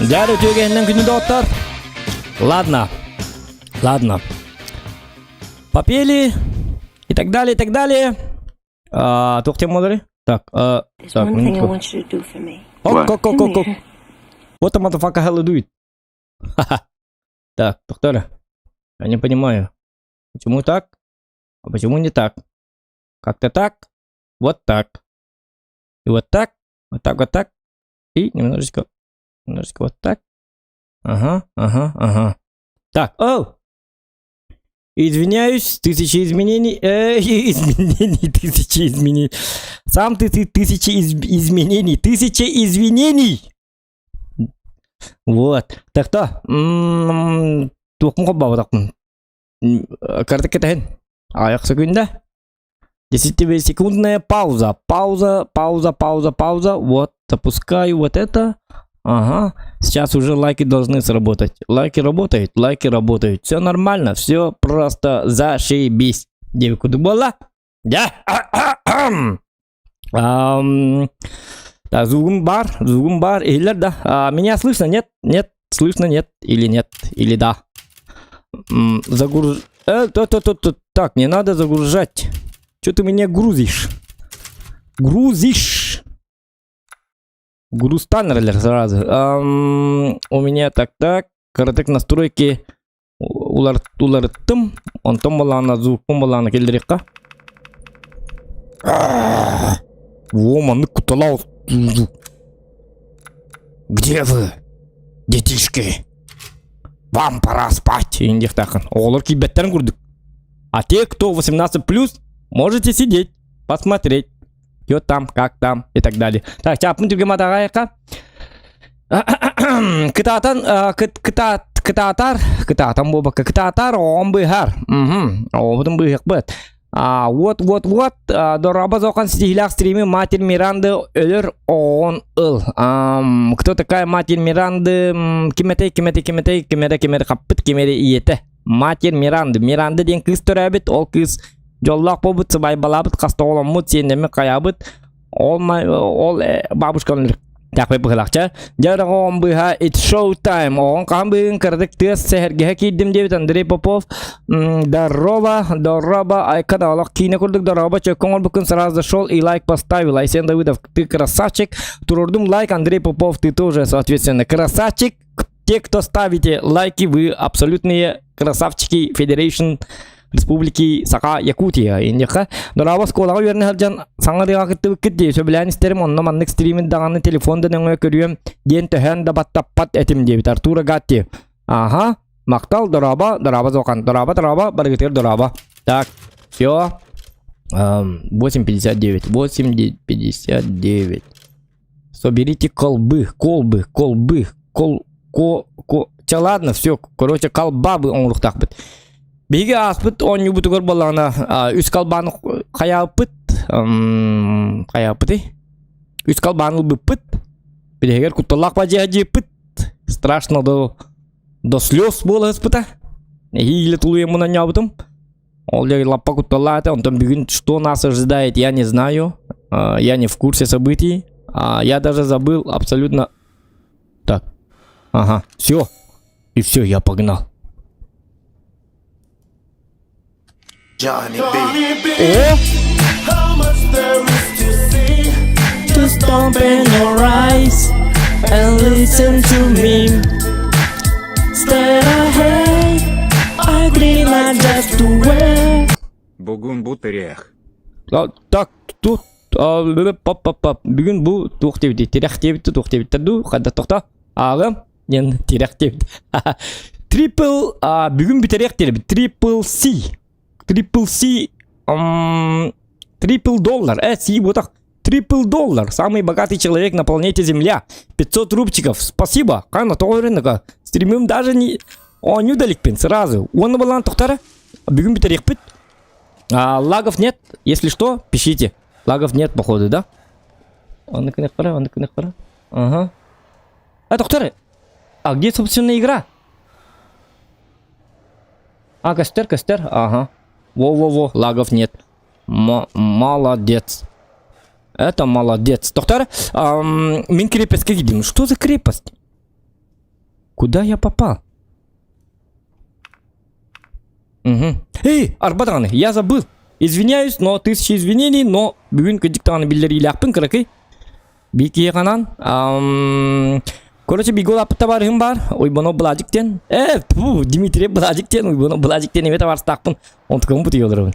Жару төгеннің күні доктор. Ладно. Попели и так далее, и так далее. Тоқтем молдары. Так, Ок. What the motherfucker hell do it? Так, доктор. Я не понимаю. Почему так? А почему не так? Как-то так. Вот так. И вот так. Вот так, вот так. И немножечко вот так. Ага. Так, извиняюсь, тысячи изменений. Тысячи изменений. Сам ты тысячи изменений. Тысяча извинений. Вот. Так то. Туқым қобба батақпын. Картық кетайын. Аяқ секунда. 10-секундная пауза. Пауза. Вот, запускаю вот это. Ага. Сейчас уже лайки должны сработать. Лайки работают. Все нормально. Все просто зашибись. Девку дубала? Да? Звугом бар. Или да? Меня слышно? Нет? Слышно? Нет? Или нет? Или да? Загруз... Так, не надо загружать. Что ты меня грузишь? Грузишь. Груз-таннерлер сразу. У меня так. Коротек настройки. Улар тым. Он том балана звук. Он балана келдерекка. Во, маны куталау. Где вы, детишки? Вам пора спать. Индихтахан. Олар кибеттерин курдук. А те, кто 18+, можете сидеть, посмотреть. Что там, как там и так далее. Так, чапын түрге матағайыққа. Кытатар бобака. Кытатар он быгар. Обыдын быгық быт. Вот. Дораба зоқан стихилях стриме Матерь Миранды өлір он ыл. Кто такая Матерь Миранды? Кеметей қаппыт, кемеде иеті. Матерь Миранды. Миранды ден кыз төрәбіт. Ол кыз жоллақ болбыт, сыбай балабыт, қаста оламыт, сендемі қаябыт. Ол бабушкан тақпай бұғылақча. Жарығы он бұға it's show time. Оған қан бұғын кірдік тез сәхергеге кейдім дебіт Андрей Попов. Дорроба, айқан алақ кейіне күрдік. Дорроба чөккен ол бұқын сразу шел и лайк поставил. Айсен Давыдов, ты красавчик. Турурдум лайк, Андрей Попов, ты тоже, соответственно, красавчик. Те, кто ставите лайки, вы абсолютные красавчики Федерейшн Республики Сака Якутия. Индиха. Дорабас колага верне халжан саңа дега кытты биккет сөбүлән истерим онна маннык стримин даганы телефонда нөңө көрүем. Ден төһән да баттаппат этим дебит Артура Гатти. Ага, мактал дораба зокан. Дораба, баргытыр дораба. Так, всё. 8:59. Соберите колбы. Ча ладно, всё. Короче, колбабы онлуктак бит. Биге аспыт он юбутугор балана үс калбаны каябыт үс калбаны быпыт билегер куталак бажыпыт страшно до слез было испыта или тулуем на нябытым ол же лапа куталата он там бигин что нас ожидает я не знаю я не в курсе событий я даже забыл абсолютно так ага все и все я погнал. Johnny B. How much there is to see? Just open your eyes and listen to me. Stay ahead, I green light just to wear. Бугун бутырях. Так, тут бүгін бұл тоқтебді, теректебді, тоқтебді, қада тоқта, ағым, ен теректебді. Бүгін бітеректебді, Triple C, $3, си вот $3. Самый богатый человек на планете Земля. 500 рубчиков. Спасибо. Кайна тоғырынығы. Стримим даже не... Он удаликпен сразу. Он балан тоқтары. Бүгін бітерекпіт. Лагов нет. Если что, пишите. Лагов нет, походу, да? Он наконец пора. Ага. Тоқтары. Где, собственно, игра? Костер. Ага. Во, лагов нет. Молодец. Это молодец. Доктор, мин крепость как видим. Что за крепость? Куда я попал? Эй, Арбатаны, я забыл. Извиняюсь, но 1000 извинений, но бүгүнкү диктаны билдери илякпын кыракый. Бики канан. Короче, бигол апта барым бар. Ойбоно Бладиктен. Дмитрий Бладиктен. Ойбоно Бладиктен эвете барстакпын. Онтукун бутуйолор.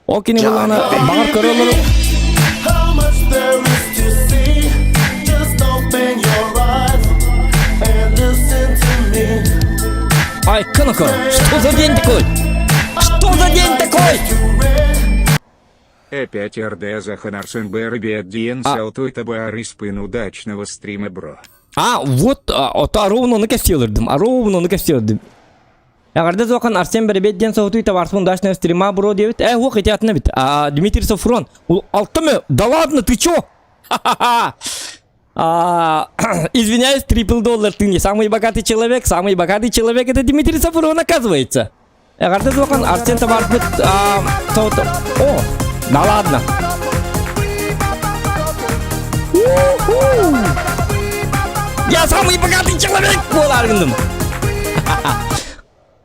Окей, не булана багар көрөлөр. How much there is to see? Just open your eyes and listen to me. Ай, Канако, что за день такой? Что за день такой? Опять РД Заханарсен Бэрби Диен Саутуй Табуар Испын удачного стрима, бро. Вот, ровно накостилырдым, Ягарды зоқан Арсен Бәрбедден Саутуй Табуарспын удачного стрима, бро, девит. Ох, эти отнабит. Дмитрий Софрон, алтыми, да ладно, ты чё? Извиняюсь, $3, ты не самый богатый человек. Самый богатый человек это Дмитрий Софрон, оказывается. Ягарды зоқан Арсен Табуарспын Саутуй. О, да ладно. Я самый богатый человек, боларгындым.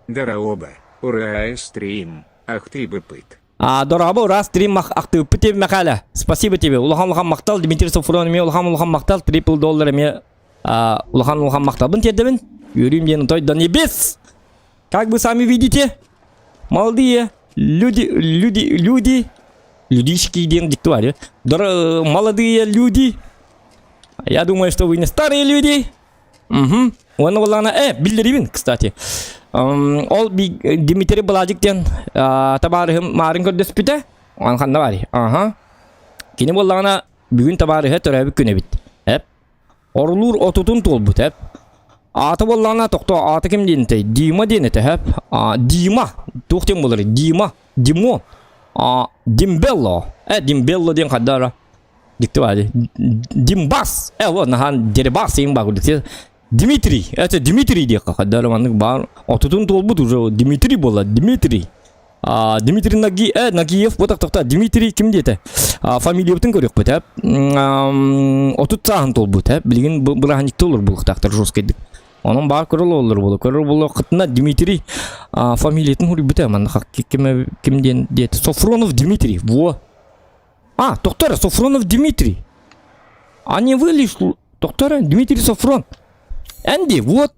Дараоба, Ура, стрим. Ах ты бы пыт. Дорабы, раз, стрим активпы тебе макаля. Спасибо тебе. Улахан мақтал, Дмитрий Софронов мне улахан мақтал, $3 мне улахан мақтал. Бын тердебін? Юрим дені той до небес. Как вы сами видите, молодые людишки день диктуаре. Молодые люди. Я думаю, что вы не старые люди. Угу. Он волана, билдерибин, кстати. Ол Дмитрий Балажиктен табарыхым марын көрдөс бүте. Он ханда бари. Ага. Кини волана бүгүн табарыхы төрөбү күнө бит. Орулур отутун тол бут. Аты волана токто аты ким дейнте? Дима дейнете. Дима. Токтем болор. Дима. Димон. Димбелло. Димбелло ден кадара. Диктовали. Димбас. Вот нахан дербас им багу дикте. Дмитрий. Это Дмитрий дека кадара маннык бар. Отутун толбут уже Дмитрий бола. Дмитрий. Дмитрий Нагиев вот токта. Дмитрий ким дейте? Фамилиябытын көрөк бут. Отут сахан толбут. Билген бураханик толор булуктактар жесткойдык. Onun bar kurul olur bulu. Kurul bulu kıtına Dmitri familiyetini huri bute ama kimden diye. Sofronov Dmitri. Во. Доктор Софронов Дмитрий. А не вы лишь доктор Дмитрий Софрон. Энди, вот,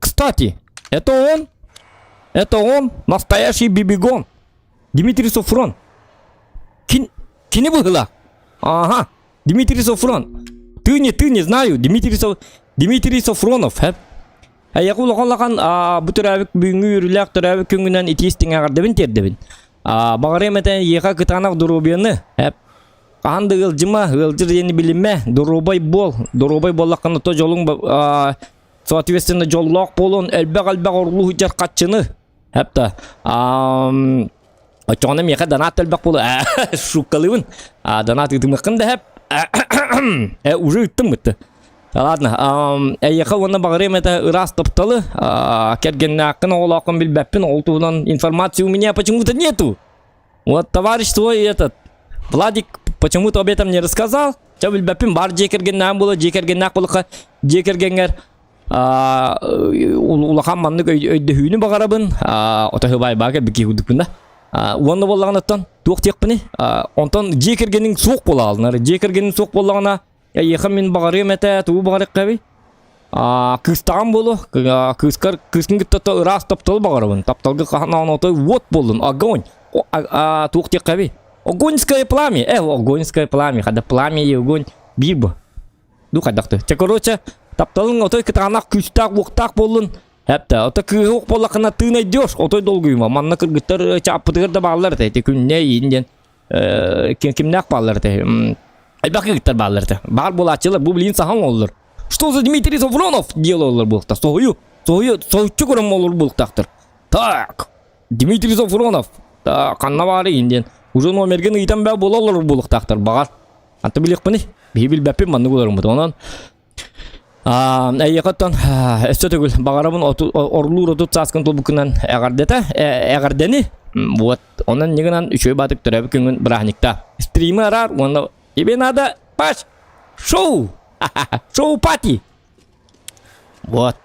кстати, это он, настоящий бибигон. Дмитрий Софрон. Кини была? Ага, Дмитрий Софрон. Ты не знаю, Дмитрий Софронов, Я кулакан бутырабык бүгүр лактырабык күнгүнөн итистиң агардыбын тердебин. Багареметен ека кытанак дурубияны, андыгыл жыма, ылжыр ени билиме, дурубай боллакканы то жолуң, соответственно, жоллок болун, элбек орлуу хыжар катчыны, Очоным ека донат элбек болу, шуккалыбын, донат ытымыкын да уже ыттым бытты. Ладно, ека оны багарем это раз топталы, кергеннакын олакын билбеппин, олтудан информации у меня почему-то нету. Вот товарищ твой этот, Владик, почему-то об этом не рассказал. Че билбеппин бар жекергеннак болу, жекергеннак болука, жекергенгер, улахан маннык өйдөхүүнү багарабын, отахыбай бага бики худукпын да. Оны боллаганаттан, тук текпини, онтан жекергенин сук бола алдынар, жекергенин сук боллагана, Ехам мен багарым это туу багарык каби. Кыстаган болу, кыскын гытта раз таптал багарабын. Тапталгы кахана отой вот болдун. Огонь. Тук тек каби. Огоньское пламя. Огоньское пламя. Хада пламя и огонь бирбо. Ду хадакты. Короче, тапталын отой кытанак күстак уктак болдун. Хепта, отой кыгык болакына ты найдешь. Отой долгуйма. Манна кыргыттар чаппытыр да баллар те. Күнне инден кимнак баллар те. Әлбәкі кіттер балырды. Бар болатчылар, бұл білін сахан олыр. Что за Дмитрий Софронов? Дело олыр бұлықта. Соғычы көрім олыр бұлықтақтыр. Так, Дмитрий Софронов. Қанна бары енден. Уже номерген ұйтан бә бол олыр бұлықтақтыр. Бағар. Анты білек бұны? Бейбіл бәппен манны көрім бұды. Онан әйеқаттан әсті түгіл. Бағарабын орлуыр отут саскын тұл бүкінен әғардені. Вот. Онан негінен үшөй батып түрәбі күнген бірахникта. Стримі арар. Онан тебе надо, Паш, шоу, шоу-пати. Вот.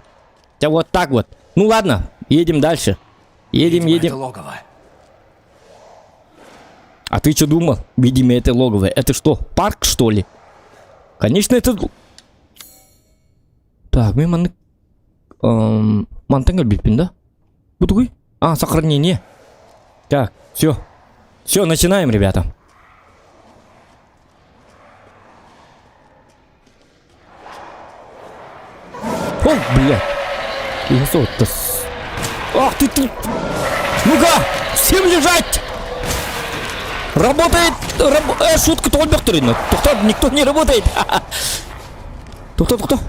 Вот так вот. Ну ладно, едем дальше. Едем. Это логово. А ты что думал? Видимо, это логово. Это что, парк, что ли? Конечно, это... Так, мы мантангар битпин, да? Бутугуй? Сохранение. Так, все. Все, начинаем, ребята. О, блядь. Ах ты тут. Ну-ка, всем лежать. Работает. Шутка толбек турин. Никто не работает. Кто?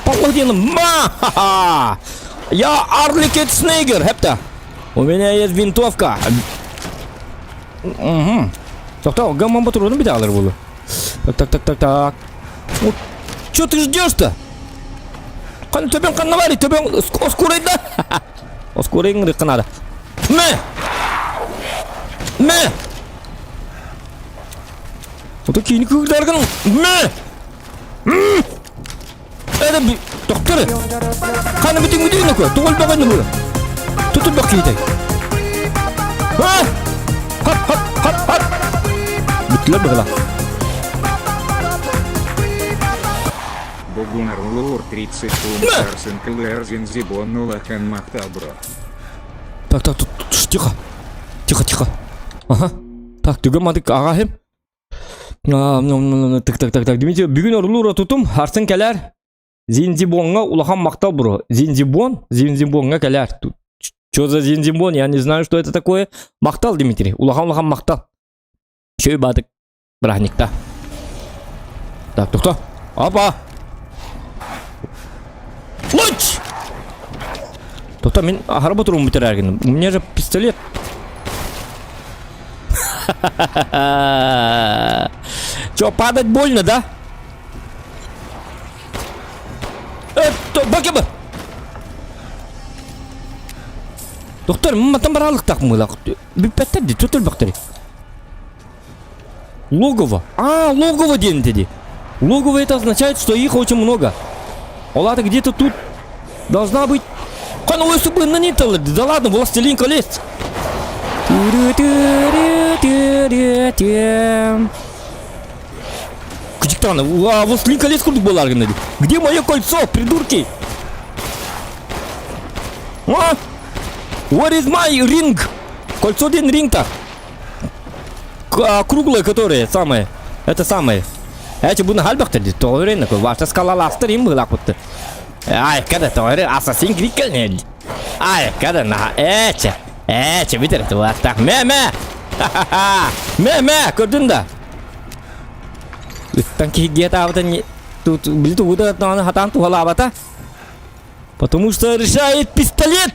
Половина. Я Арликет Снейгер, хепта. У меня есть винтовка. Угу. Кто? Гамма патроны бедалер было. Так. Вот. Чё ты ждешь-то? Төбен каннавари, төбен ускорить, да? Ускорить надо. Вот такие никаких дарган. Это Доктор! Қаны бүтін мүдейін өкі, тұғыл бағаны бұл. Тұтыл бақ кейтай. Хап. Бүттілер бұғыла. Богунар Лур 30 Арсен Клэр Зинзибон Нулахан Махтабро. Так, тихо. Тихо. Ага. Так, түгі мадық ағахым. Так, демейте, бүгін ұрлуыра тұтым, Арсен кәлер. Зинзибонға улахан Махтабро. Зинзибонға кәлер. Что за Зинзибон? Я не знаю, что это такое. Махтал, Дмитрий. Улахан Махтал. Шөй бадық. Брахникта. Так, тоқта. Опа. Луч! Тоқта, мен ағарба тұруым бітер әргенім. У меня же пистолет. Чё, падать больно, да? Бакеба! Доктор, мы там баралық тақмылақ. Біппәттірді, төтіл бақтыры. Логово. Логово ден деді. Логово это означает, что их очень много. Олады где-то тут должна быть. Қана өсі бұнна не талырды? Да ладно, властелин колец. Күчіктаны, властелин колец күрдік боларғын деді. Где мое кольцо, придурки? What is my ring? Кольцо ден ринг-то. Круглое, которое, самое. Это самое. Эти будут хальбахтер, то время, ваша скала ластер им была вот. Ай, когда то ассасин крикнул. Ай, когда на эти видишь, вот так. Мэ. Курдунда. Танки где-то вот они тут были тут хатан тухалабата. Потому что решает пистолет.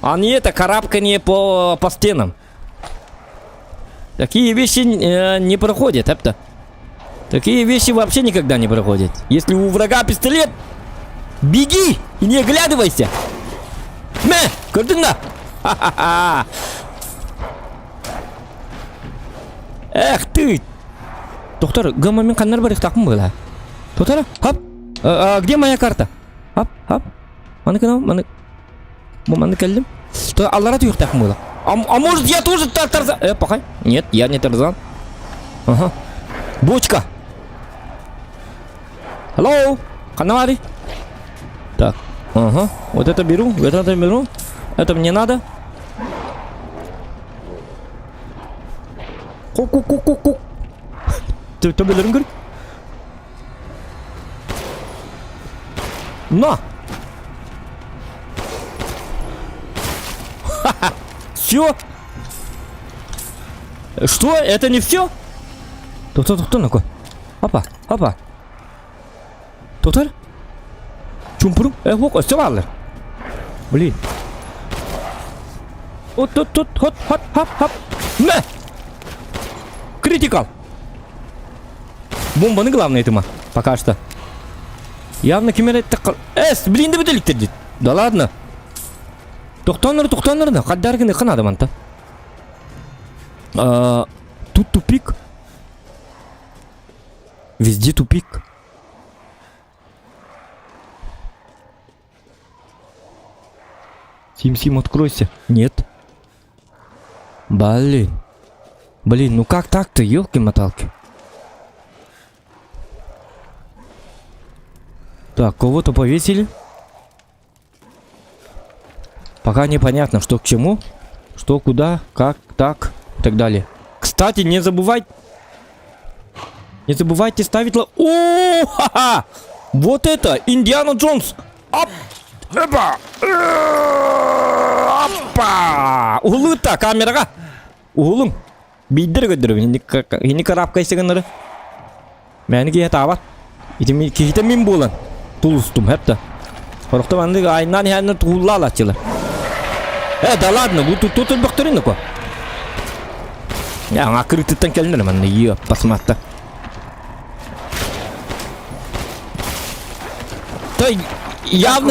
А не это карабкание по стенам. Такие вещи не проходят, это. Такие вещи вообще никогда не проходят. Если у врага пистолет, беги и не оглядывайся. Курдунда. Эх ты. Доктор, гамамен қандар бар тақым была. Доктор, хап. Где моя карта? Хап. Маны кәлдім. Аллара түйік тақым была. А может я тоже Тарзан? Пахай. Нет, я не Тарзан. Ага. Бочка. Hello. Канари. Так. Ага. Вот это беру. Это мне надо. Ку. Ты белерін көр? На. Все? Что? Это не все? Кто такой? Опа. Тотар? Чумпуру? Все валер. Блин. Вот тут. Хап. На! Критикал. Бомбаны главное этима. Пока что. Явно кемер это... блин, да беделик дед. Да ладно. Тоқтаныр. Қаддаргыны қанады манта. Тут тупик. Везде тупик. Сим, откройся. Нет. Блин, ну как так-то, елки-моталки. Так, кого-то повесили. Пока непонятно, что к чему, что куда, как, так и так далее. Кстати, не забывайте ставить Ха-ха! Вот это, Индиана Джонс! Опа! Угулы-то, камераға! Угулым! Бейдір көдірі, хені қарапқа істегенлері. Мәні кейі табат. Кейті мен болан. Тулыстым, әпті. Қорықты мәнді айнан әні тұғылла алатчылы. Да ладно, бұл тут бақтырын өкі. Аңа кіріктіттен кәлінер мәнді, ие, басматты. Той, явно...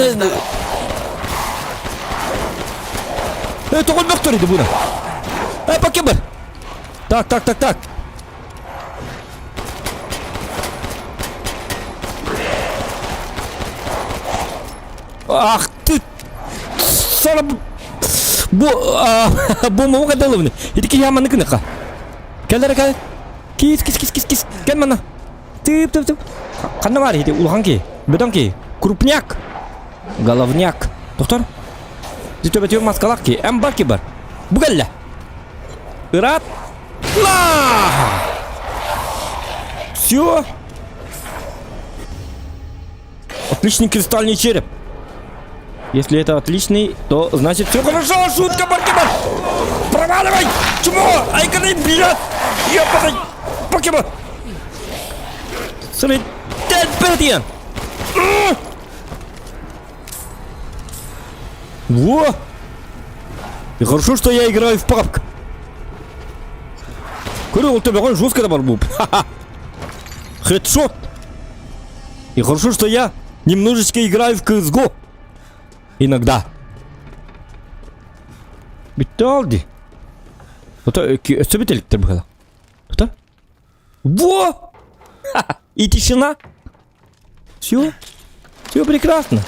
Тұғыл бақтырыды бұны. Паке бір. Так. Ах ты! Сара... Bu mu kadar mı? Hadi ki yaman ne kadar? Gel. Kis. Gel mana? Tip. Kanna var hadi uluhan ki. Bedon ki. Krupnyak. Головняк. Doktor. Зачем тебе маскалак ki? Em бар ki бар. Bu gel. Рад. Ла! Все. Отличный кристальный череп. Если это отличный, то значит все хорошо. Шутка, Покемон! Проваливай! Чему? Айканы, блядь! Ёпатай! Покемон! Смотри, Бэтмен! Во! И хорошо, что я играю в папк. Курил, у тебя хоть жестко dabар был. Хедшот. И хорошо, что я немножечко играю в CSGO. Иногда. Биталди. Это собитель-то было. Что? Во! И тишина. Все прекрасно.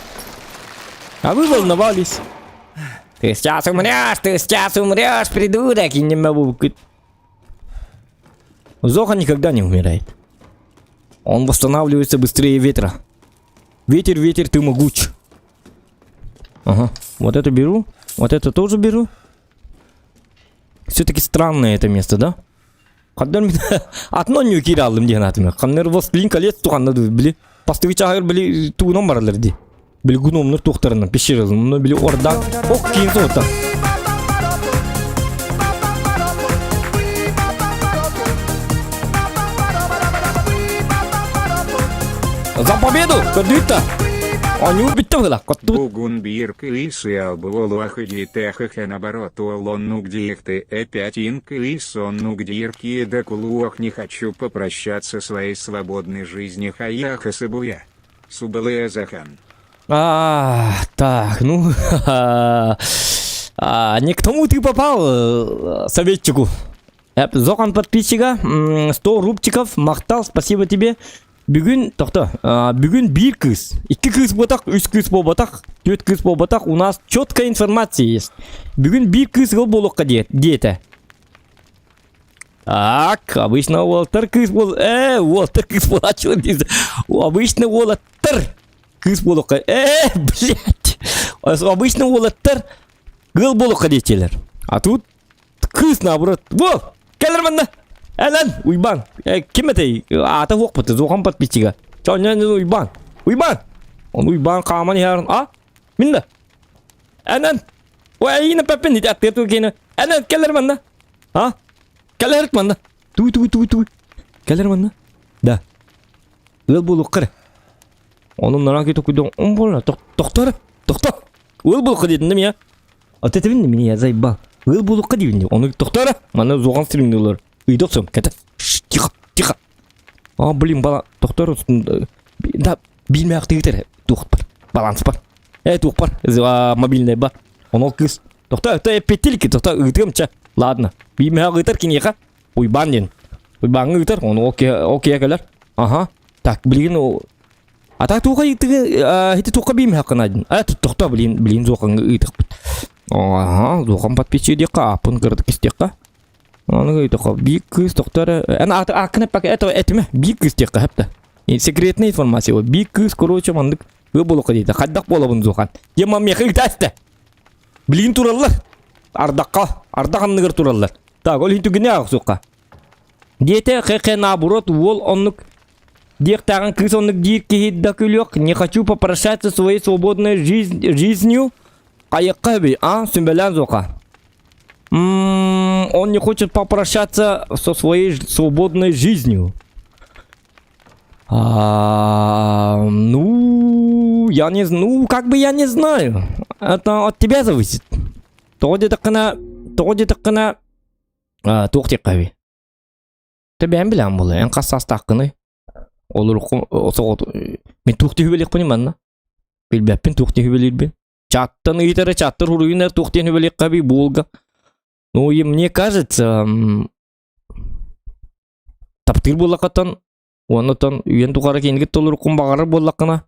А вы волновались. Ты сейчас умрешь, придурок, и не могу. Зохан никогда не умирает. Он восстанавливается быстрее ветра. Ветер, ты могуч. Ага, вот это беру, вот это тоже беру. Все-таки странное это место, да? Одно не киралым дегенатыми. Ханнер властелин колец туханнады били. Пастыгы чагыр били тугунан бараларды. Били гуномнур тухтарынан пещералым, но били орда. Ох, кийин соғыттан. За победу! Көрдүйтта! Они убиттен гыла, котту. Бугун бирк лисы албыволуах и техаха наоборот уолонну где их ты опять инк лисонну где ирки да кулуах не хочу попрощаться своей свободной жизнью хаяха сабуя. Субалая захан. Так, ну... Не к тому ты попал, советчику. Зохан подписчика, 100 рубчиков, мақтал, спасибо тебе. Бүгін, бүгін бір кыз, 2 кыз болбатақ, 3 кыз болбатақ, 4 кыз болбатақ, у нас четкая информация есть. Бүгін бір кыз болуққа дейті. Так, обычно Уолтер кыз бол... Уолтер кыз бол, а что здесь? Обычно Уолтер кыз болуққа... Блядь! Обычно Уолтер кыз болуққа дейтелер. А тут кыз наоборот. Во! Келер мында! Әлән, уйбан. Кем это? Ата оқпыты, зоған подписчига. Чау, не, уйбан. Уйбан! Он уйбан қаман ярын. Минда? Әлән! Ой, айына пәппен дейді, әттер төкені. Әлән, келер мында? Келер мында? Туй. Келер мында? Да. Өл болу қыр. Оның наран кеті көйді. Он болна, тоқтар. Өл болу қы дедім я. Атетівін де мені я зайбал. Өл болу қы дейін де. Оны тоқтар. Мана зоған стримді олар. Үйдоксың, кәті. Тихо. Блин, бала, тоқтар ұстын. Да, білмей ақты кетер. Туғыт бар. Баланс бар. Туғыт бар. Мобильный бар. Он ол кыз. Тоқтар, это петельки, тоқтар, ұйтығым ча. Ладно. Білмей ақ ұйтар кен еқа. Уйбан ден. Уйбанғы ұйтар, оны окей әкелер. Ага. Так, білген. Так, туға ұйтығы, туға білмей ақын адын. Тоқта, білген зоқанғы ұйтық бұд. Ага, зоқан подписчик деқа, апын кірді кестеқа. Оны говорит, биг кыз, доктора. Кнопка этого этими биг кыз тек хапта. Секретная информация. Биг кыз, короче, мандык. Вы было ходить. Хаддак болабын зохан. Я мам мехи тасты. Блин тураллар. Ардаканныгыр тураллар. Так, ол хинту гене ақ соққа. Дете хеке наоборот, ол оннук. Дек таган кыз оннук дир кехидда күлек. Не хочу попрощаться своей свободной жизнью. Кайыққа бей, сүмбелен зоқа. Он не хочет попрощаться со своей свободной жизнью. Я не знаю. Как бы я не знаю. Это от тебя зависит. Тоди такына. Тоқти қави. Тебе ән білән болы. Ән қассас таққыны. Олар соғыт. Мен тоқти хүбелек бұныманна. Білбәппен тоқти хүбелер бен. Чаттан ұйтары чаттыр ұруынар тоқти хүбелек қави болға. Ну, и мне кажется, таптыр болақаттан, онытан үйен туғары кенігіт толыр құмбағары болаққана.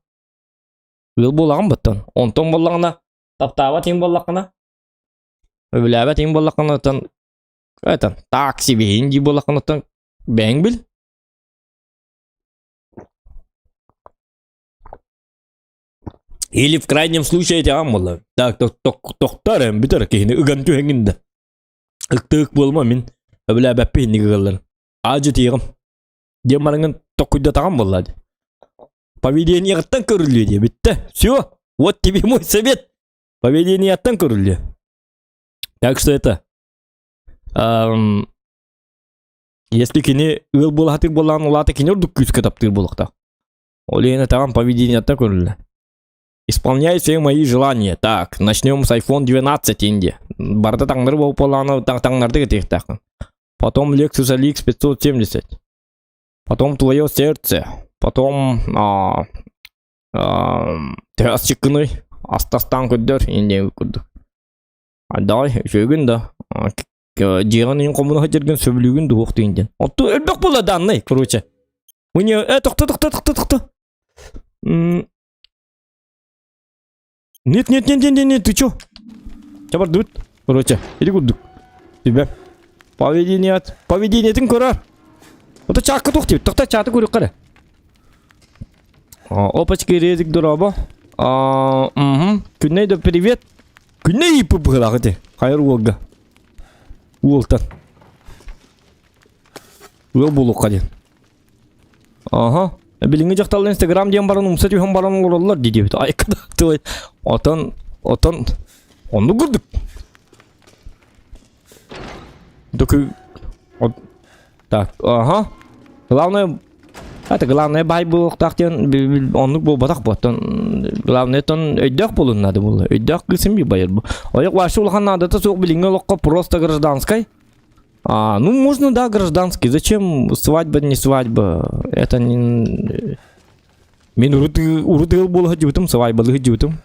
Ыл болағын бұттан. Онтон болағына, таптаба тем болақына. Өбіләбә тем болақына тан. Айтан, такси бейінді болақына тан. Бәң біл. Или в крайнем случае тягам болар. Так, тоқтарым бітір кейіні үгін түйеңінді. Үктік болма мен өбіләбә пейінді кығылар. Ажы тегім. Демарыңын тоққүйді тағам болады. Поведение аттан көрілі де, бітті. Все, вот тебе мой совет. Поведение аттан көрілі. Так что это... Если кені ыл болатыр болан олаты кені үрдік күз кітаптыр болықта. Олейіне тағам поведение аттан көрілі. Исполняй все мои желания. Так, начнем с iPhone 12 инди. Барда таңдыр болып боланы таңдарды кетек. Потом Lexus LX 570. Потом твое сердце. Потом тәс чыққыны астастан көддер инде көдді. Адай, шөгін да. Жиған ең қомыны қатерген сөбілігін да оқты инден. Отты өлбек болады аннай, короче. Мне, тоқта. Нет, ты чё? Чабар дут, короче, иди куддук. Тебя. Поведение тің көрар. Ота чаққа тоқ деп, тоқта чаты көрек қара. Опачки резик дұраба. Күнней да привет. Күнней ипі бұғылағы де. Қайыр уолға. Уолтан. Уол болуққа ден. Ага. Билинге жақталы Instagram ден барын умса түйген барын оралар дейді бет. Ай қадақ. Отан. Онды көрдік. Так, ага. Главное бай болуқтақтен ондық бол батақ боттан. Главное тон өйдақ болын нады бол. Өйдақ кісім бей байыр бұл. Ойық вашы олған надата соқ билинге лоққа просто гражданской. Ну, можно, да, гражданский. Зачем свадьба, не свадьба? Это не... Мен урытыл был гадютым, свадьба гадютым.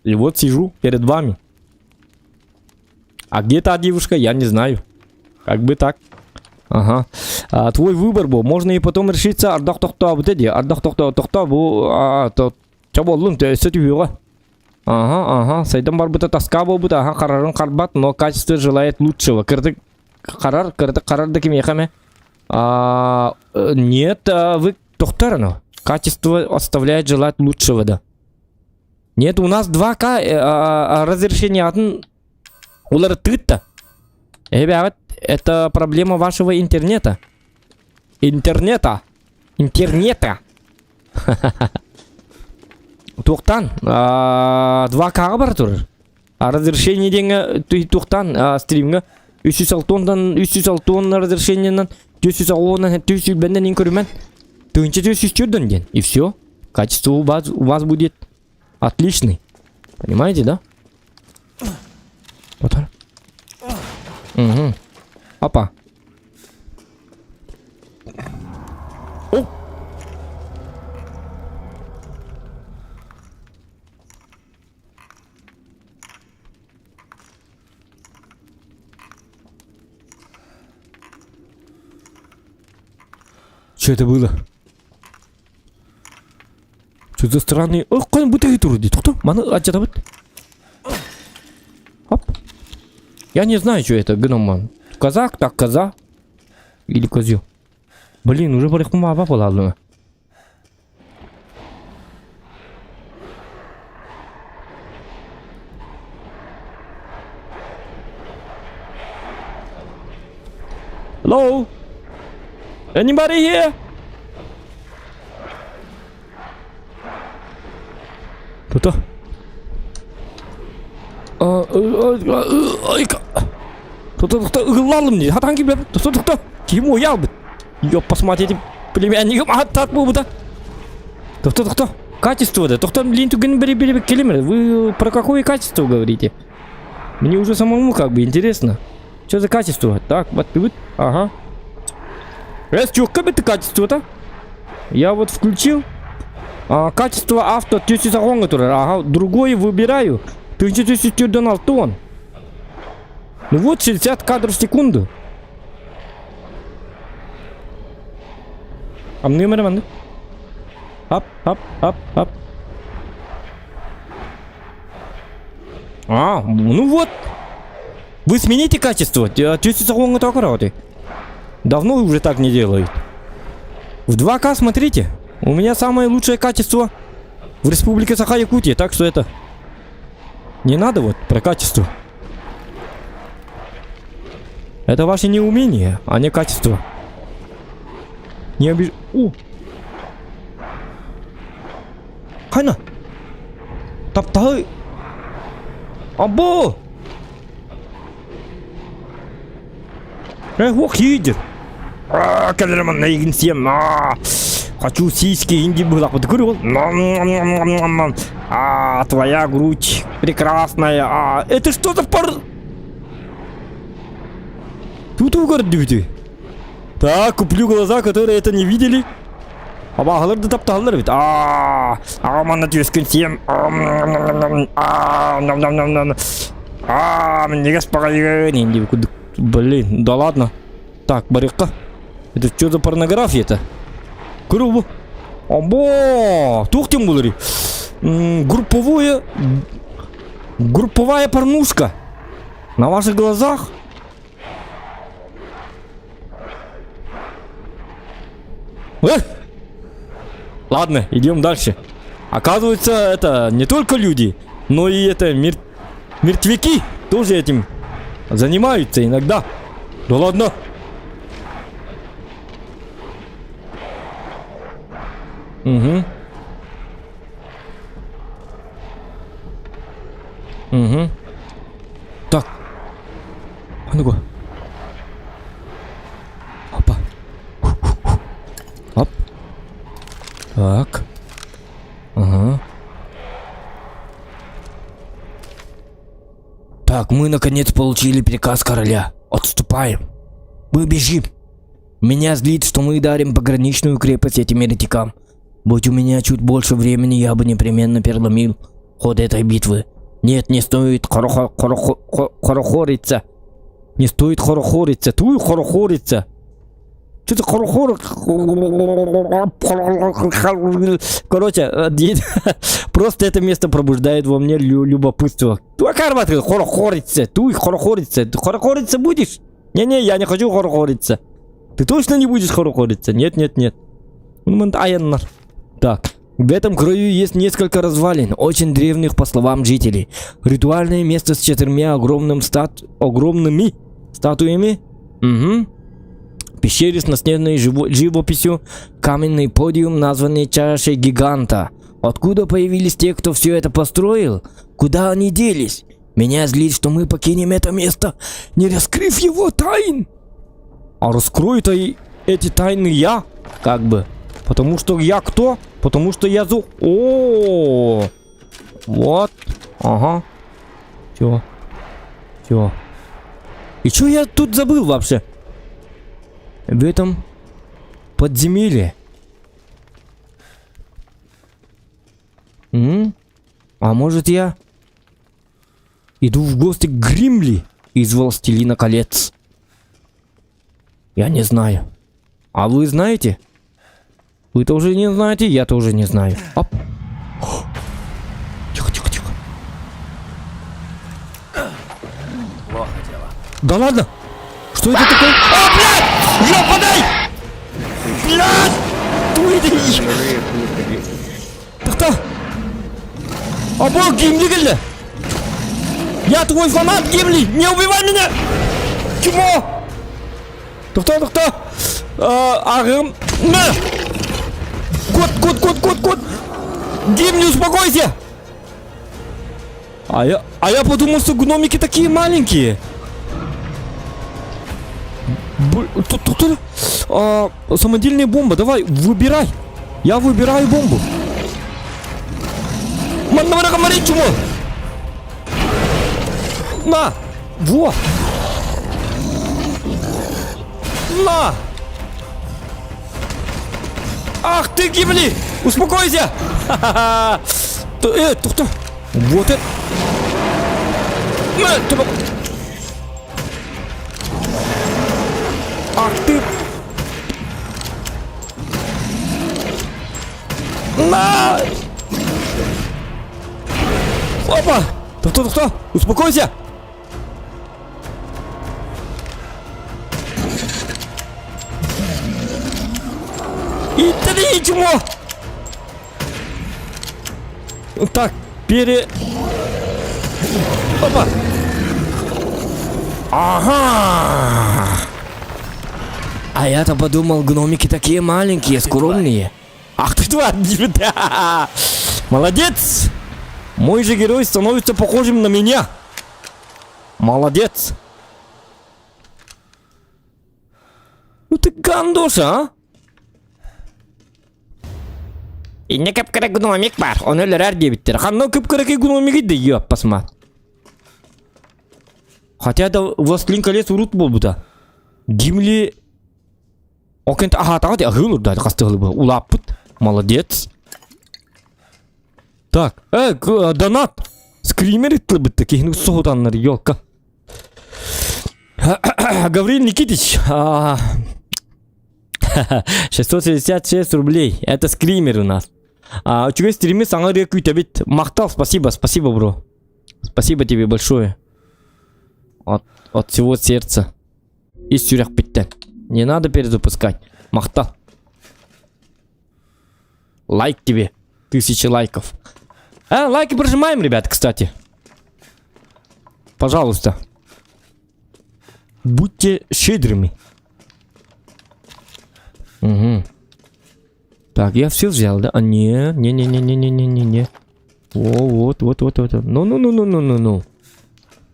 И вот сижу перед вами. А где та девушка, я не знаю. Как бы так. Ага. Твой выбор был. Можно и потом решиться. Ардақ тоқта, вот эти. Ардақ тоқта, бұл... Чаболын, ты сетюга. Ага. Сайдан бар бұта таска бол бұта. Ага, қарарын қарбат, но качество желает лучшего. Кірдік қарарды кем ехаме. Нет, вы тоқтарыны. Качество оставляет желать лучшего, да. Нет, у нас 2К разрешение атын. Улары тыт-то. Ребят, это проблема вашего интернета. Интернета. Тоқтан, 2К бар тұр. Разрешение денге тоқтан стримге 306 разрешениенен 306 бенден ең көрімен 404 ден. И все. Качество у вас будет отличный. Понимаете, да? Вот. Угу. Опа. О! Что это было? Что за странный... Ох, қойын бұты кетуір дейді. Тоқта, маны атжата бұд. Хоп. Я не знаю, что это, гном. Казак, так, коза. Или козел. Блин, уже парихума апа поладно. Hello? Anybody here? Кто-то? Кто-то ылалым не? Хатанги бля? Кто-то? Кему я бы? Ёп, посмотрите, племянником аттат был бы да? Кто? Качество да? Кто линту бери келимер? Вы про какое качество говорите? Мне уже самому как бы интересно. Что за качество? Так, вот, ага. Чё, как это качество-то? Я вот включил. Качество авто 1000 который. Ага, другое выбираю. 1000 тонн. Ну вот 60 кадров в секунду. А мне мэр. Ап. Ну вот. Вы смените качество. Давно уже так не делают. В 2К смотрите. У меня самое лучшее качество в Республике Саха-Якутия. Так что это... Не надо вот про качество. Это ваше неумение, а не качество. Не обиж... О! Хайна! Таптай! Або! Ох, едет! Кадраман на всем! Хочу сиськи, инди была подкурил. Твоя грудь прекрасная. Это что за пар... Тут угордите. Так, куплю глаза, которые это не видели. Абагаларды тапталар бит. Мана тюскенсем. Мне спокойно. Блин, да ладно. Так, барыка. Это что за порнография-то? Грубо. Або! Тухтим булари. Групповая порнушка. На ваших глазах. Ладно, идем дальше. Оказывается, это не только люди, но и это мертвяки тоже этим занимаются иногда. Да ладно. Угу. Угу. Так. А ну-ка. Опа. Оп. Так. Ага. Так, мы наконец получили приказ короля. Отступаем. Мы бежим. Меня злит, что мы дарим пограничную крепость этим еретикам. Будь у меня чуть больше времени, я бы непременно переломил ход этой битвы. Нет, не стоит хорохориться. Не стоит хорохориться. Твой хорохориться. Что-то хорохор... Короче, просто это место пробуждает во мне любопытство. Твой кармат хорохориться. Ты хорохориться. Ты хорохориться будешь? Не-не, я не хочу хорохориться. Ты точно не будешь хорохориться? Нет. Так, в этом краю есть несколько развалин, очень древних по словам жителей. Ритуальное место с 4 огромными статуями. Угу. Пещере с наследной живописью, каменный подиум, названный чашей гиганта. Откуда появились те, кто все это построил? Куда они делись? Меня злит, что мы покинем это место, не раскрыв его тайн. А раскрою-то и эти тайны я, как бы. Потому что я кто? Потому что я О, вот. Ага. Все. И что я тут забыл вообще? В этом подземелье. А может я иду в гости к Гримли из Властелина колец? Я не знаю. А вы знаете? Вы тоже не знаете, я тоже не знаю. Оп. Тихо. Плохо дело. Да ладно? Что это такое? Блядь! Ёпадай! Блядь! Туйди! Тахта! Бог, Гимли, Гимли! Я твой фанат, Гимли! Не убивай меня! Чмо! Тахта! На! Кот! Гимли, успокойся! А я подумал, что гномики такие маленькие. Самодельная бомба, давай, выбирай. Я выбираю бомбу. На! Во! На! Ах ты, Гимли! Успокойся! Ха-ха-ха! Кто? Вот это! Ах ты! На! Опа! Кто? Успокойся! И три чмо! Так, Опа! Ага! А я-то подумал, гномики такие маленькие, скромные. Ах ты тварь! Да! Молодец! Мой же герой становится похожим на меня. Молодец! Ну ты гандоша, а? İnne kapkara gnomik var. Onu öler diye bitti. Hanno kapkara gnomik de yapasma. Хотя да Властелин колец урут бол буда. Гимли Окент ахатаға де ағылыр да қастығылы бұл. Улаппыт. Молодец. Так. Донат. Скример иттілі бітті. Кейіні соғыданлары елка. Гаврил Никитич. 666 рублей. Это скример у нас. У тебя стримы саңа реку табит. Мақтал, спасибо, бро. Спасибо тебе большое. От всего сердца. И сюрях бітті. Не надо перезапускать. Мақтал. Лайк тебе. 1000 лайков. Лайки прожимаем, ребят, кстати. Пожалуйста. Будьте щедрыми. Угу. Так, я все взял, да? Не. Вот. Ну.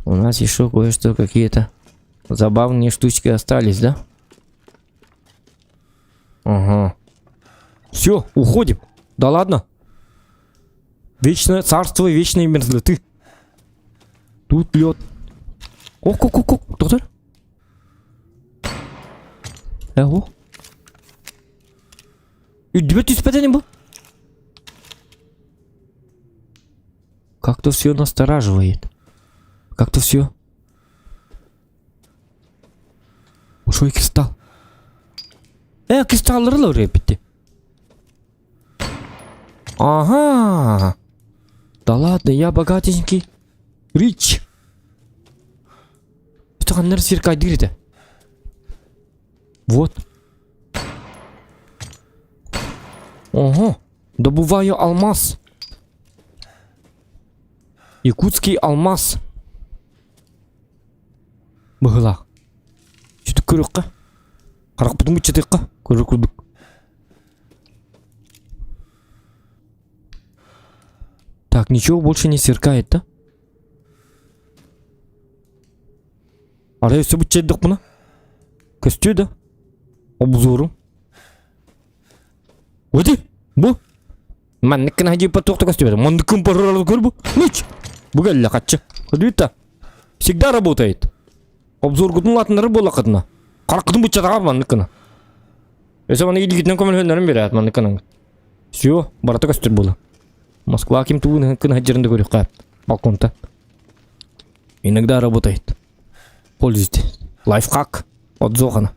У нас еще кое-что, какие-то забавные штучки остались, да? Ага. Все, уходим. Да ладно. Вечное царство и вечные мерзлоты. Тут лед. Ок. Кто-то? Эго? И тебя ты спать не был? Как-то все настораживает. Как-то все. Ушел кристалл. Кристаллары лория битти. Ага. Да ладно, я богатенький. Рич. Что он сверкает дыры-то? Вот. Ого. Добываю алмаз. Якутский алмаз. Быгыла. Что-то көрөкка. Қарақ бұдың бұтчатыққа. Көрік. Так, ничего больше не сверкает, да? Арая все бұтчайдық бұна. Көсте, да? Обзорым. Өте? Бұ? Мәннікін әдей патоқты көсте беді. Мәннікін парыралы көр бұ? Мүч! Бұғалла қатшы. Құдуетта. Всегда работает. Обзор күтін латынлары бола қытына. Қарқыдың бұтчатаға мәннікіні. Өсе бана елігітінен көмел өнерін береді мәннікінің. Все, барата көстер болы. Москва аким туын кын хаджерінде көрек қап. Балконта. Иногда работает. Пользуйтесь. Лайфхак. От Зохана.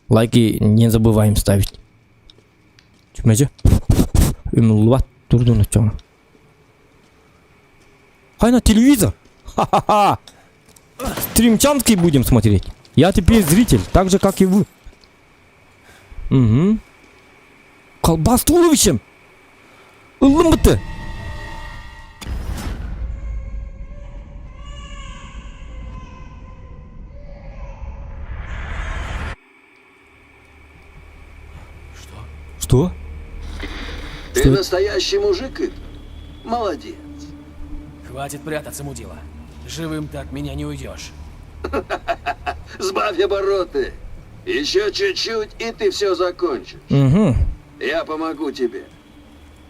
Лайки не забываем ставить. Чумеже? Имлуат турдун очона. Хай на телевизор. Ха-ха-ха. Стримчанский будем смотреть. Я теперь зритель, так же как и вы. Угу. Колбас туловищем. Лымбыты. Что? Ты Что? настоящий мужик, Ит? Молодец. Хватит прятаться, мудила. Живым так меня не уйдешь. Сбавь обороты. Еще чуть-чуть, и ты все закончишь. Угу. Я помогу тебе.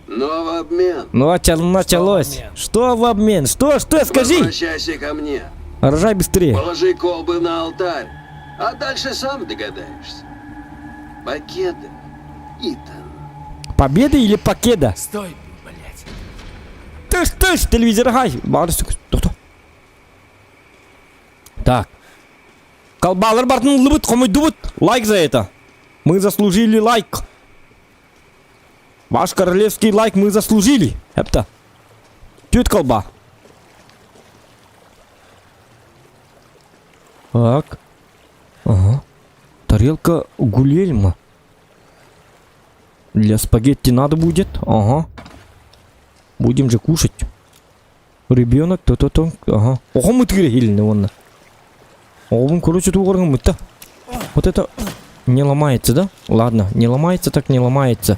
Но в обмен Ну, началось. обмен? Что в обмен? Что? Скажи. возвращайся ко мне. Рожай быстрее. Положи колбы на алтарь, а дальше сам догадаешься. Покеда, Итан. Победа или покеда? Стой, блять. Тыш, телевизор гай. Кто? Так. Колбалар бартын лыбыт, комой дубыт. Лайк за это. Мы заслужили лайк. Ваш королевский лайк мы заслужили. Эпта. Тют колба. Так. Ага. Тарелка гульельма. Для спагетти надо будет. Ага. Будем же кушать. Ребенок, то-то-то. Ага. Ого, мы тыргильны, он. Ого, короче, тугорган мы-то. Вот это не ломается, да? Ладно, не ломается, так не ломается.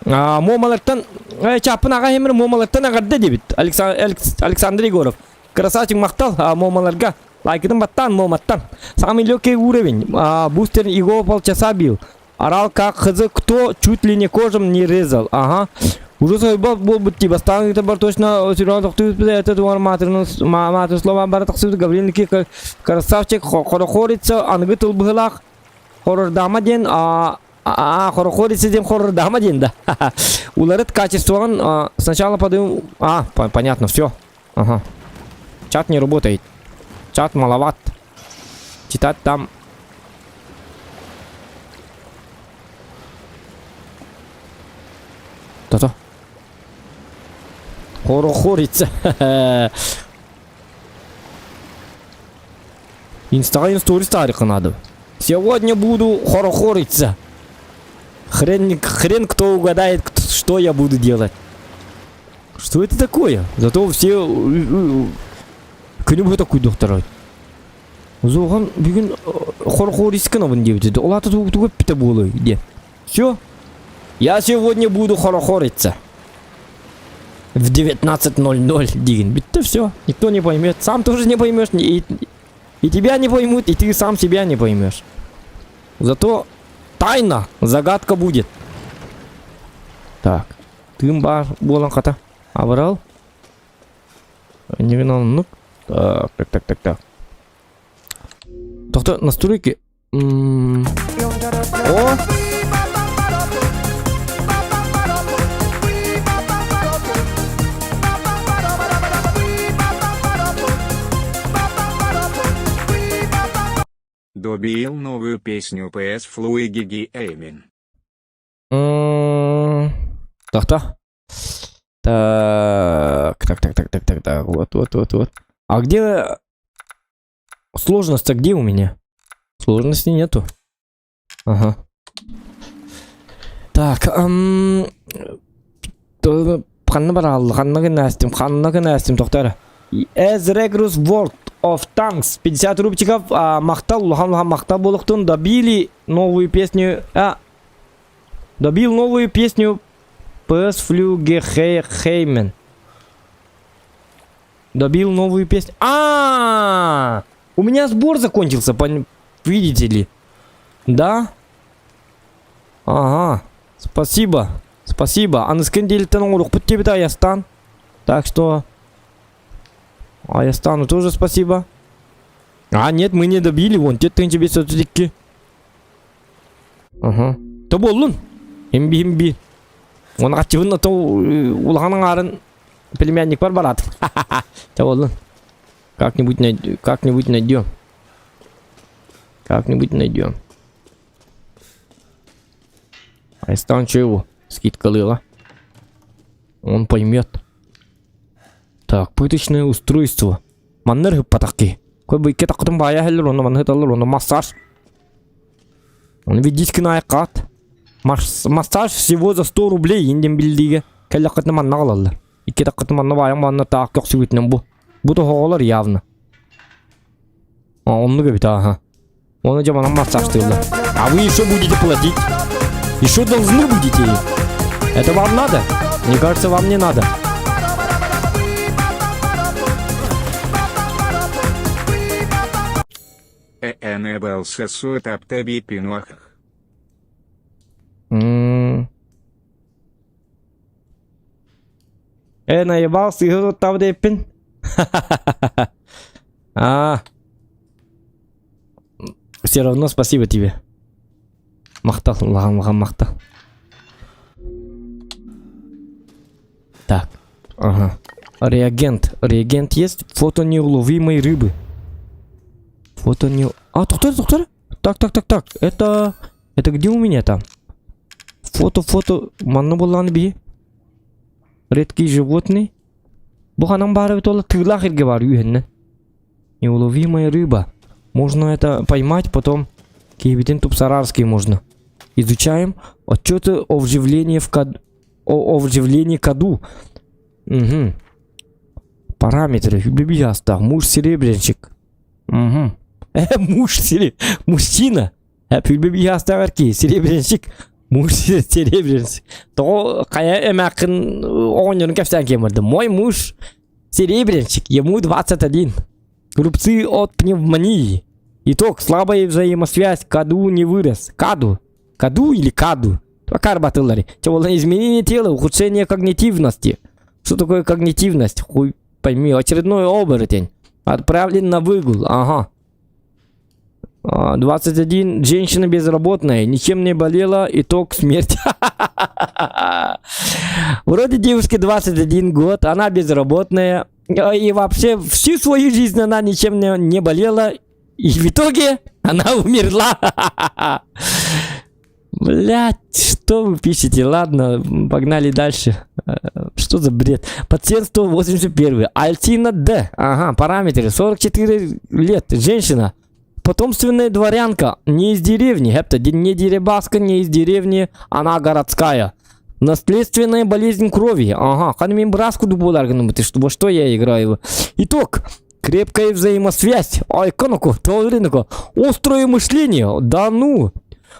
Момалактан, чапын аға емір момалактан ағарды дебіт. Александр Егоров. Красавчик мақтал, момаларға. Лайкыдың баттан, моматтан. Самый легкий уровень. Бустер его полчаса бил. Орал как хз, кто чуть ли не кожем не резал. Ага. Уже свой был быть типа. Стану это бар точно. Серьезно, кто это твой матер слова бар таксит. Гаврилники красавчик. Хорохорица. Ангытыл бхылах. Хорор дамаден. Хорохорица дем хорор дамаден, да. Уларит качествован. Сначала подаю. Понятно, все. Ага. Чат не работает. Чат маловат. Читать там. То-то. Хорохорица. Инстаграм сторис тарика надо. Сегодня буду хорохориться. Хрен кто угадает, что я буду делать. Что это такое? Зато все... Күні такой доктор. Зоған бүгін хорохорискі набын деп деді. Олаты тугып біті болы. Все. Я сегодня буду хорохориться. В 19:00 деген. Бітті все. Никто не поймет. Сам тоже не поймешь. И тебя не поймут, и ты сам себя не поймешь. Зато тайна, загадка будет. Так. Тым бар болан қата. Абырал. Не виновен, ну. Так. Тоқта, настройки. О! Добил новую песню PS Flu Gigi Эймин. Так. Вот. А где сложность-то где у меня? Сложности нету. Ага. Так, Ханна Настим, доктор. As Regrus World of Tanks 50 рубчиков. Махтал, Лухан Махтал Болохтун. Добил новую песню PS Flu Gigi Эймин. Добил новую песню. У меня сбор закончился, видите ли? Да? Ага. Спасибо. А на скандиле-то на урок под тебя, Аястан. Так что... Аястану тоже спасибо. Нет, мы не добили. Вон, тебе все-таки. Ага. То болун. Химби. Он активно то улаханың арын племянник бар барат. То болун. Как-нибудь найдем. Аястан что его? Скидка лыла. Он поймет. Так, пыточное устройство. Маннер патаки. Кой бы кета кутым бая хеллер, он маннер таллер, он массаж. Он видит кнайкат. Массаж всего за 100 рублей, индем билдиге. Келла кутым манна алалар. И кета кутым манна бая манна так как сюитнем бу. Буду хоголар явно. Он много бита, ага. Он уже манна массаж тылла. А вы еще будете платить? Еще должны будете? Это вам надо? Мне кажется, вам не надо. Энэбэлся сует аптаби пинуахах. Наебался и вот там депин. Все равно спасибо тебе. Махтал, махтал. Так, ага. Реагент есть? Фото неуловимой рыбы. Доктор. Так. Это где у меня там? Фото. Манна болан би. Редкий животный. Буханам бары бит ола тыглах ирге бар үйенне. Неуловимая рыба. Можно это поймать, потом Киевитин Тупсарарский можно. Изучаем отчеты о вживлении в каду. О вживлении каду. Угу. Параметры. Библиаста. Муж-серебрянщик. Угу. Мужчина. Библиаста арки. Серебрянщик. Муж-серебрянщик. То кая эмакин он кафтан кемерди. Мой муж серебрянщик. Ему 21. Рубцы от пневмонии. Итог. Слабая взаимосвязь. Каду не вырос. Каду. Каду или каду? Карбатылари. Изменение тела, ухудшение когнитивности. Что такое когнитивность? Хуй пойми. Очередной оборотень. Отправлен на выгул. Ага. 21. Женщина безработная. Ничем не болела. Итог смерти. Вроде девушке 21 год. Она безработная. И вообще всю свою жизнь она ничем не болела. И в итоге она умерла. Блять, что вы пишете? Ладно, погнали дальше. Что за бред? Пациент 181. Альтина Д. Ага, параметры. 44 лет. Женщина. Потомственная дворянка. Не из деревни. Это не деребаска, не из деревни. Она городская. Наследственная болезнь крови. Ага, ханмин браску дуболаргану. Ты что, во что я играю? Итог. Крепкая взаимосвязь. Ай, кануку, толринаку. Острое мышление. Да ну.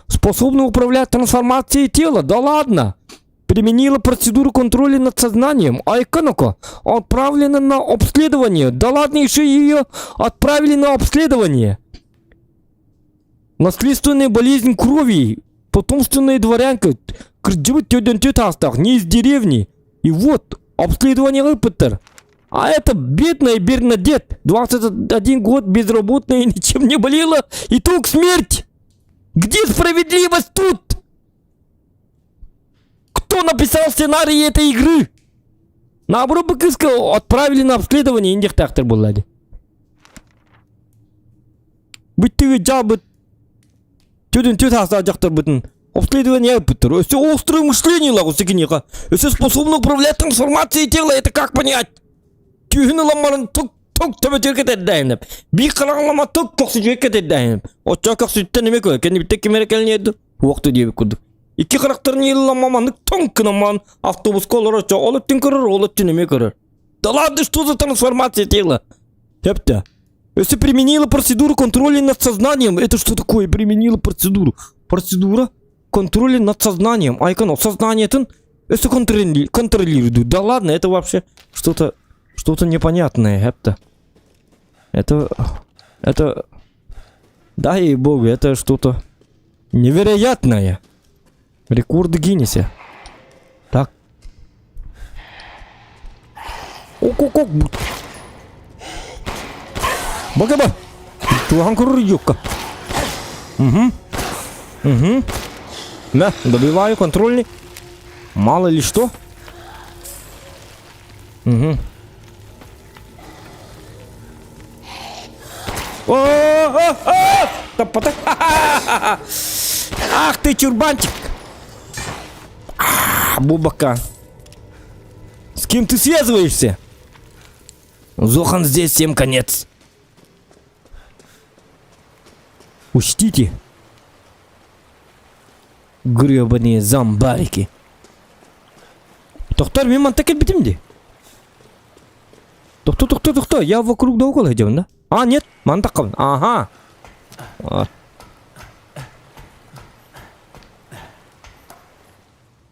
Способна управлять трансформацией тела. Да ладно. Применила процедуру контроля над сознанием. Айканоко. Отправлена на обследование. Да ладно, еще ее отправили на обследование. Наследственная болезнь крови. Потомственная дворянка. Не из деревни. И вот, обследование Рыппетер. А это бедная Бернадет. 21 год безработная, ничем не болела. Итог смерть. Где справедливость тут? Кто написал сценарий этой игры? Наоборот, бы сказал, отправили на обследование индихтактор буллади. Быть ты джабы. Тюден тюдхаса джахтар бытын. Обследование Петер. Все острое мышление лагу секинеха. Все способно управлять трансформацией тела. Это как понять? Тюхина ламаран тук. Тук тебе тюркет дайнап. Би қалалама тук тоқсы тюркет дайнап. Очакақ сүттен еме көй. Кенде бітек кемері кәлінеді. Уақты дейбі күдік. Икі қарақтарын еламаманық тонкынаман. Автобус колыр оча. Олып тін көрір, олып тін еме көрір. Да ладно, что за трансформация тела? Хепта. Если применила процедуру контроля над сознанием. Это что такое? Применила процедуру. Процедура контроля над сознанием. Айкано, сознание-то. Если контролируют. Да ладно, это вообще что-то непонятное. Это... Да ей богу, это что-то невероятное. Рекорд Гиннеса. Так. Ок. Багаба. Тухан курюка. Угу. Да, добиваю контрольный. Мало ли что. Угу. Ах ты, чурбанчик! Бубака. С кем ты связываешься? Зохан здесь, всем конец. Учтите. Гребаные зомбарики. Тоқтар, мен мантакет бітім де. Тоқта. Я вокруг да около идем, да? А, нет, мантаққа. Ага.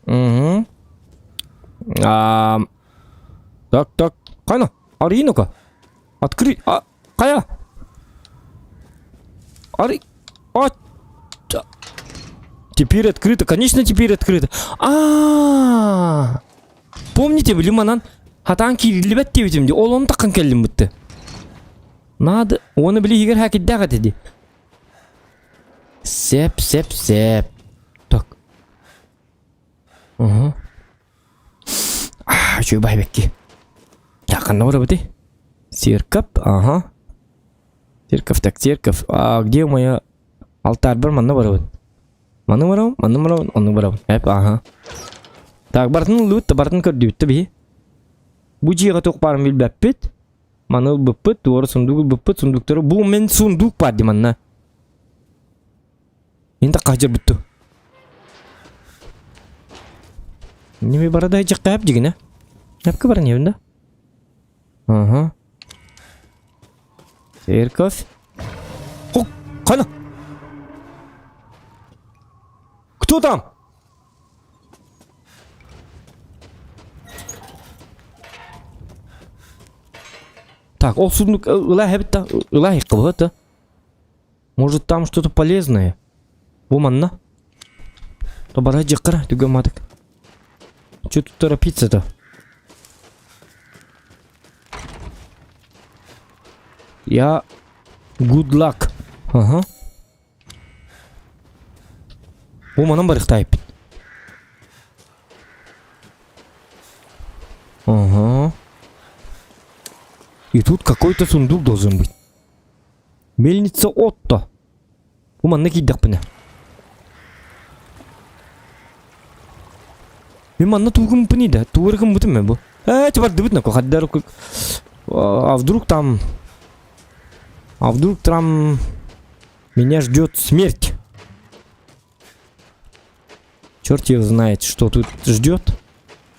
Угу. Так. Қайна? Арину-ка. Открыть. Қая? Теперь открыто. Конечно, теперь открыто. Помните, Лиманан? Хатан кирилибет девитимди. Ол оны таққан келдім бітті. Надо. Оны біле егер хакиддағат еді. Сеп. Так. Угу. Чүй байбекки. Яқында бара біті. Церковь. Ага. Церковь. А где моя алтарь бар? Манна бара біт. Манна барам. Ага. Так, бартын лут, бартын көрді бітті бі. Бұ жиға тоқ барым білбәп бет. Маны быппыт, туары сундук быппыт, сундуктары. Бұл мен сундук бар де манна. Енді қажыр бұтты. Неме барада жаққа әп деген, а? Әпкі бар не бұнда? Ага. Церковь. О, қана! Кто там? Так, ол сундук ылай әбітті, ылай қылыты. Может там что-то полезное? Бұл манна? То бара жаққыра, дүгамадық. Че тут торопиться-то? Я... Good luck. Ага. Бұл манан барық тайып. Ага. И тут какой-то сундук должен быть. Мельница Отто. Бұл манна кейдақ піне. Мен манна туғым піне да. Туғырғым бұтым мен бұл. Тепар дыбытна ко. Хаддару как... А вдруг там... А вдруг там... Меня ждет смерть. Черт его знает, что тут ждет.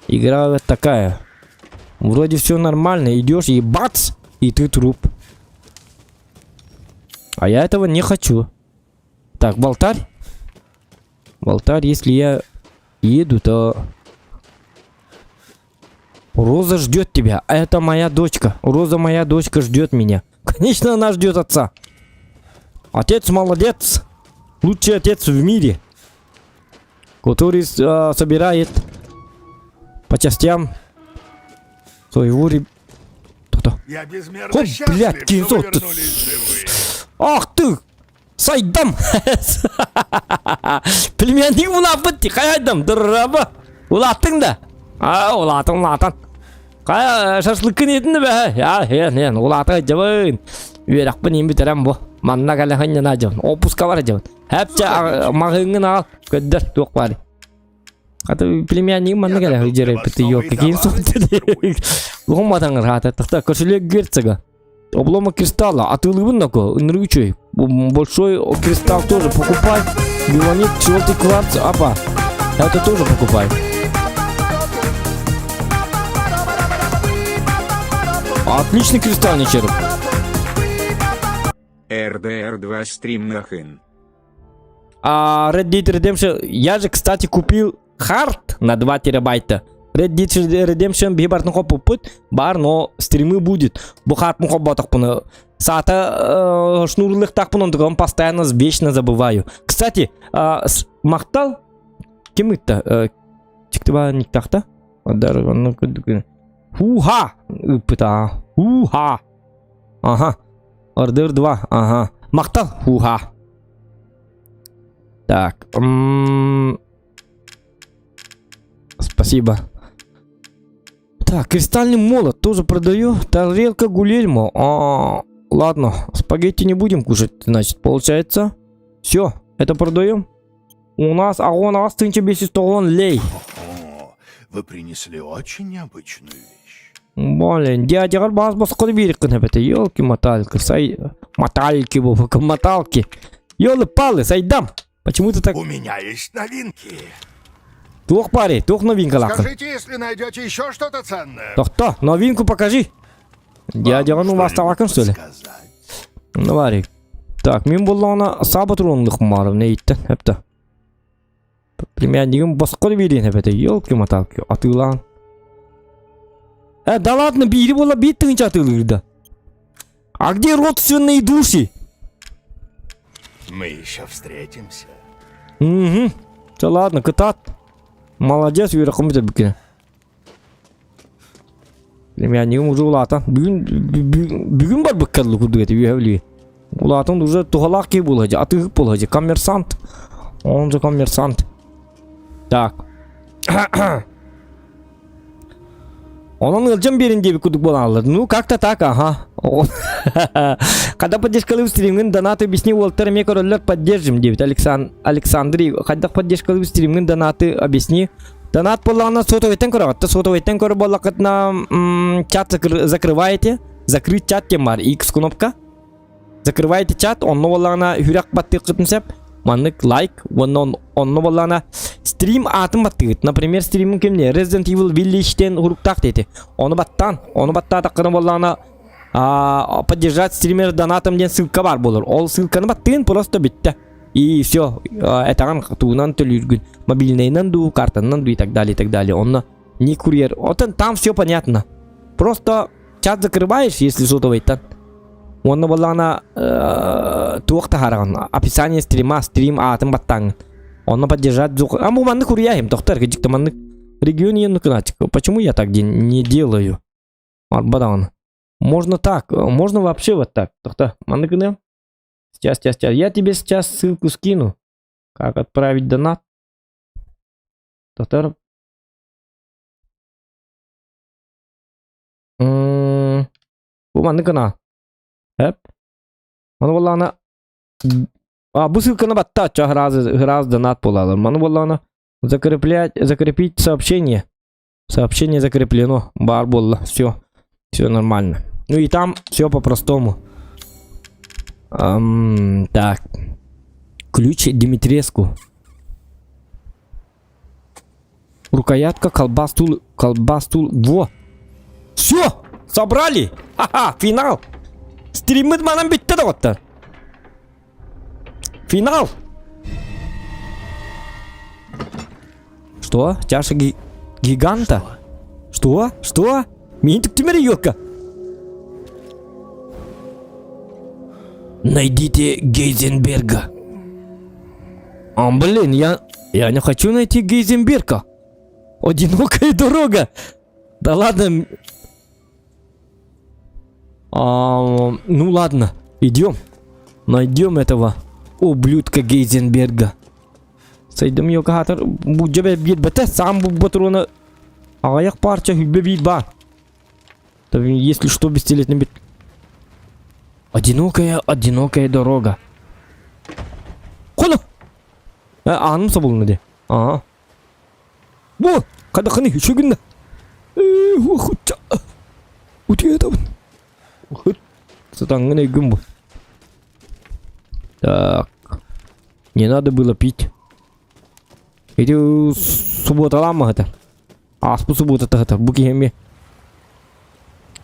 Игра такая. Вроде все нормально. Идешь и бац! И ты труп. А я этого не хочу. Так, в алтарь. В алтарь, если я еду, то... Роза ждет тебя. А это моя дочка. Роза моя дочка ждет меня. Конечно, она ждет отца. Отец молодец. Лучший отец в мире. Который собирает по частям своего ребенка. Я безмерно О, счастлив, блядь, что кинцо, вы ты- вернулись живы. Ах ты! Сайдам! Племянник улапыт, қайдам, дұрраба! Улаттың да? Улатын. Қай шашлықын етін бе? Мен, улаты жабын. Верақпын ең бітерем бұл. Манна кәліғын ена жабын. Опуска бар жабын. Әпче мағыңын ал. Көддір, тоқ бар. Қаты племянник манна кәліғын жері біті yok. Кейін соқты. Лұғыматаңыр қаты. Тықта көшілек герцога. Облома кристалла. Атылыбын нако. Нрючой. Большой кристалл тоже покупай. Бионит, желтый кварц. Апа. Это тоже покупай. Отличный кристальный череп. РДР 2 стрим нахын. А Red Dead Redemption... Я же, кстати, купил хард на 2 терабайта. Red Dead Redemption бейбартын қопы пұт. Бар, но стримы будет. Бұл хартын қоп батық бұны. Сата шнурлық так бұны, он постоянно вечно забываю. Кстати, мақтал... Кем это? Тиктіба никтақта? Хуха! Пыта. Хуха! Ага. РДР 2. Ага. Мақтал? Хуха. Так. Спасибо. Так, кристальный молот тоже продаю. Тарелка Гулельмо. Ладно, спагетти не будем кушать, значит, получается. Все, это продаем. У нас агон астынча 500 лей. О, вы принесли очень необычную вещь. Блин, дядя бас басқы берік қына бәті. Ёлки-моталки, моталки, моталки. Ёлы-палы, сайдам. Почему ты так... У меня есть новинки. Тух пари, тух новинка лака. Скажите, если найдете еще что-то ценное. Тохта, новинку покажи. Дядя, ну вас талакын, что ли? Сказать. Ну, вари. Так, мен болғана сабатронлық марым, не еттен, әпті. Племяннигім басқы берейін, әпті. Ёлки-моталки, атылан. Да ладно, бери бола беттігінші атылырды. А где родственные души? Мы еще встретимся. Угу. Все, ладно, кытат. Молодец, Юра, қымыты бүкені. Племяннигім уже улатан. Бүгін бар бүккерлі күдігеті, үйәвлі. Улатын уже тұғалақ кей болғаджы, атығып болғаджы. Коммерсант. Он же коммерсант. Так. Onun ılcım birinde bir kuduk bolanlar. Ну, как-то так, ага. Когда поддержкалив стримгін, донаты объясни уолтер ме короллер поддержим, девит Александрий. Когда поддержкалив стримгін, донаты объясни. Донат болағына сотоветтен көрі. Сотоветтен көрі болақытна чат закрываете. закрыть чат тем бар. X кнопка. Закрываете чат, онно боллана хүрак баттык кытымсап. Маннык лайк, онно боллана стрим атым баттык. Например, стримин кемне Resident Evil Village'тен хуруктак дети. Оны батта такканы боллана поддержать стример донатом ден ссылка бар болор. Ол ссылканы баттын просто битте. И все, это тунан төлүргүн, мобильныйнан ду, картанан ду и так далее. Он не курьер. Вот там все понятно. Просто чат закрываешь, если что-то войдет. Он болана туохта хараган. Описание стрима, стрим атым баттан. Он поддержать зух. А мы манны курьяем, доктор, гидик-то манны регионе нукнатик. Почему я так не делаю? Арбадан. Можно так, можно вообще вот так. Доктор, манны кунем. Сейчас. Я тебе сейчас ссылку скину. Как отправить донат. Доктор. Манны кана. Эп. Мана боллана. Бу ссылка на батта, ча раз донат полалар. Мана боллана. Закрепить сообщение. Сообщение закреплено. Бар болла. Все нормально. Ну и там все по-простому. Так. Ключ Димитреску. Рукоятка, колбас-тул. Во! Все! Собрали! Ха-ха! Финал! Стримит манам битте да вот-то! Финал! Что? Чаша гиганта? Что? Минтик тимерёка! Найдите Гейзенберга. Блин, я не хочу найти Гейзенберга. Одинокая дорога. Да ладно. Ну ладно, идем. Найдем этого ублюдка Гейзенберга. Сайдым yok hatır. Bu cebe bir bete сам bu батрона. Аяк парча hübbe bir бар. Если что, бесцелетный бит. Одинокая дорога. Хоно! Аным соболны де. Во! Кадаханы шөгүнна. Хутча. Утеда. Хут. Сатангын эгүн бу. Так. Не надо было пить. Эти суббота лама это. Аспу суббота это. Буки хеми.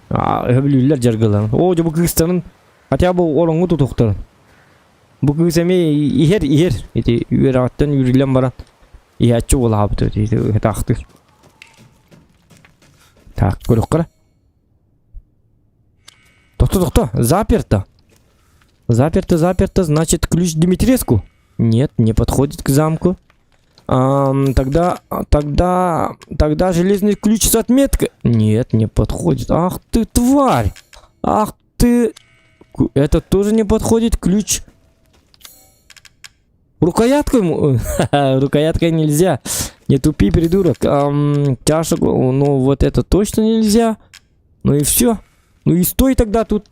Höbülüller jargılan. O bu kızların hatta bu orangu tutuktur. Bu kız iher. Eti üyerattan yürülen baran. İhatçı olabdı. Eti taktır. Так, көрөк. Доктор, заперто. Заперто, значит, ключ Димитреску? Нет, не подходит к замку. Тогда железный ключ с отметкой. Нет, не подходит. Ах ты, тварь! Ах ты! Это тоже не подходит. Ключ. Рукояткой нельзя. Не тупи, придурок. Чашек, ну вот это точно нельзя. Ну и все. Ну и стой тогда тут.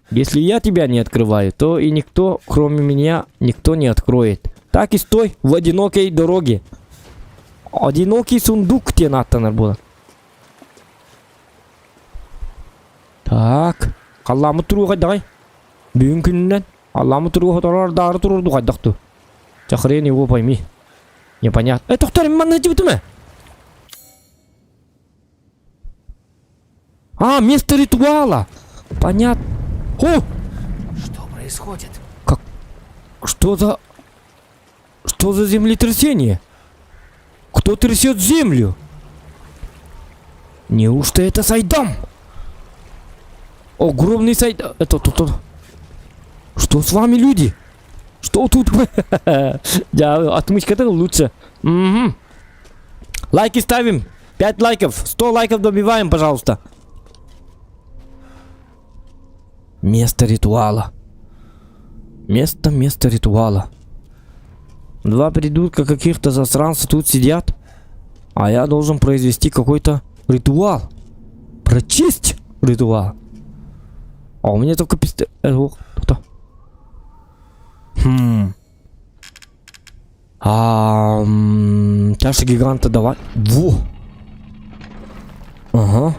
Если я тебя не открываю, то и никто, кроме меня, никто не откроет. Так и стой в одинокой дороге. Одинокий сундук тебе надо было. Так. Алламы тұруға дай. Бүгін күнінен. Алламы тұруға дары тұрырды қайдақты. Чақырен его пойми. Непонятно. Тоқтар, мен маңна жібіті ме? Место ритуала. Понятно. О! Что происходит? Как? Что за землетрясение? Кто трясет землю? Неужто это Сайдам? Огромный Сайдам. Это тут. Что с вами, люди? Что тут? Да, отмычка-то лучше. Угу. Лайки ставим. 5 лайков. 100 лайков добиваем, пожалуйста. Место ритуала. Место ритуала. 2 придурка каких-то засранцев тут сидят. А я должен произвести какой-то ритуал. Прочесть ритуал. А у меня только пистолет. Кто? Чаша гиганта давай. Во. Ага.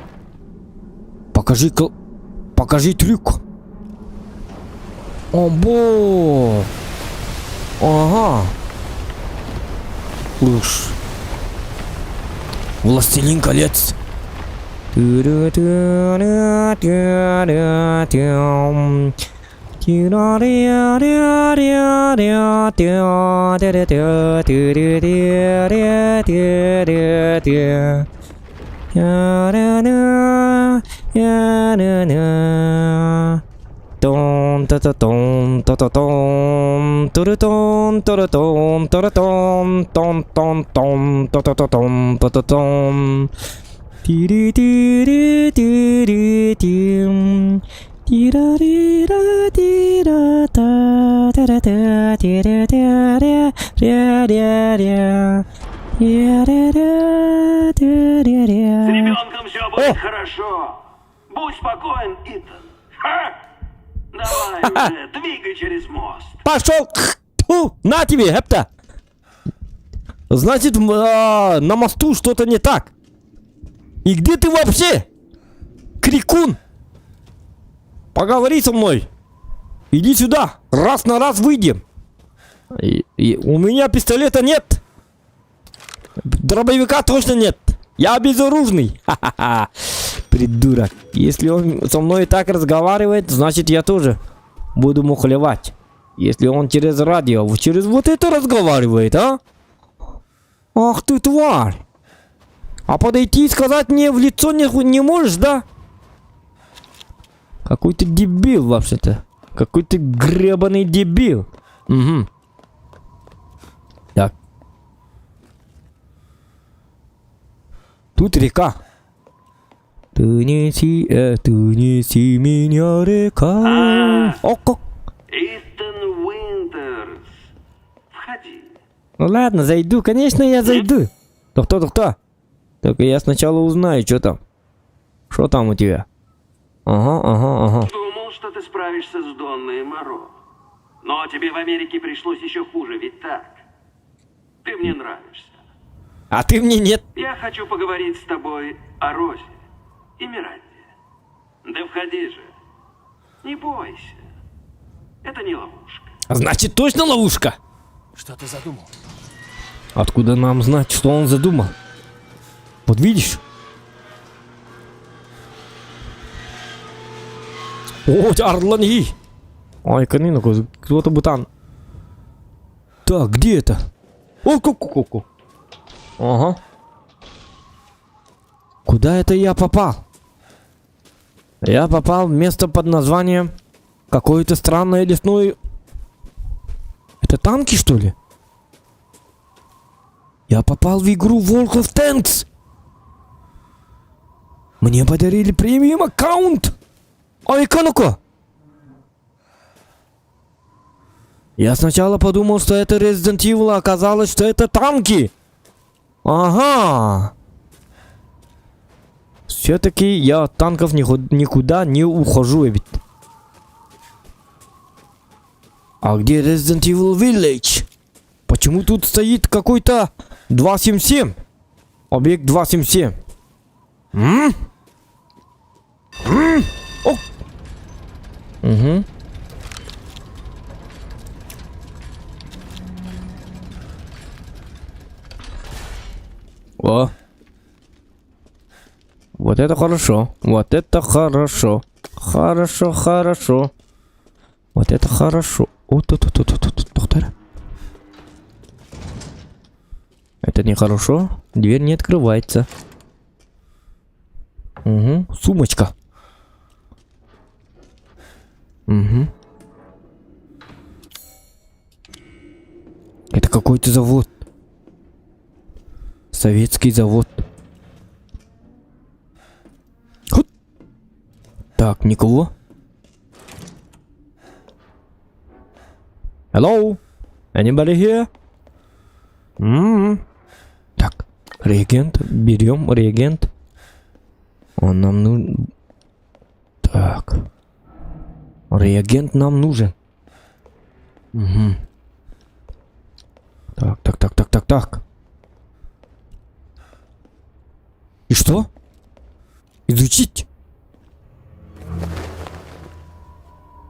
Покажи трюк. Омбо. Ага. Уж. Властелин колец. Том та та том та та том туру том туру том туру том том том том та та та том та та том тири тири тири тим тира рира тира та та та та тира тира ря ря ря С ребенком все будет хорошо. Будь спокоен, Итан. Ха! Давай уже, двигай через мост. Пошел! Тьфу, на тебе, хепта! Значит, на мосту что-то не так. И где ты вообще? Крикун! Поговори со мной. Иди сюда. Раз на раз выйдем. У меня пистолета нет. Дробовика точно нет. Я безоружный. Ха-ха-ха. Придурок. Если он со мной так разговаривает, значит я тоже буду мухлевать. Если он через радио, через вот это разговаривает, а? Ах ты тварь. А подойти и сказать мне в лицо не можешь, да? Какой ты дебил вообще-то. Какой ты гребаный дебил. Угу. Так. Тут река. Ты неси меня, река. О, как. Итан Уинтерс. Входи. Ну ладно, зайду. Конечно, я зайду. Да кто? Только я сначала узнаю, что там. Что там у тебя? Ага. Думал, что ты справишься с Донной Моро. Но тебе в Америке пришлось еще хуже, ведь так? Ты мне нравишься. А ты мне нет. Я хочу поговорить с тобой о Розе и Миранде. Да входи же. Не бойся. Это не ловушка. Значит, точно ловушка? Что ты задумал? Откуда нам знать, что он задумал? Вот видишь? О, арланги! Ой, канина, кто-то бутан. Так, где это? О, ку-ку-ку-ку. Ага. Куда это я попал? Я попал в место под названием какое-то странное лесное... Это танки, что ли? Я попал в игру World of Tanks. Мне подарили премиум аккаунт. Ой-ка, ну-ка. Я сначала подумал, что это Resident Evil, а оказалось, что это танки. Ага. Все-таки я от танков никуда не ухожу, ведь. А где Resident Evil Village? Почему тут стоит какой-то 277? Объект 277. О! Угу. О. Вот это хорошо. Вот это хорошо. Хорошо. Вот это хорошо. Вот тут. Доктор. Это нехорошо. Дверь не открывается. Угу. Сумочка. Угу. Это какой-то завод. Советский завод. Худ. Так, никого. Hello? Anybody here? Так, реагент. Берем реагент. Он нам нужен. Так. Реагент нам нужен. Угу. Так. И что? Изучить?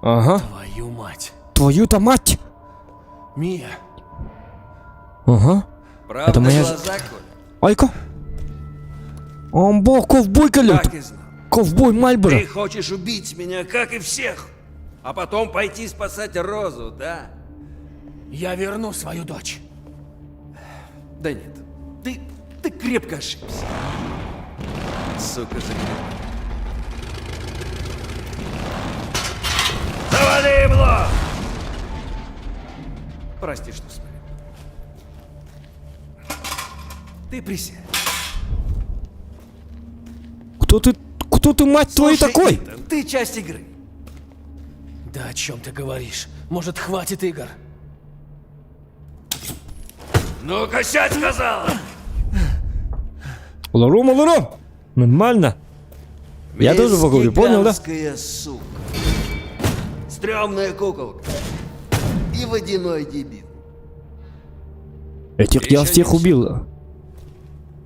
Ага. Твою мать. Твою-то мать! Мия, Ага. Правда, Это моя глаза, Коля? Айка. Амбо, ковбой колет. Так и знал. Ковбой Мальборо. Ты хочешь убить меня, как и всех, а потом пойти спасать Розу, да? я верну свою дочь. Да нет, ты крепко ошибся. Сука, загребай. Завали его! Прости, что вспомнил. Ты присядь. Кто ты, мать твою, Слушай, такой? Итан, ты часть игры. Да о чем ты говоришь? Может, хватит игр? Ну-ка, сядь, сказал! Ларом. Нормально. Я тоже поговорю, понял, да? Гигантская сука. Стрёмная куколка. И водяной дебил. Этих я Еще всех ничего. убил.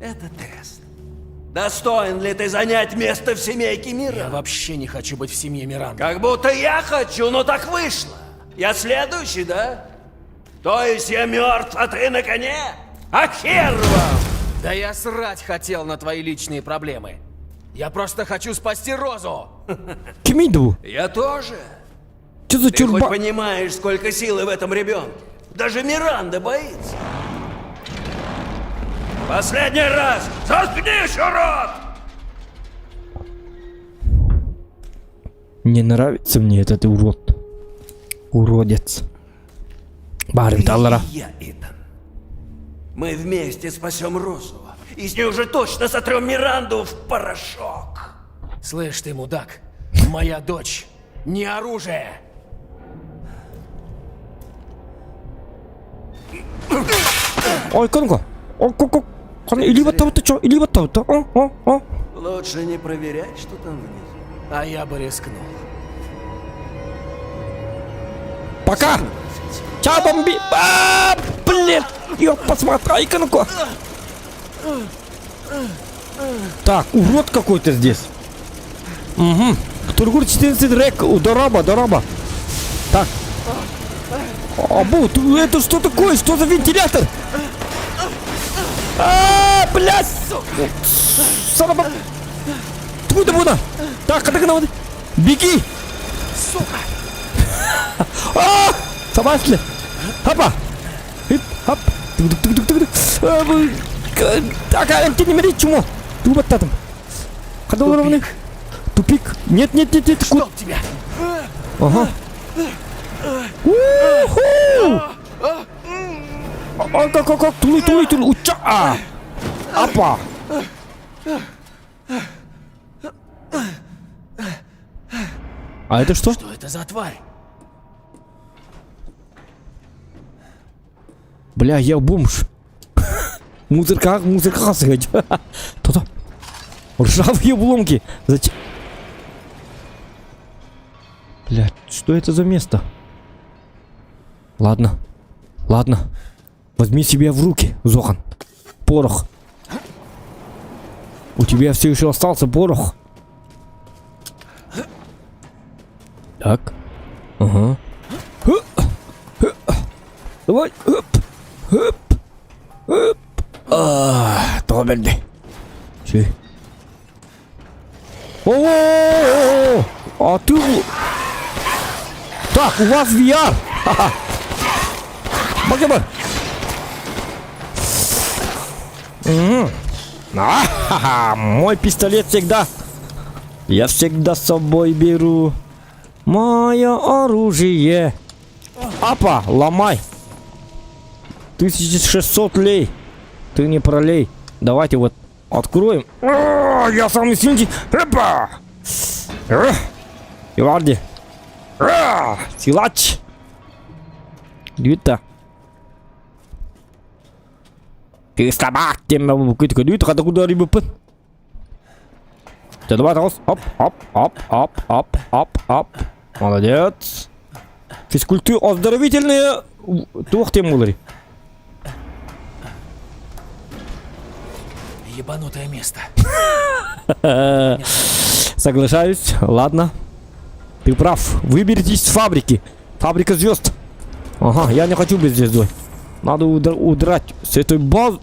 Это тест. Достоин ли ты занять место в семейке Я мира? вообще не хочу быть в семье Миранды. Как будто я хочу, но так вышло. Я следующий, да? То есть я мертв, а ты на коне? А хер вам! Да я срать хотел на твои личные проблемы. Я просто хочу спасти Розу. Кимиду. Я тоже. Что за Ты хоть чурба? понимаешь, сколько силы в этом ребенке? Даже Миранда боится. Последний раз! Заткнись, урод! Не нравится мне этот урод. Уродец. Барин Таллара. И я, Итан. Мы вместе спасем Розу. И с ней уже точно сотрем Миранду в порошок. Слышь ты, мудак, моя дочь не оружие. Ой, конго. О, ко. Или вот то, что? Или вот то. О. Лучше не проверять, что там внизу. А я бы рискнул. Пока. Чао, бомби. Блин. Ёп, посмотри, конго. Так, урод какой-то здесь. Угу. Тургур 14 рек. Дороба. Так. Абу, это что такое? Что за вентилятор? Блядь! Сараба! Откуда? Так, воды. Беги! Сука! Собаки! Хопа! Хоп! Так, ты не мери, чему? Тубат там. Ходовый. Тупик. Нет. Чтоб тебя! Ага. Уху! Как, тули, уча! Апа! А это что? Что это за тварь? Бля, я бомж. Мусорка сходить. То-то. Ржавые обломки. Зачем? Бля, что это за место? Ладно. Возьми себя в руки, Зохан. Порох. У тебя все еще остался порох. Так. Ага. Давай. Добрый. Че? О, а ты... Так, у вас VR. Ха-ха. Багаба. Мой пистолет всегда. Я всегда с собой беру. Мое оружие. Апа, ломай. 1600 лей. Ты не пролей. Давайте вот откроем. Я самый сильный. Опа. Иварди. Силач. Дюта. Ты собак, тем какой-то дюта, когда куда рыбы. Давай, раз. Оп. Молодец. Физкультура оздоровительные. Тух тем мулари. Ебанутое место. Соглашаюсь. Ладно. Ты прав. Выберитесь с фабрики. Фабрика звезд. Ага, я не хочу быть звездой. Надо удрать с этой базы.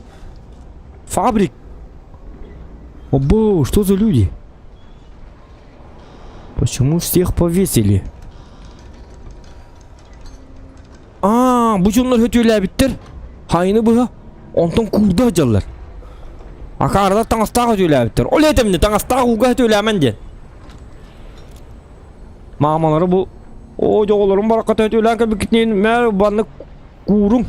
Фабрик. Обо, что за люди? Почему всех повесили? Bu şunlar hötüyle bitter. Hayını bu. Ondan kurda hacallar. Akarda tanısta hötüyle bitter. Ol etemni tanısta uga hötüyle mende. Mamaları bu. O joğlarım barakat hötüyle ka bikitneyin mer banны курум.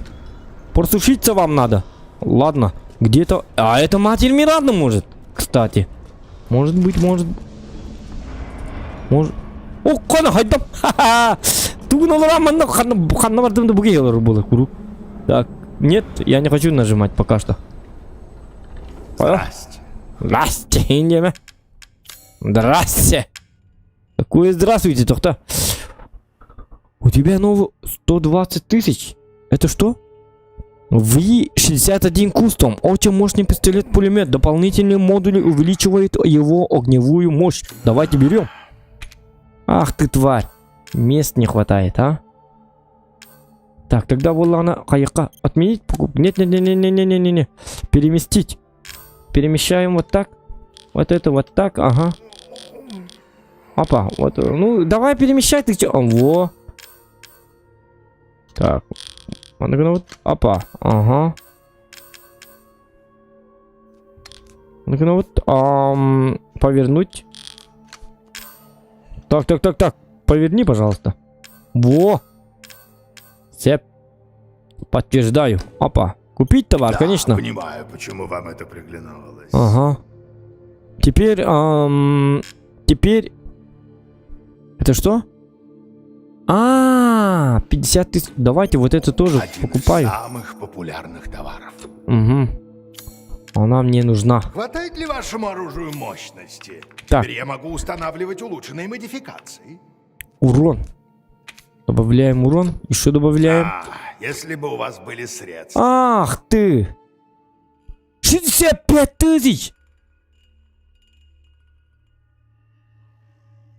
Просушиться вам надо. Ладно. Где-то... А это матерь Миранда может. Кстати. Может быть, может... О, кана хайдам. Ха-ха. Так, нет, я не хочу нажимать пока что. Здрасте. Здрасте. Здрасте. Какое здравствуйте, тохта. У тебя новый 120 тысяч. Это что? V61 Custom. Очень мощный пистолет-пулемет. Дополнительные модули увеличивают его огневую мощь. Давайте берем. Ах ты тварь. Мест не хватает, а? Так, тогда Волана каяка. Отменить покупку? Нет. Переместить. Перемещаем вот так. Вот это вот так, ага. Опа, вот. Ну, давай перемещай, ты чё? Во. Так. Вот. Опа, ага. Ну вот. Повернуть. Так. Поверни, пожалуйста. Во! Все. Подтверждаю. Опа. Купить товар, Да, конечно. понимаю, почему вам это приглянулось. Ага. Теперь... Теперь... Это что? 50 тысяч. Давайте вот это тоже Один покупаю. из самых популярных товаров. Угу. Она мне нужна. Хватает ли вашему оружию мощности? Так. Теперь я могу устанавливать улучшенные модификации. Урон. Добавляем урон. Еще добавляем. Если бы у вас были средства. Ах ты! 65 тысяч!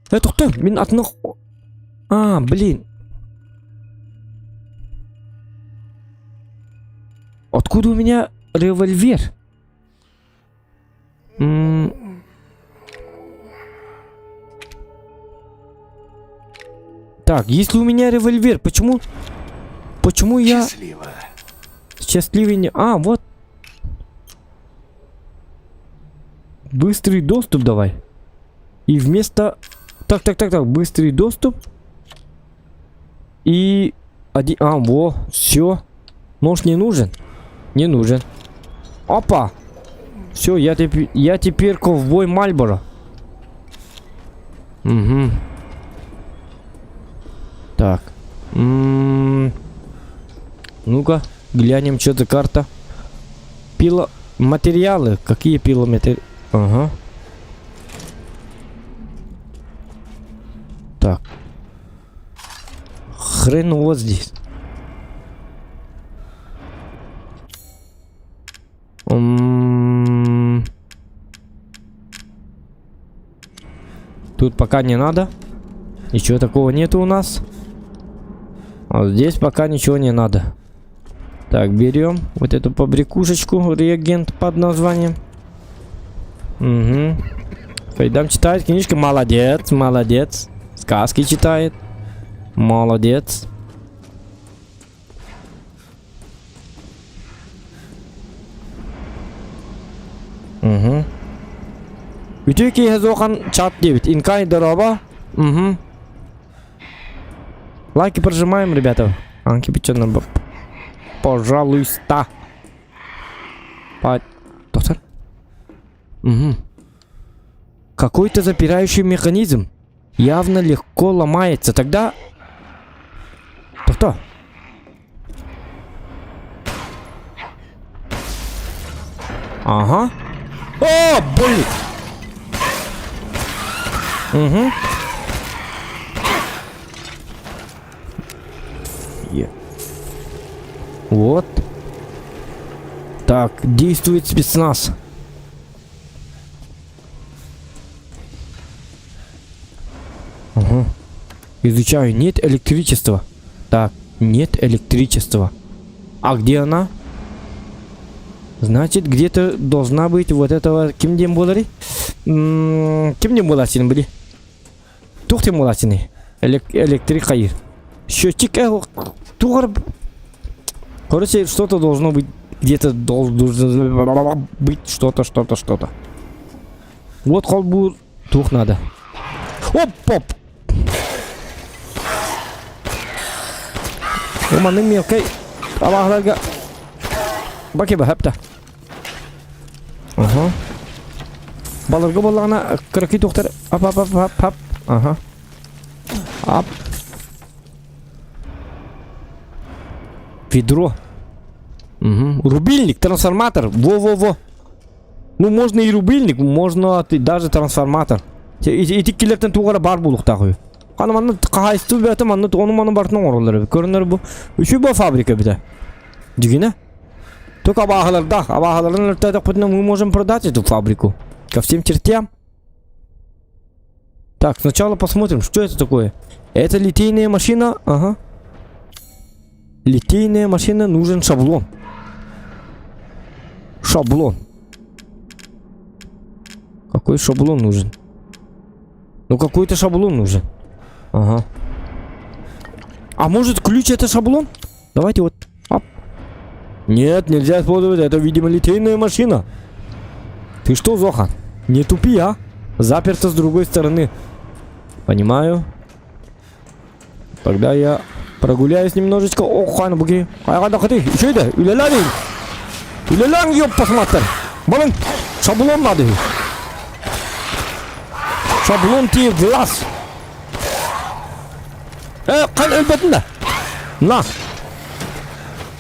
Это кто? Блин, одно... блин. Откуда у меня револьвер? Так, если у меня револьвер, почему я... Счастливо. Счастливый не... вот. Быстрый доступ давай. И вместо... Так. Быстрый доступ. И... во. Все. Нож не нужен. Не нужен. Опа. Все, я теперь ковбой Мальборо. Угу. Так. Ну-ка, глянем, что за карта. Материалы. Какие пилометры? Ага. Так. Хрен вот здесь. Тут пока не надо. Ничего такого нету у нас. А здесь пока ничего не надо. Так, берем вот эту побрякушечку, реагент под названием. Угу. Фейдам читает книжка. Молодец. Сказки читает. Молодец. Угу. Ütüki hazохан чат 9. Инкай дорога. Угу. Лайки прожимаем, ребята. Анки печённо. Пожалуйста. Доктор? Угу. Какой-то запирающий механизм. Явно легко ломается. Тогда... Доктор? Ага. О, блин! Угу. Вот. Так, действует спецназ. Угу. Изучаю. Нет электричества. Так, нет электричества. А где она? Значит, где-то должна быть вот этого... Кимден болари? Кимден боласин были? Тухтен боласины. Электрик хайр. Счетчик... Тугар... Короче, что-то должно быть. Где-то должно быть что-то. Вот холбу тух надо. Оп-оп! Уманы мелкой. Аллахларга. Баки бахапта. Ага. Балырга балларына кырки тухтар. Ап. Ага. Ап. Ведро. Угу. Рубильник, трансформатор. Во. Ну, можно и рубильник, можно даже трансформатор. Эти килертен тугара бар булук такой. Канаманны кайсту бетем анны тонуманы бартын оролдары. Көрүнөр бу. Үшү бу фабрика биде. Дигине? Только абахалардан летать, потом мы можем продать эту фабрику. Ко всем чертям. Так, сначала посмотрим, что это такое. Это литейная машина. Ага. Литейная машина, нужен шаблон. Шаблон. Какой шаблон нужен? Ну какой-то шаблон нужен. Ага. А может ключ это шаблон? Давайте вот. Оп. Нет, нельзя использовать. Это, видимо, литейная машина. Ты что, Зохан? Не тупи, а? Заперто с другой стороны. Понимаю. Тогда я прогуляюсь немножечко. О, хан буги. Айгада хати. Что это? Илелан, ёп, посмотри. Блин, шаблон надо. Шаблон тебе в глаз. Кан эльбетна. На.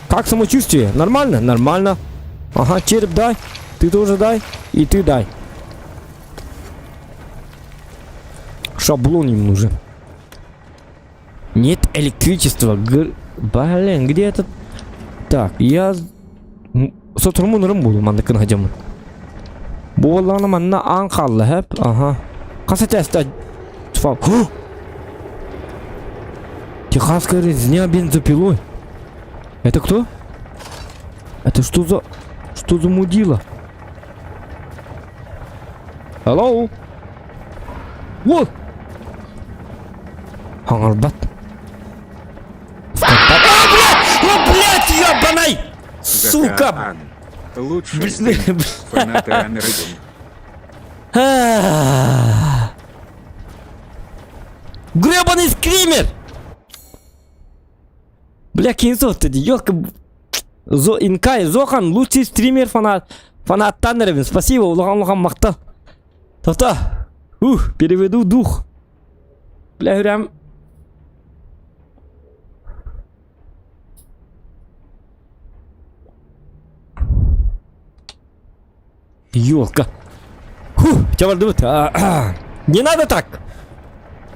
Как самочувствие? Нормально? Нормально. Ага, череп дай. Ты тоже дай. И ты дай. Шаблон им нужен. Нет электричества. Блин, где этот? Так, я... Сотурмун буду, манда кынгадямын. Буоллана манна анкалла хеп. Ага. Касатяста. Техасская резня бензопилой. Это кто? Это что за мудила? Алло? Вот! Хангарбат. Блядь, ебаный! Сука! ЗКАН. Лучший стрим. Фанаты Анрыгин. Гребаный скример! Бля, кинцов ты, ёлка. Инкай, Зохан, лучший стример фанат Таннеровин. Спасибо, Лухан махта. Та-та. Переведу дух. Бля, прям. Ёлка. Чавардут. Не надо так.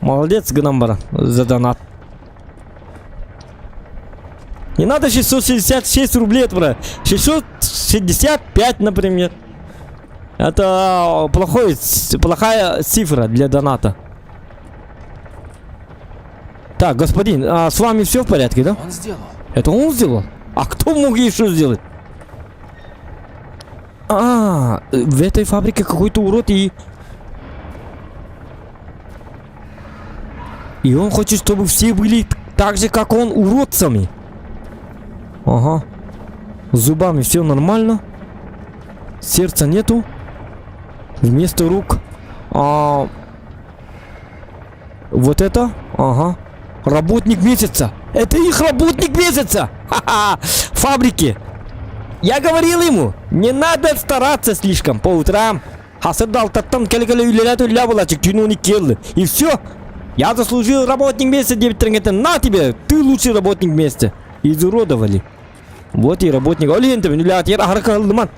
Молодец, Гнамбара, за донат. Не надо 666 рублей, бра. 665, например. Это плохая цифра для доната. Так, господин, а с вами все в порядке, да? Он сделал. Это он сделал? А кто мог еще сделать? В этой фабрике какой-то урод и он хочет, чтобы все были так же, как он, уродцами. Ага. С зубами все нормально. Сердца нету. Вместо рук. Вот это. Ага. Работник месяца. Это их работник месяца. Ха-ха. Фабрики. Я говорил ему, не надо стараться слишком по утрам. Хасырдал таттан келекеле үйлеряту лябылачык тюнуни келли. И все. Я заслужил работник месяца, 9 на тебе. Ты лучший работник месяца. Изуродовали. Вот и работник. Олентов, нулят, я рахарка алдыман.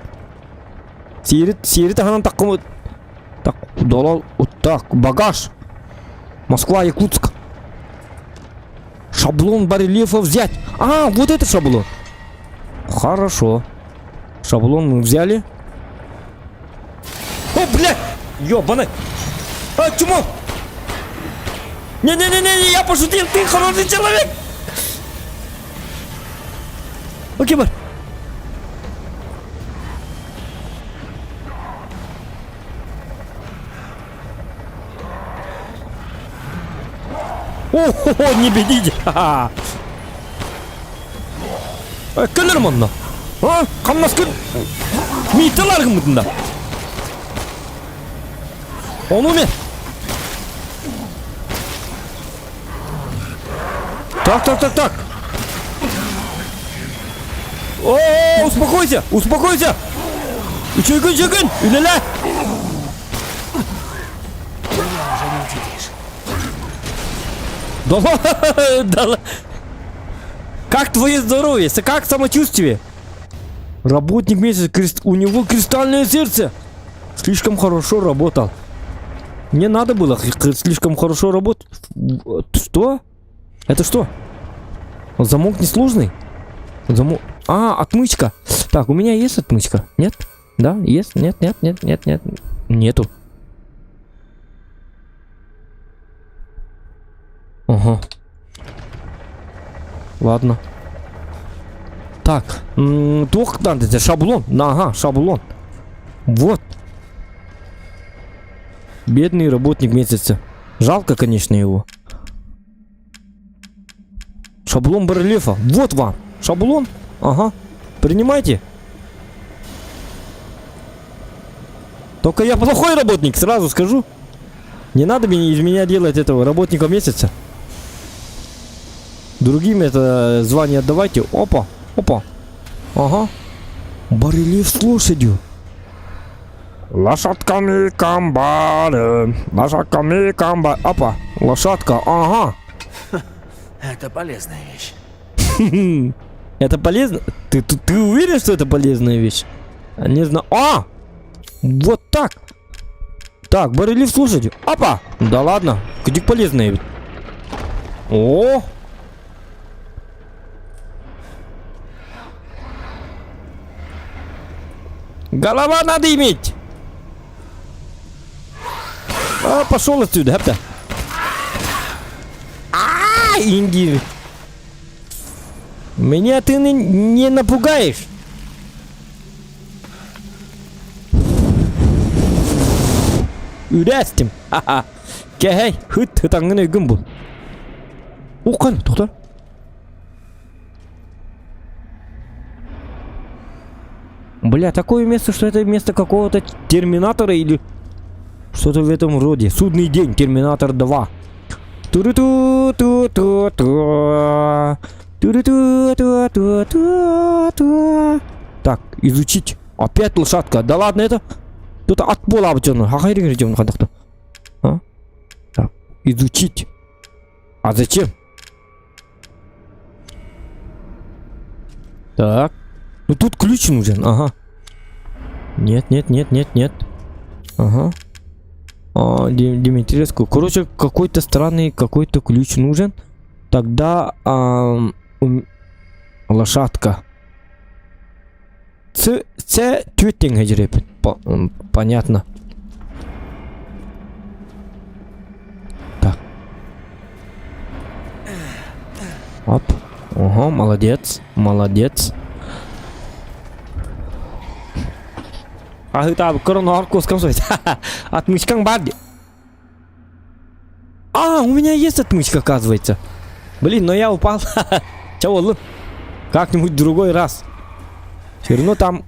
Сирит аханан такому. Так, долал. Вот так, багаж. Москва, Якутск. Шаблон барельефа взять. Вот это шаблон. Хорошо. Шаблон мы взяли. О, блядь! Ёбаный! Чему? Не-не-не, я пошутил, ты хороший человек. Окей, бар. О, не бедите. Көлерім онына. Қамнас көл. Мейталарғым мұтында. Onu мен. Так. О, успокойся. Чекін. Үлеле. Да. Как твое здоровье? Как самочувствие? Работник месяца, у него кристальное сердце. Слишком хорошо работал. Не надо было слишком хорошо работать. Что? Это что? Замок несложный? Замок... отмычка. Так, у меня есть отмычка? Нет? Да? Есть? Нет. Нету. Ага. Ладно. Так. Только надо, это шаблон. Ага, шаблон. Вот. Бедный работник месяца. Жалко, конечно, его. Шаблон барельефа. Вот вам. Шаблон. Ага. Принимайте. Только я плохой работник, сразу скажу. Не надо из меня делать этого работника месяца. Другим это звание отдавайте. Опа. Ага. Барельеф с лошадью. Лошадками комбаты. Опа. Лошадка. Ага. Это полезная вещь. Это полезно? Ты уверен, что это полезная вещь? Не знаю. Вот так. Так, барельеф с лошадью. Опа. Да ладно. Где полезная ведь? О. Голова надо иметь. Пошел отсюда, хапта. Инди. Меня ты не напугаешь. Үрәстім. Кәй, хыт-хытаңын өгін бұл. Қан, тоқтар. Бля, такое место, что это место какого-то терминатора или что-то в этом роде. Судный день, Терминатор 2. Так, изучить. Опять лошадка. Да ладно, это... Кто-то от пола обтянул. Так, изучить. А зачем? Так. Ну тут ключ нужен, ага. Нет. Ага. Димитреску. Короче, какой-то странный какой-то ключ нужен. Тогда лошадка. Це тютинг жүріп. Понятно. Так. Оп. Ага, молодец. Ты коронарку сказать. Отмычка барди. У меня есть отмычка, оказывается. Блин, но я упал. Чего? Как-нибудь в другой раз. Все равно там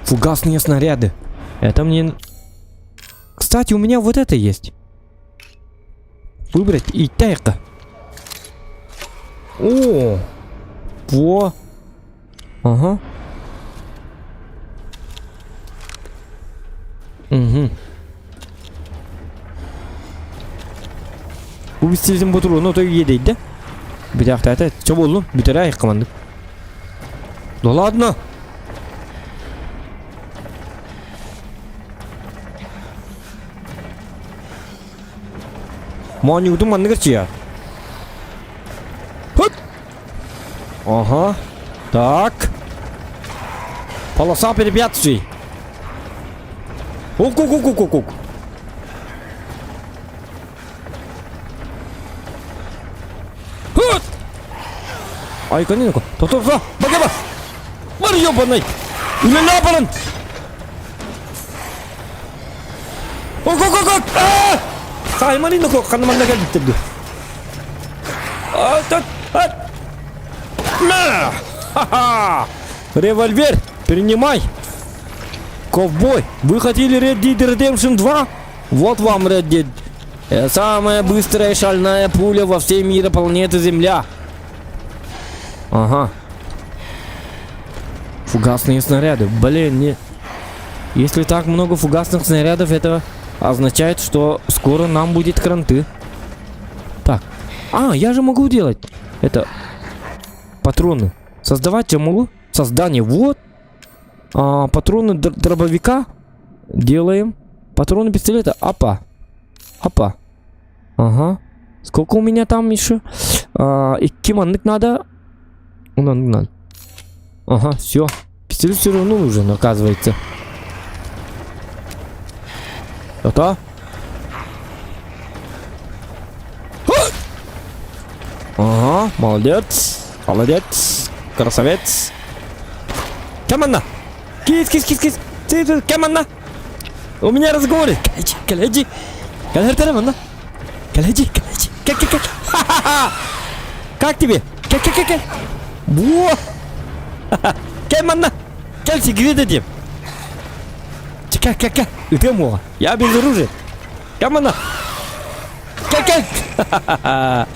фугасные снаряды. Это мне... Кстати, у меня вот это есть. Выбрать и тайка. Во. Ага. Угу. Убийством бутылу, но то едет, да? Битахта, это что было? Битарай команды. Да ладно. Мани удуман нигерчия. Хот. Ага. Так. Полоса препятствий. Ок. Айканинку. То. Багаба. Бар ёбаный. Или лапаран. Ок. Саймаринку ханманна келди. На! Ха-ха! Револьвер, принимай! Ковбой, вы хотели Red Dead Redemption 2? Вот вам Red Dead. Самая быстрая шальная пуля во всем мире планеты Земля. Ага. Фугасные снаряды. Блин, не... Если так много фугасных снарядов, это означает, что скоро нам будет кранты. Так. Я же могу делать. Это... Патроны. Создавать я могу. Создание. Вот. Патроны дробовика. Делаем. Патроны пистолета. Апа. Ага. Сколько у меня там еще? И киманник надо. Надо. Ага, все. Пистолет все равно нужен, оказывается. Это? Ага, молодец. Красавец. Каманна. Кис. Каманна. У меня разговоры. Коллеги. Коллеги. Как тебе? Как? Во. Каманна. Кальси, где дадим? Как? Идем, я без оружия. Каманна. Как?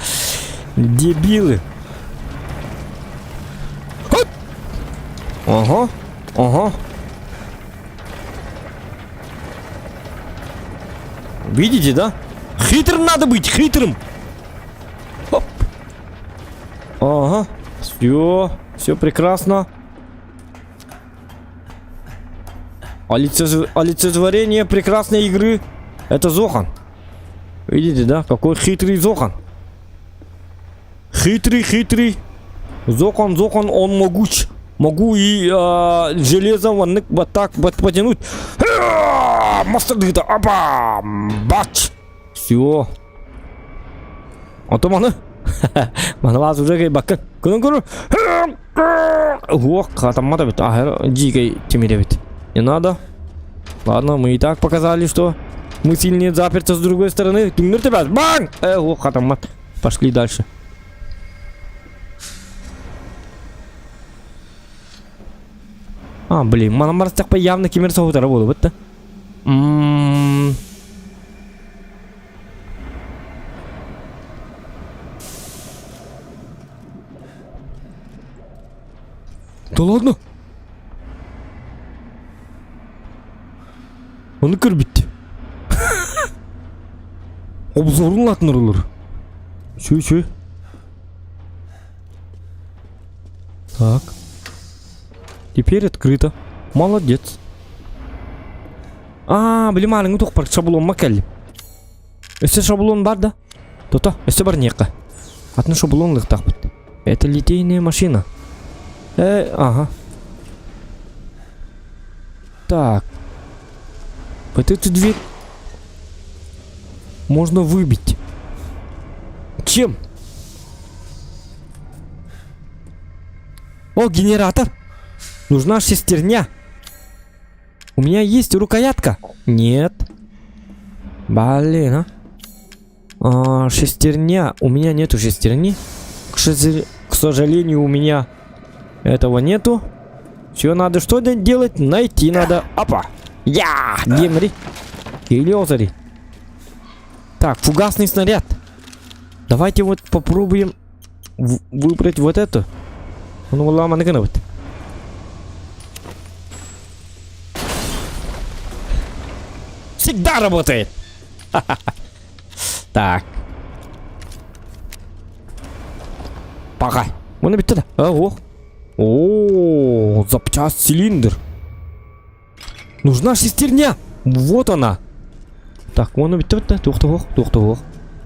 Дебилы. Ага. Видите, да? Хитрым надо быть, хитрым. Хоп. Ага. Все прекрасно. Олицетворение прекрасной игры. Это Зохан. Видите, да? Какой хитрый Зохан. Хитрый. Зохан, он могуч. Могу и железом вот так потянуть. Мастер Дыта. Опа! Бач! Все. Отоманы. Манаваз уже бакка. Кunu. Ох, хатамата бит. Дикой темире бит. Не надо. Ладно, мы и так показали, что мы сильнее заперты с другой стороны. Тумир тебя. Бang! Ох, хатамат. Пошли дальше. Блин, манамар так явно кемерсо работу, вот-то. Да ладно? Он кырбит. Обзорун латнырылыр. Чё? Так. Теперь открыто. Молодец. Блин, алың утук бар шаблон макелли. Эсе шаблон бар да? То-то, эсе бар нека. Атны шаблон лыктак бит. Это литейная машина. Ага. Так. Вот эту дверь можно выбить. Чем? О, генератор. Нужна шестерня. У меня есть рукоятка. Нет. Блин, шестерня. У меня нету шестерни. К сожалению, у меня этого нету. Все, надо что делать? Найти надо. Опа. Демри. Или озари. Так, фугасный снаряд. Давайте вот попробуем выбрать вот это. Ну, ладно, наконец. Всегда работает. Так. Пока. Вон бит туда. О, запчасть цилиндр. Нужна шестерня. Вот она. Так, вон бит туда. Тух.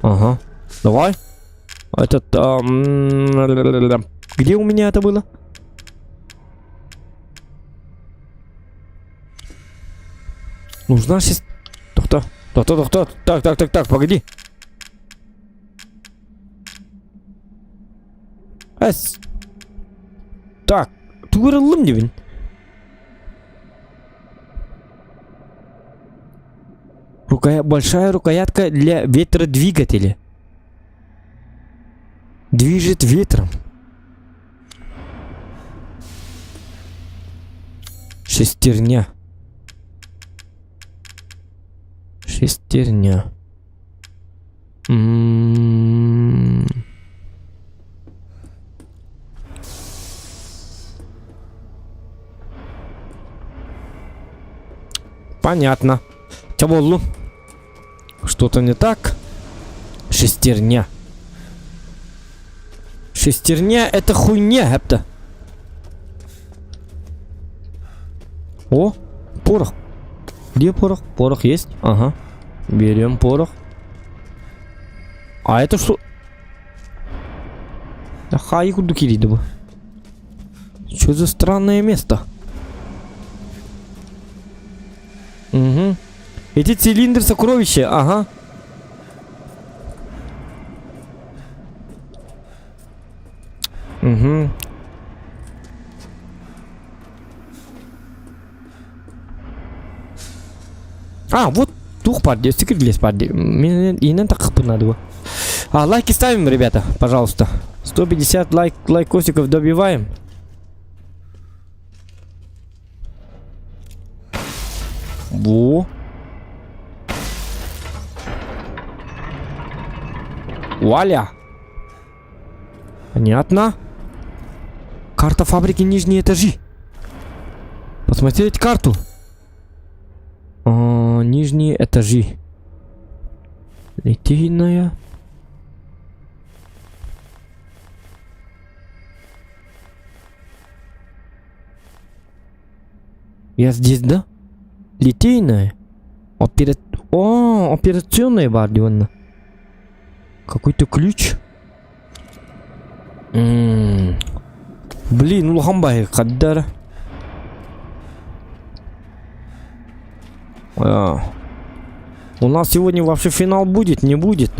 Ага. Давай. Этот. Где у меня это было? Нужна шестерня. Так, погоди. Так, тугрылым дебин. Большая рукоятка для ветродвигателя. Движет ветром. Шестерня. Шестерня. Понятно. Чаболлу. Что-то не так? Шестерня. Шестерня это хуйня, это. О, порох. Где порох? Порох есть? Ага. Берем порох. А это что? Да хай куда кидать. Что за странное место? Угу. Эти цилиндры сокровища, ага. Угу. А, вот дух падает, секрет падает. И нам так надо. Лайки ставим, ребята, пожалуйста. 150 лайкосиков добиваем. Во. Вуаля. Понятно. Карта фабрики нижние этажи. Посмотреть карту. Нижние этажи. Литейная. Я здесь, да? Литейная. Операционная бардиона. Какой-то ключ. Блин, улхамбай, каддара. У нас сегодня вообще финал будет, не будет.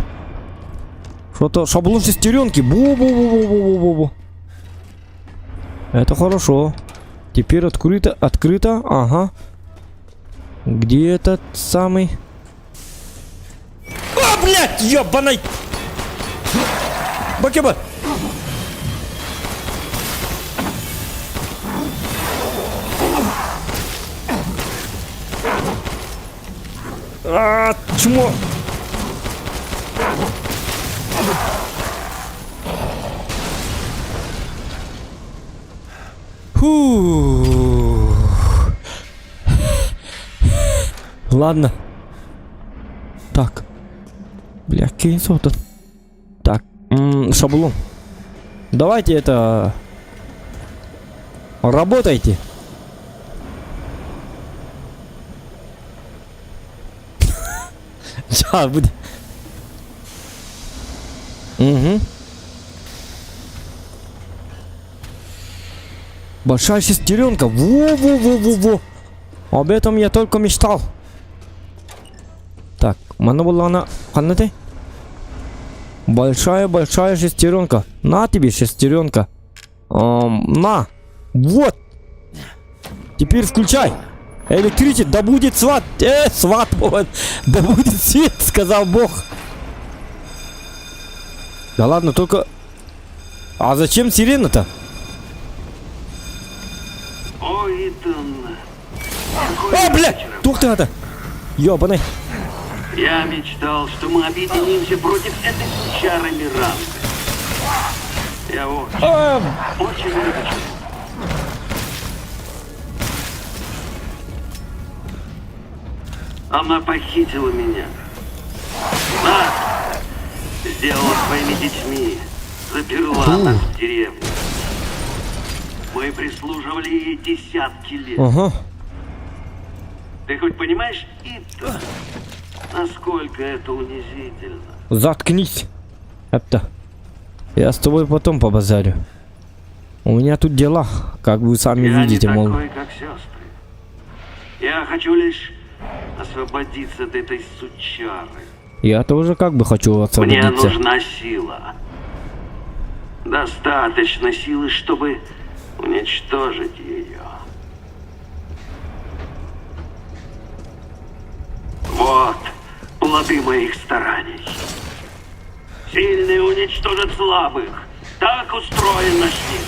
Что-то шаблон шестеренки. Бу-бу-бу-бу-бу-бу-бу. Это хорошо. Теперь открыто. Ага. Где этот самый? А, блядь, ёбаный! Бакеба! Чмо! Фу. Ладно. Так. Бля, кейсота. Так. Шаблон. Давайте это... Работайте. Сейчас будет. Угу. Большая шестеренка. Во-во-во-во-во. Об этом я только мечтал. Так, mana была она. Ханнаты? Большая шестеренка. На тебе шестеренка. На. Вот. Теперь включай. Электричество, да будет сват. Сват. Да будет свет, сказал Бог. Да ладно, только... А зачем сирена-то? Ой, Итан. А, блядь! Тух ты это! Ёбаный! Я мечтал, что мы объединимся против этой сучары Миранды. Я очень люблю. Она похитила меня. Нас сделала своими детьми. Заперла нас в деревне. Мы прислуживали ей десятки лет. Ага. Ты хоть понимаешь, Итан, насколько это унизительно? Заткнись. Это. Я с тобой потом побазарю. У меня тут дела, как вы сами Я видите, не мол. такой, как сестры. Я хочу лишь освободиться от этой сучары. Я тоже как бы хочу Мне освободиться. нужна сила. Достаточно силы, чтобы уничтожить ее. Вот плоды моих стараний. Сильные уничтожат слабых. Так устроен наш мир.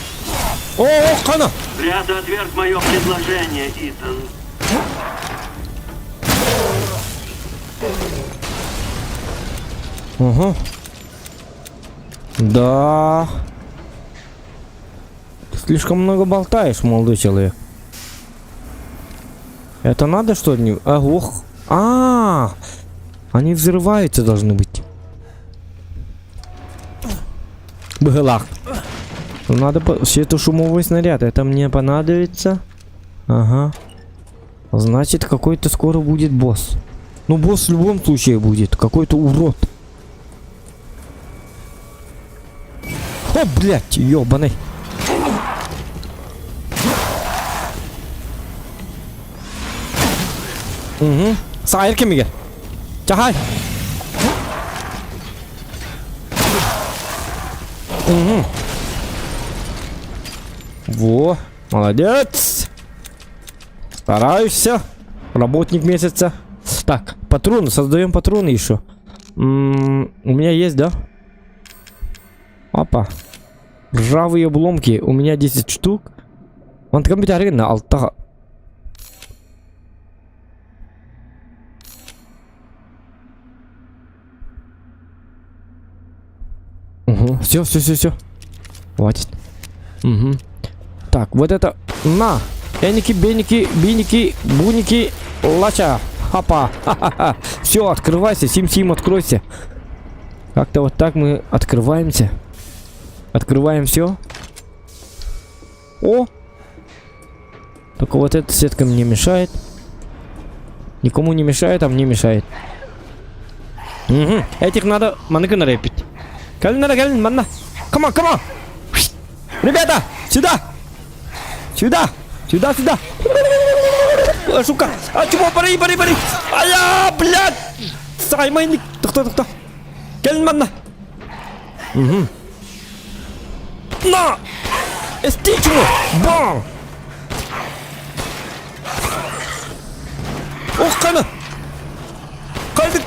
О, қана! Зря ты отверг мое предложение, Итан. Угу. Да. Ты слишком много болтаешь, молодой человек. Это надо что ли? Ох. Они взрываются должны быть. Бгалах. Надо светошумовой снаряд. Это мне понадобится. Ага. Значит, какой-то скоро будет босс. Ну, босс в любом случае будет. Какой-то урод. О, блядь, ёбаный. Угу. Сайр кемиге. Чахай. Угу. Во, молодец. Стараешься. Работник месяца. Так, патроны. Создаем патроны еще. У меня есть, да? Опа. Ржавые обломки. У меня 10 штук. Вон компьютер на алта. Угу. Все. Хватит. Угу. Так, вот это. На! Эники, беники, биники, буники, лача. Хапа. Ха-ха-ха. Все, открывайся. Сим-сим, откройся. Как-то вот так мы открываемся. Открываем все. О! Только вот эта сетка мне мешает. Никому не мешает, а мне мешает. Угу. Этих надо манеки нарепить. Калин, манна. Come on. Ребята, сюда. Сюда. Сука. А чего, пари. Ая, блядь. Саймайник. Кто. Калин, манна. Угу. На! Эстичему! Бам! Ох, кана! Кальдик!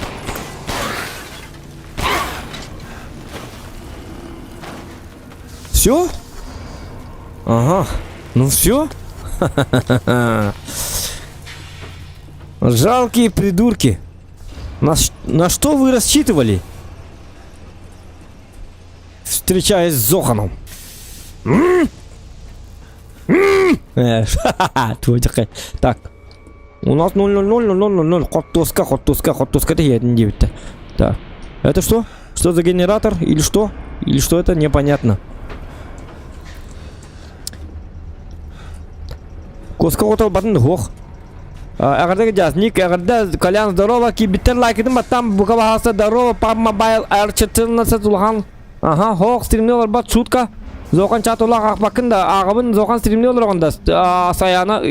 Все? Ага. Ну все? Жалкие придурки. На что вы рассчитывали? Встречаясь с Зоханом. Так. У нас 000. Хотоска. Так. Это что? Что за генератор? Или что? Или что это? Непонятно. Коска хотел батн хох. Агада джазник, агада Колян здорово, кибитер лайкидым там букавахаса здорово, пап мобайл R14 Зулхан. Ага, хох стримнелер бат шутка. Зохан чатулах акбакында агабын Зохан стримнелер онда саяна.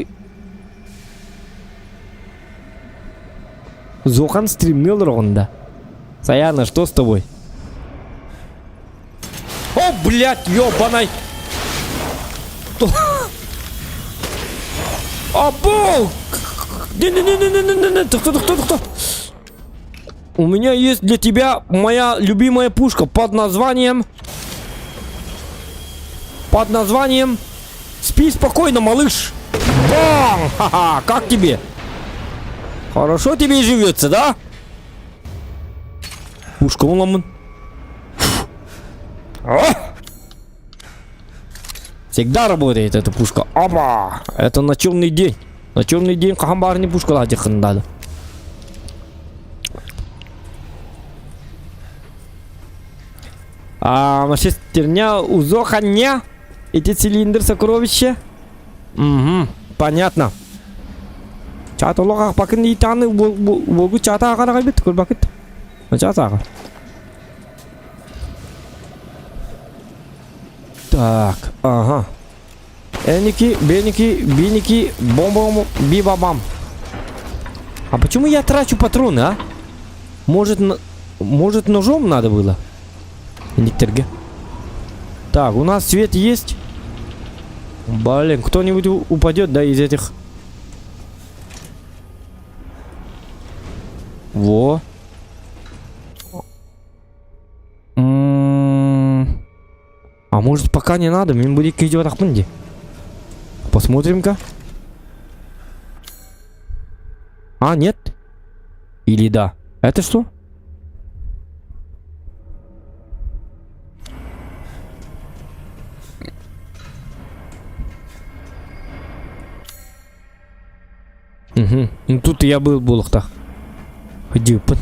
Зохан стримнелер онда. Саяна, что с тобой? О, блядь, ёбаный. Абу! Не. Кто? У меня есть для тебя моя любимая пушка под названием «Спи спокойно, малыш». Бам! Ха-ха, как тебе? Хорошо тебе живется, да? Пушка уломан. Всегда работает эта пушка. Опа! Это на черный день. На черный день кахамбарни пушка ладихан надо. Шестерня у Зоханя. Эти цилиндр сокровища. Угу, понятно. Чата лоха пакын итаны волгу чата агара бит курбакыт. Чата ага. Так, ага. Эники, беники, биники, бом-бом, би-ба-бам. А почему я трачу патроны, а? Может ножом надо было? Электрге. Так, у нас свет есть. Блин, кто-нибудь упадет, да, из этих. Во. А может пока не надо, мне будет идет Ахманди. Посмотрим-ка. А, нет? Или да? Это что? Угу. Ну тут я был в Булахтах. Ходил под.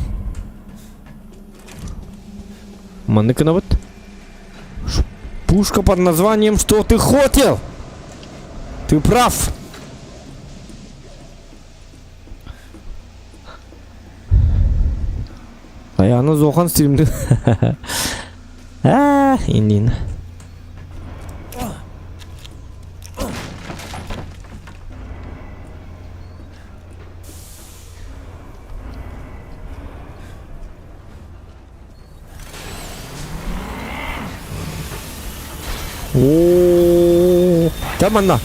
Маныкана вот. Пушка под названием «Что ты хотел?» Ты прав. Аяны зохан стримді. Индин. О, команда.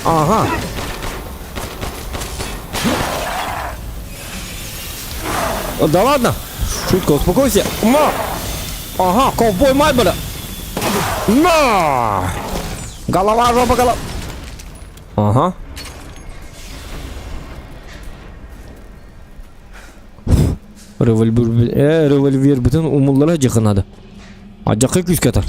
Ага. Да ладно. Шутка, успокойся. Ага, ковбой Мальборо. На! Голова, жопа, голова. Ага. Револьвер бүтін умыллара жақынады. Жақы күз кәтір.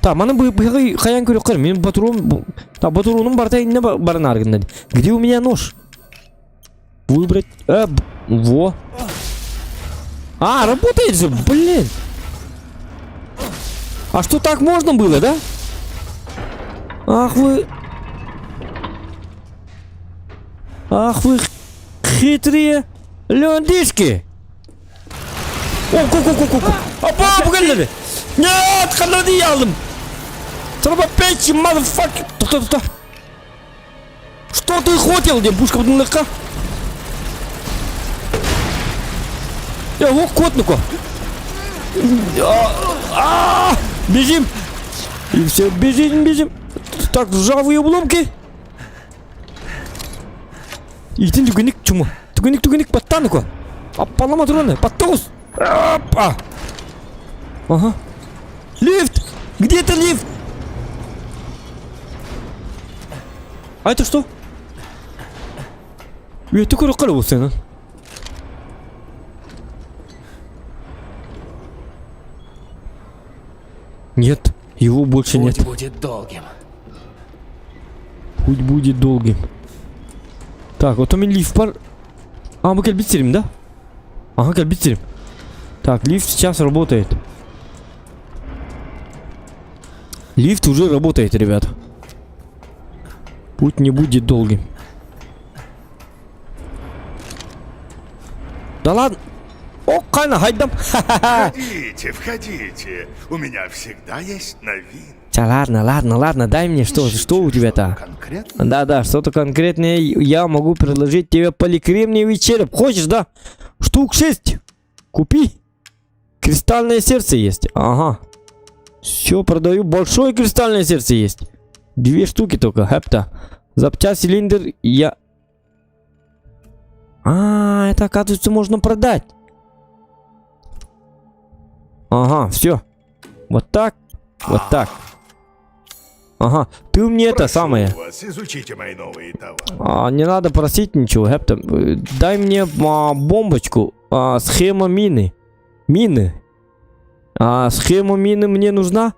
Та, мана бұйғы қаян көрек қыр. Мен батуруным бартайынна барын арғындады. Где у меня нож? Выбрать... Во. А, работает же, блин. А что, так можно было, да? Ах вы хитрые лёндишки. О, ку-ку-ку-ку-ку. Опа, погоди. Нет, холоди ялым. Треба печь, motherfucker. Что? Что ты хотел, где пушка в легка? Ого, котнику. Бежим. И все, бежим. Так, ржавые обломки. Идите, тугник, чему? Тугник, подтану-ка. Полома троны, подтос. Опа. Ага. Лифт. Где это лифт? А это что? Я только рукавился, ну. Нет, его больше нет. Путь будет долгим. Путь будет долгим. Так, вот у меня лифт пар... А, мы кальбитерим, да? Ага, кальбитерим. Так, лифт сейчас работает. Лифт уже работает, ребят. Путь не будет долгим. Да ладно. О, кайна, хайдам. Входите. У меня всегда есть новинки. Да ладно, дай мне что у тебя-то? Конкретно? Да, что-то конкретное. Я могу предложить тебе поликремниевый череп. Хочешь, да? Штук 6. Купи. Кристальное сердце есть. Ага. Все, продаю. Большое кристальное сердце есть. 2 штуки только. Хепта. Запчасть, цилиндр. Это, оказывается, можно продать. Ага, все. Вот так. Ага, ты мне это самое. Вас, изучите мои новые товары. Не надо просить ничего, Хепта. Дай мне бомбочку. Схема мины. Схема мины мне нужна.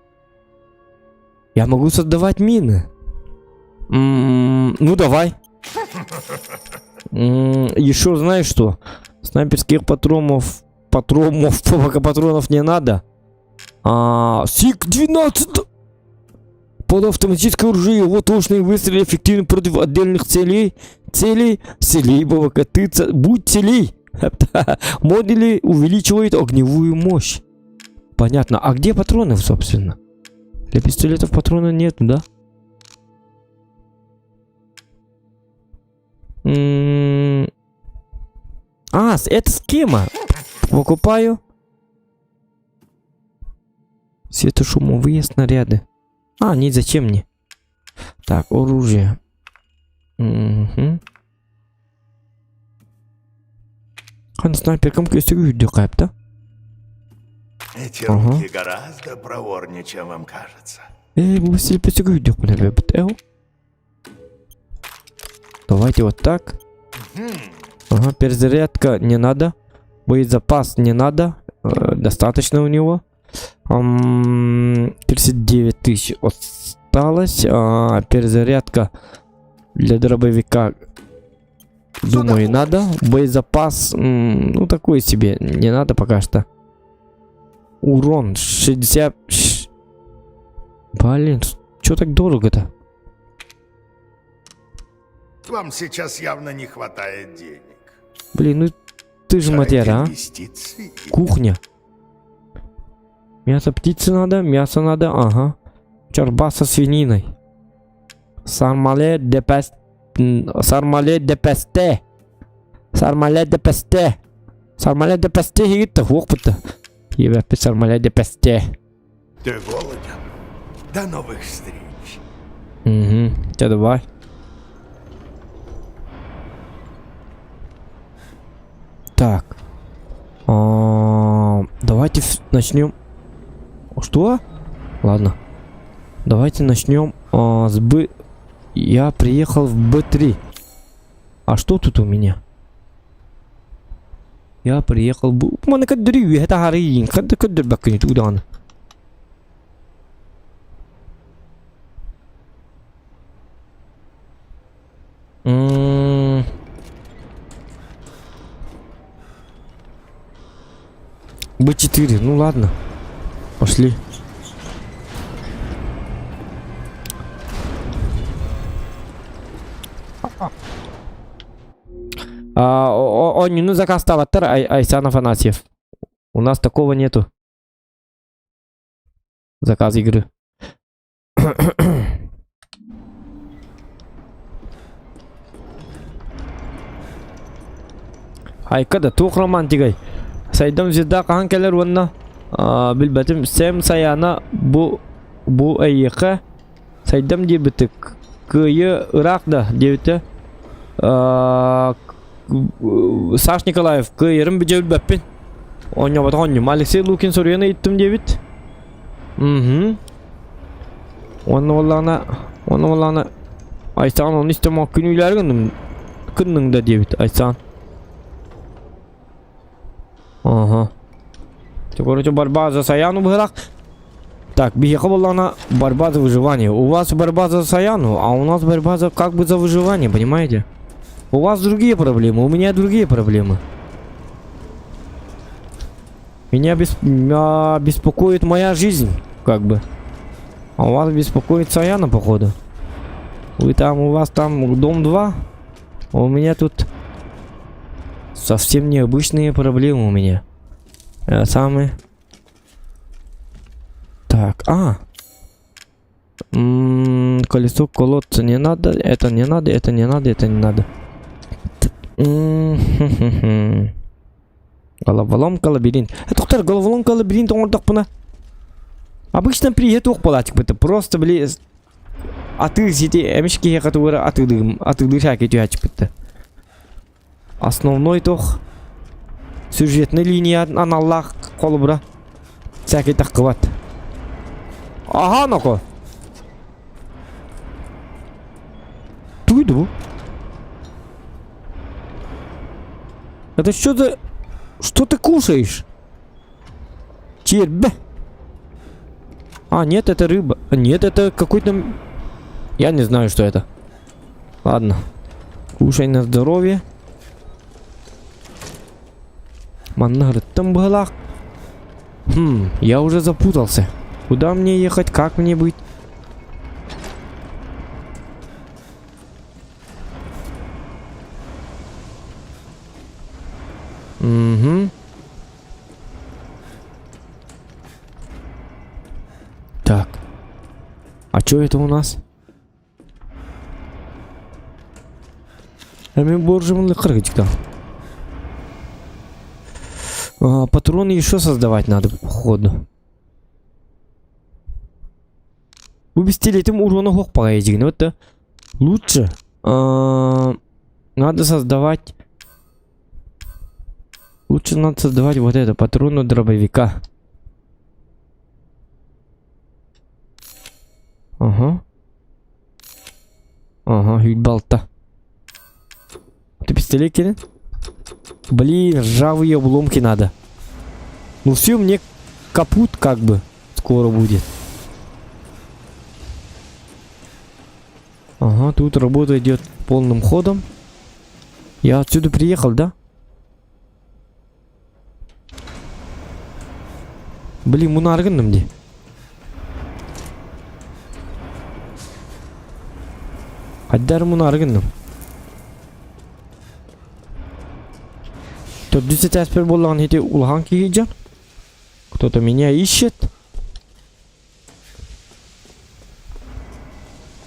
Я могу создавать мины. Ну давай. Еще знаешь что? Снайперских патронов не надо. СИК-12. Полуавтоматическое оружие, его точные выстрелы эффективны против отдельных целей. Целей, бабакатыца. Будь целей. Модули увеличивают огневую мощь. Понятно. А где патроны, собственно? Для пистолетов патрона нет, да? Это схема. Покупаю. Светошумовые снаряды. А, не зачем мне. Так, оружие. Угу. Хан снайперкам көстігі үйді қайыпты. Эти Ага. руки гораздо проворнее, чем вам кажется. Бұл селпесігі үйді қылып. Давайте вот так. Ага, перезарядка не надо. Боезапас не надо. Достаточно у него. 39 тысяч осталось. Перезарядка для дробовика, думаю, надо. Боезапас, ну, такой себе. Не надо пока что. Урон 60... Блин, что так дорого-то? Вам сейчас явно не хватает денег. Блин, ну ты же матеря, а? Инвестиции. Кухня. Мясо птицы надо, мясо надо, ага. Чорба со свининой. Сармале де песте. Сармале де песте. Сармале де песте. Сармале де песте гитта, хвопыта. Ебапи сармале де песте. Ты голоден? До новых встреч. Угу, тебя давай. Так. Давайте начнем. Что? Ладно. Давайте начнем с Б. Я приехал в Б3. А что тут у меня? Я приехал в... Мана кадрю, это харин. Кадр бакни тудан. Б4, ну ладно. Пошли. Ну заказ таваттар, Айсан Афанасьев. У нас такого нету. Заказ игры. Айкада тух романтикай. Сайдам звезда кахан келер ванна. Билбетим сем саяна bu ayıqa saydım debiti kıyı Irak'da debiti Саш Николаев kıyırım bir cevap beppin onya bat onya Alexey Lukin soruyana ittim debit onu vallana Aysan onu istemek günüler günün da debit Aysan ага. Короче, борьба за Саяну в играх. Так, Бихеха была на борьба за выживание. У вас борьба за Саяну, а у нас борьба за как бы за выживание, понимаете? У вас другие проблемы, у меня другие проблемы. Меня беспокоит моя жизнь, как бы. А у вас беспокоит Саяна, походу. У вас там дом 2, а у меня тут совсем необычные проблемы у меня. Самые. Так, колесо колодца не надо, это не надо, это не надо, это не надо. Головоломка, лабиринт. Тоқтар, головоломка, лабиринт, ордақ бұна. Обычно приедет оқ болатик бұты. Просто, блин, атыр сети, әмішкеге қатуыры атырды шәке түйәчік бұты. Основной тоқ. Сюжетный линия аналлах қолы бұра. Сәке таққыбат. Ага, нако. Туйды бұл. Это что за... Что ты кушаешь? Чербе. А, нет, это рыба. Нет, это какой-то... Я не знаю, что это. Ладно. Кушай на здоровье. Маннагрыттым была. Я уже запутался. Куда мне ехать? Как мне быть? Угу. Так. А что это у нас? Эми боржим лыкыргычка. Патроны еще создавать надо, походу. Bu пистолетим урона хокпага ежигин. Вот да. Лучше надо создавать. Лучше надо создавать вот это, патроны дробовика. Ага. Ага, болта. Ты пистолет кинь? Блин, ржавые обломки надо. Ну все, мне капут как бы скоро будет. Ага, тут работа идет полным ходом. Я отсюда приехал, да? Блин, мұны арғынным де. Қайдар мұны арғынным. 401 болған хете улхан кейжан. Кто-то меня ищет.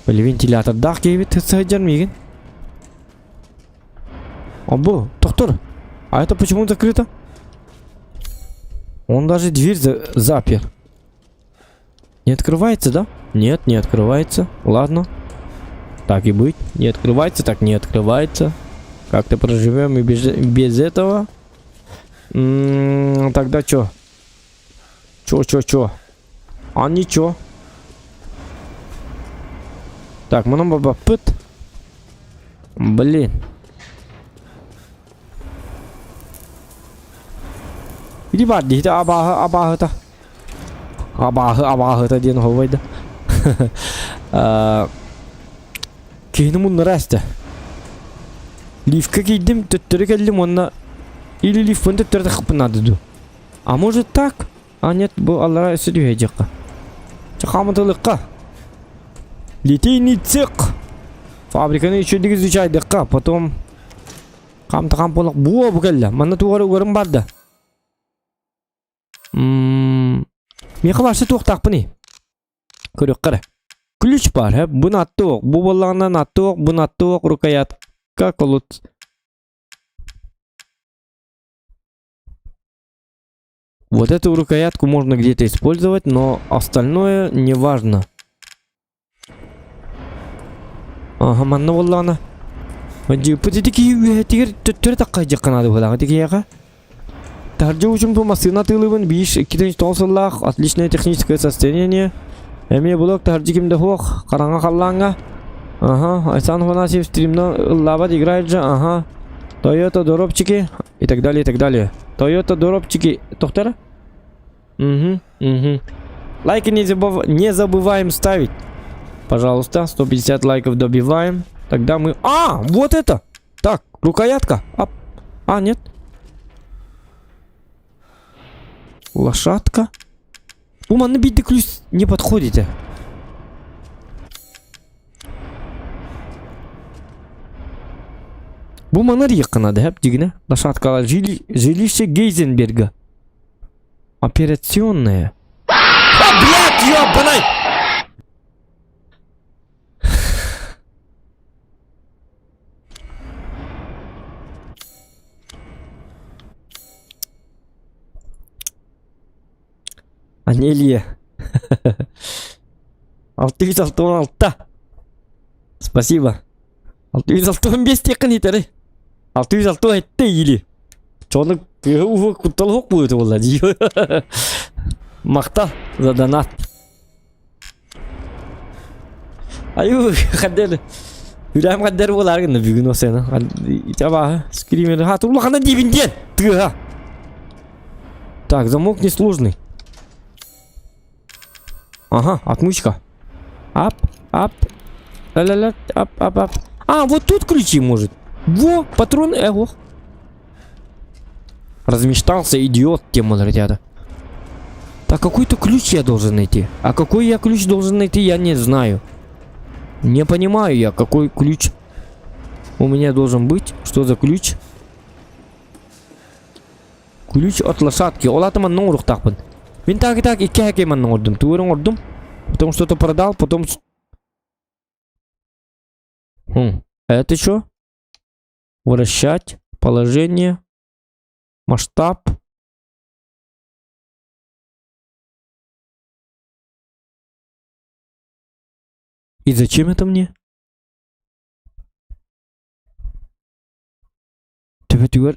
Или вентилятор дақ кейбет сәйджан меген. Абу, доктор, а это почему закрыто? Он даже дверь запер. Не открывается, да? Нет, не открывается. Ладно. Так и быть. Не открывается, так не открывается. Как-то проживем и без этого. Тогда чё? Чё? А ничего. Так, мы нам баба пыт. Блин. Иди бадди, это абаха-то. Абаха-то ден ховайда. Кейні мұнны рәсті. Лифка кейдім, төттірі кәлдім онна. Или лифпен төттірді қыпынады ду. А может так? А нет, бұл аллара өсі дүйе жаққа. Чақамытылыққа. Литейный цех. Фабриканы еще дегіз үчайдыққа. Потом қамтыған полық бұға бұғалла. Манна туғары ұғырым барды. Мен қылашы тоқтақпыны. Көрек қыры. Ключ бар, бұны атты оқ. Бұл болағынан атты оқ, бұны атты оқ, рукоятка колод. Вот эту рукоятку можно где-то использовать, но остальное не важно. Ага, манна болағына. Пөтетеки үйетегер төттері таққа жаққанады болағы текеяға. Тарджи учим по масына тылыбын, биш, 2-тон сыллақ, отличное техническое состояние. Эми блок тарджикимде хох, караңа қаллаңа. Ага, Айсан Хонасев стримно лават играет же, ага. Toyota доробчики и так далее, и так далее. Toyota доробчики, тоқтары? Лайки не забываем ставить. Пожалуйста, 150 лайков добиваем. Тогда мы... А, вот это! Так, рукоятка. А, нет. Лошадка. Ума, на битый ключ не подходите. Bu manlar yakınadı hep digine. Лошадка жилище Гейзенберга. Операционная. А, блядь, ёбаный! Анелье. 666. Спасибо. 665 текін етері. 606 етті елі. Чоны ұғы құтталы хоқ бұйты болда дейі. Мақта за донат. Аю, қаддері. Үләм қаддері боларғынды бүгін осыны. Итаба, скримері. Ха, тұрлақанда дейбінден. Тыға. Так, замок несложный. Ага, отмычка. Ап. Ла-ла-ла, ап. А, вот тут ключи может. Во, патрон, эго. Размечтался идиот, тема, ребята. Так, какой-то ключ я должен найти. А какой я ключ должен найти, я не знаю. Не понимаю я, какой ключ у меня должен быть. Что за ключ? Ключ от лошадки. Олатыман норух тақпын. Мен так, и кәкеман ордым. Туырын ордым. Потом что-то продал, потом... Это что? Вращать. Положение. Масштаб. И зачем это мне? Төбөтүгөр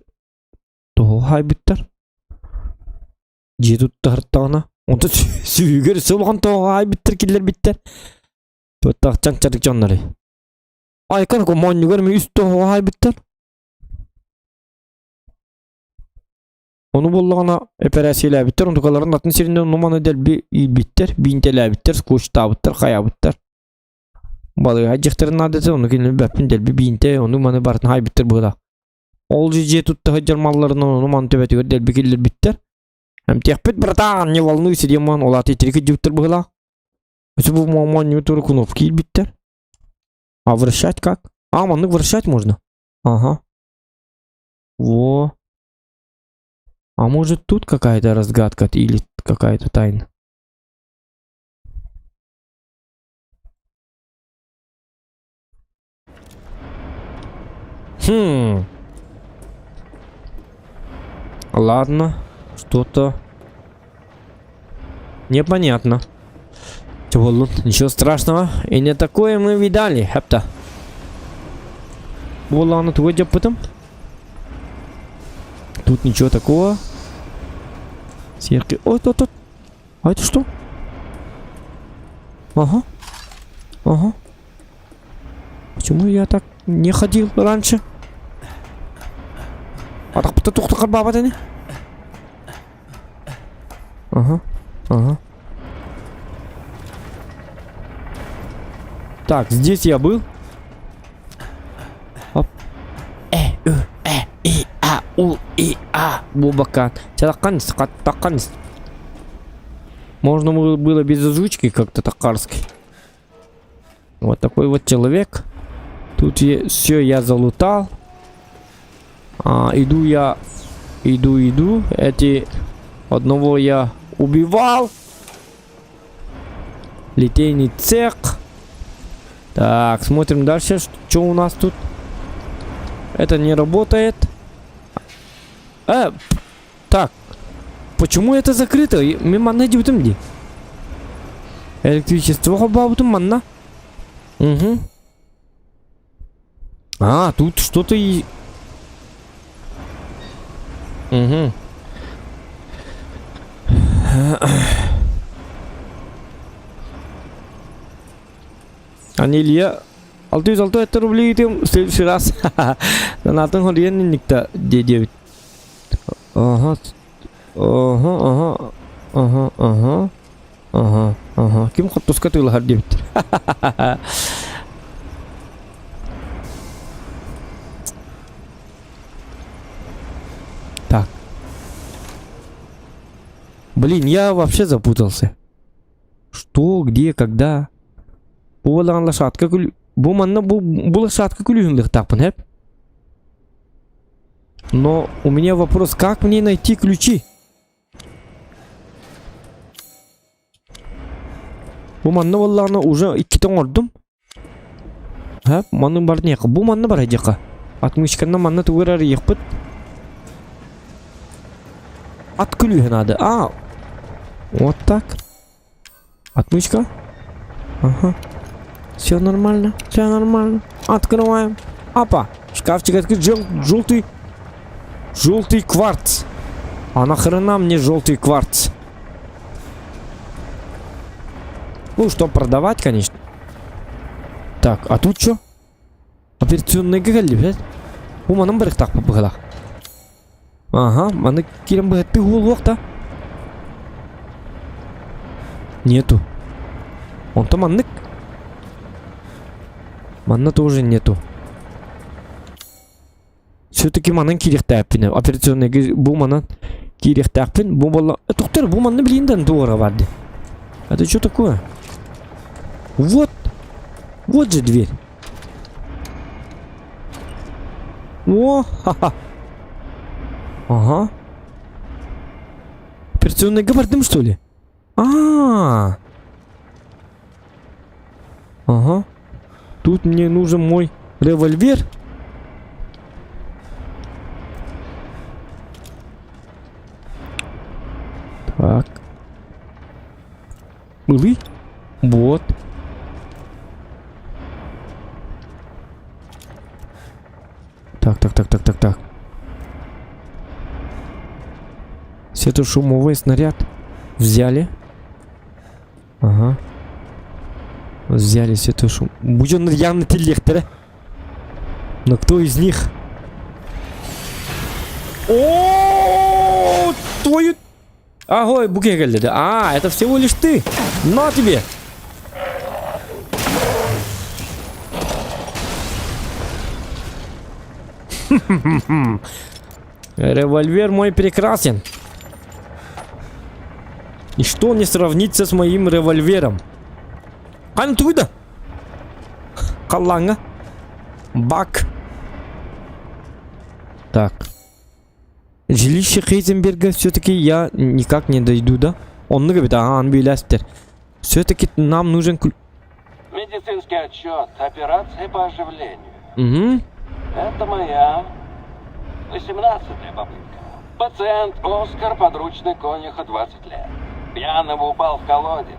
тоо хайбыттар. Же тут тартана. Онда сүйгөр солгон тоо хайбыттар киллер биттер. Тоттак чаңчарык жоннары. Айкар комоннугөр ми үст тоо хайбыттар. Onu bolлагана операциялар биттер, ондукаларын атын сиринде нуманы дел биттер, бинтелер биттер, скотч табыттар, хаябыттар. Балыга жыктырын адети, onu келин бәппин дел бинте, onu маны бартын хай биттер була. Ол же тутта хаджар малларын onu маны төбөтүгөр дел бикиллер биттер. Hem техпет братан, не волнуйся, демон, олаты трики жыктыр була. Өсү бу маман не туры кнопки биттер. А вращать как? А, маны вращать можно. Ага. Во. А может тут какая-то разгадка или какая-то тайна? Ладно, что-то непонятно. Ничего страшного. И не такое мы видали, хепта. Ладно, твой потом. Тут ничего такого. Сверху. Ой, тут. А это что? Ага. Ага. Почему я так не ходил раньше? А так тух-тух баба ты не? Ага. Ага. Так, здесь я был. Оп. Бубакан. Таканс. Можно было без озвучки как-то такарский. Вот такой вот человек. Тут все я залутал. Иду. Эти одного я убивал. Литейный цех. Так, смотрим дальше, что у нас тут. Это не работает. Так. Почему это закрыто? Мимо найдем где? Электричество бабутым манна. Угу. Тут что-то и... Угу. Анилия 606 рублей идем в следующий раз. Донатын ходиен никто дедевит. Ага. Ким хотуска тыла хардевит. Так. Блин, я вообще запутался. Что, где, когда? Bu olan lashadka bu manna bu lashadka kulühünlük tapın hep. Но у меня вопрос, как мне найти ключи? Bu manna vallahi уже 2 tane ordum. Hep manın бар не? Bu manna бар ajaka. 60-канна manna тугырар ехпыт. At kulühün adı. Вот так. 60-ка. Ага. Все нормально. Открываем. Опа. Шкафчик открыт. Желтый кварц. А нахрена мне желтый кварц? Ну, что продавать, конечно. Так, а тут что? Операционный галли, блядь. Bu manın bir tak papıgala. Ага, маны кирем бы ты гулвокта. Нету. Он-то маннык. Манна тоже нету. Все-таки манан кирих таппин. Операционный bu манан кирих таппин. Bu бала. Доктор, bu манны блинден дуора варды. Это что такое? Вот же дверь. О, ха-ха. Ага. Операционный габардым, что ли? Ага. Тут мне нужен мой револьвер. Так. Были? Вот. Так. Светошумовой снаряд. Взяли. Ага. Взяли светошум. Будь он явно телектора. Но кто из них? О, твою... Агой, бугегали. А, это всего лишь ты. На тебе. Револьвер мой прекрасен. И что не сравнится с моим револьвером? Антуда. Каланга. Бак. Так. Жилище Хейзенберга все-таки я никак не дойду, да? Он говорит, ага, он биластер. Все-таки нам нужен Медицинский отчет. Операция по оживлению. Угу. Это моя 18-я попытка. Пациент Оскар, подручный конюха, 20 лет. Пьяного упал в колодец.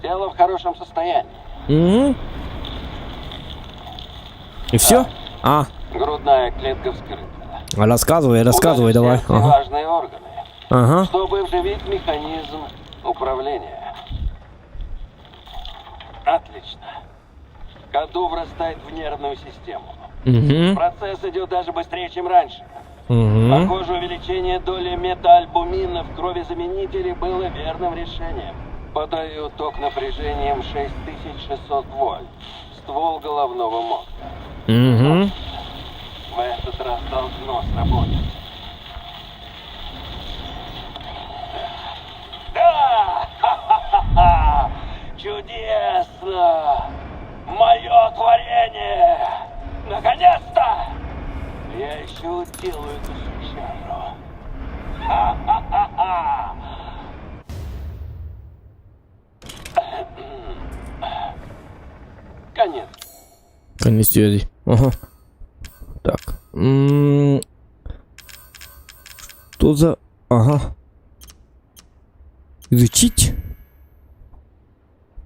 Тело в хорошем состоянии. Угу. И все? А. Грудная клетка вскрыта. Рассказывай, Удалить давай. все Ага. важные органы, Ага. чтобы вживить механизм управления. Отлично. Каду врастает в нервную систему. Угу. Процесс идет даже быстрее, чем раньше. Угу. Похоже, увеличение доли метаальбумина в крови заменителей было верным решением. Подаю ток напряжением 6600 вольт. Ствол головного мозга. Угу. В этот раз должно сработать. Да! Ха-ха-ха-ха! Чудесно! Мое творение! Наконец-то! Я еще уделаю эту сучару. Ха-ха-ха-ха! Конец. Конец связи. Ага. Так. Что за... Ага. Изучить.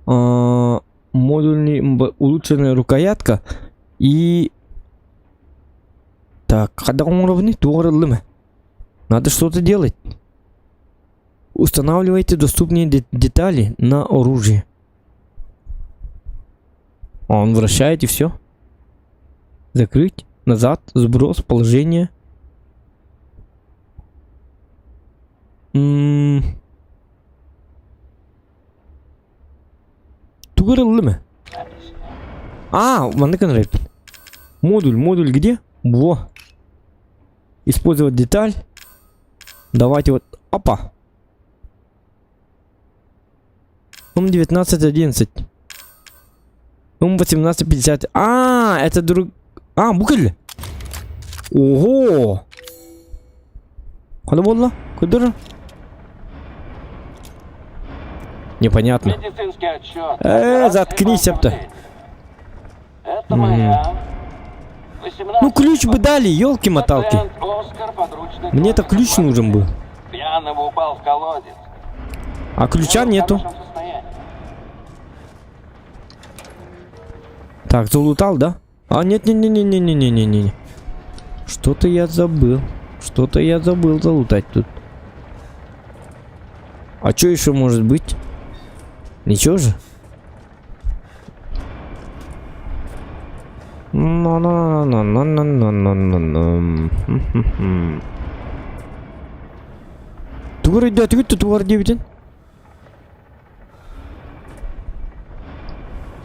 Модульный... Улучшенная рукоятка. И... Так, когда он уровни, надо что-то делать. Устанавливайте доступные детали на оружие. Он вращает и все. Закрыть, назад, сброс, положение. Тугрылымы. А, модуль где? Во. Использовать деталь. Давайте вот. Опа. 1911. 1850. А, это друг... А, буквально. Ого. Куда было? Куда? Непонятно. Медицинский отчет. Заткнись, апта. Это моя 18... Ну ключ бы дали, елки-моталки. Пациент Оскар, подручный Мне-то конюха, ключ нужен был. Пьяного упал в колодец. А ключа Тело в нету. хорошем состоянии. Так, залутал, да? А, нет, не. Что-то я забыл. Залутать тут. А что еще может быть? Ничего же? Тугар идет, видите, тугар 9.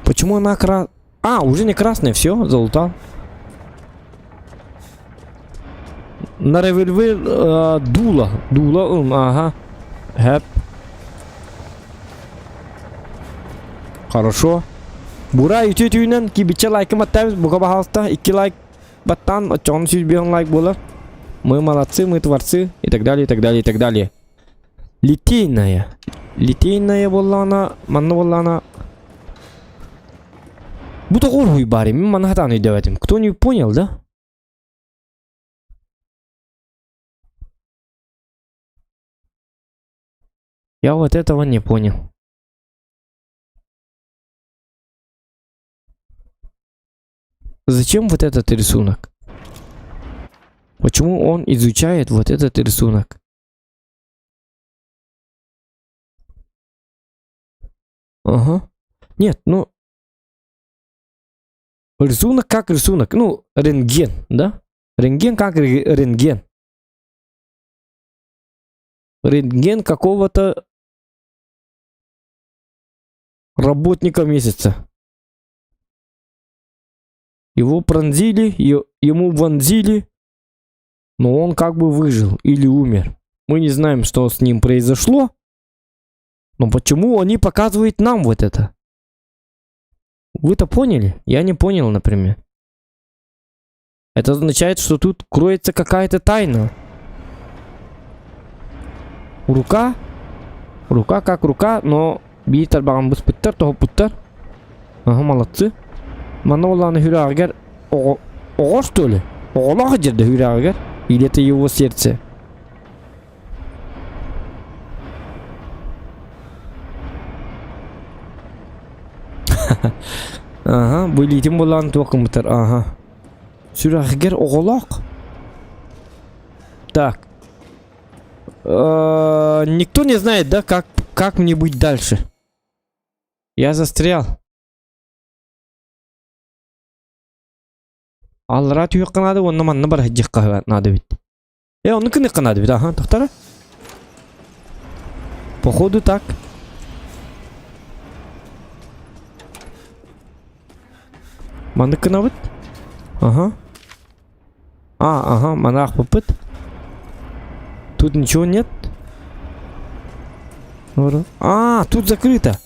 Почему она А, уже не красная, все, залутал. На револьвер дуло, ага. Хэп. Хорошо. Бура YouTube үйнен кибиче лайкым аттабыз. Буга бахалста 2 лайк баттан, очон сүйбеон лайк болар. Мы молодцы, мы творцы, и так далее, и так далее, и так далее. Литейная боллана, манна боллана. Bu da korkuyu bari. Min Manhattan'ı devetim. Кто не понял, да? Я вот этого не понял. Зачем вот этот рисунок? Почему он изучает вот этот рисунок? Ага. Нет, ну... Рисунок как рисунок. Ну, рентген, да? Рентген как рентген. Рентген какого-то работника месяца. Его пронзили, ему вонзили, но он как бы выжил или умер. Мы не знаем, что с ним произошло, но почему они показывают нам вот это? Вы-то поняли? Я не понял, например. Это означает, что тут кроется какая-то тайна. Рука? Рука как рука, но битер багамбыз путтар, toho путтар. Ага, молодцы. Мана оланы хүрагер ого, что ли? Оголага жерде хүрагер. Или это его сердце? Ага, вылетим болан токымтар. Ага. Сүрагер оголак. Так. Никто не знает, да, как мне быть дальше. Я застрял. Аллара түйек қанады, онна манна бар хеджек қанады бит. Он кіне қанады бит, ага, тоқтара. Походу так. Манна кіне бит. Ага. Ага, манах попыт. Тут ничего нет. Тут закрыто.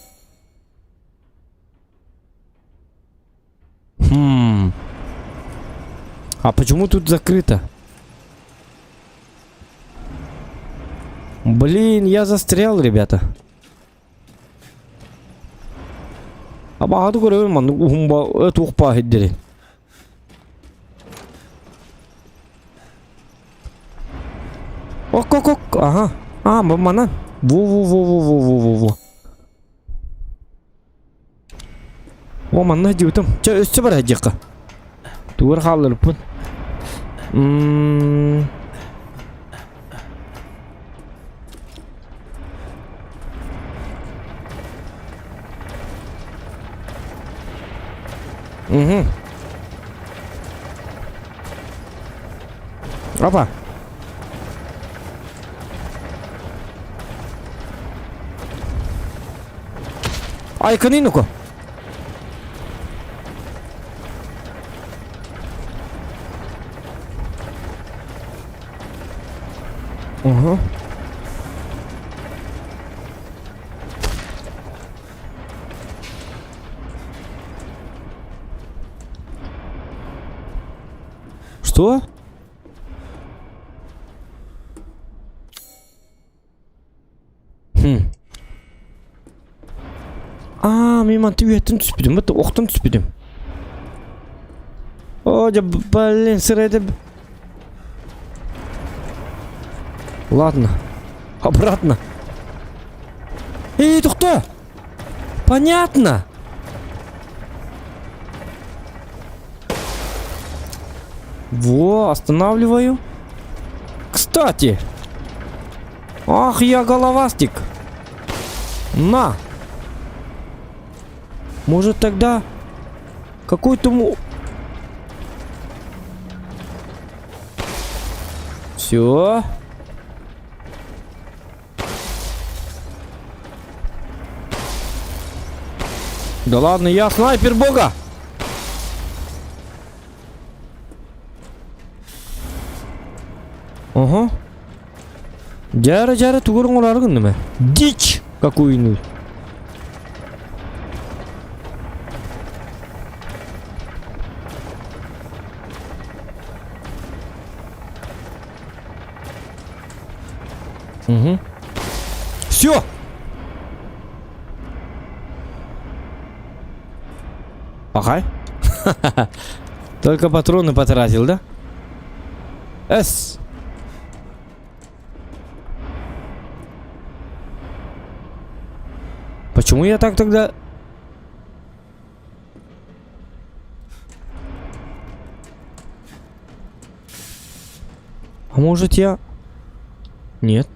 А почему тут закрыто? Блин, я застрял, ребята. Абагаду көрөбүн ман ухумба тухпа хеддери. Ок. Ага. Мана. Во. О, манна дивтем. Өстө бар хеджекка. Тугар халырпын. Опа. Ай, канинуко. Ага. Что? Мен түйеттен түспедім, бітті оқтан түспедім. Блин, сырайды. Ладно, обратно. Ты кто? Понятно. Во, останавливаю. Кстати. Ах, я головастик. На. Может тогда какой-то... Все. Да ладно, я снайпер бога. Ага. Жара тугурун оларгын неме? Дичь какую-нибудь. Угу. Все. Ага. Только патроны потратил, да? С. Почему я так тогда... А может я... Нет.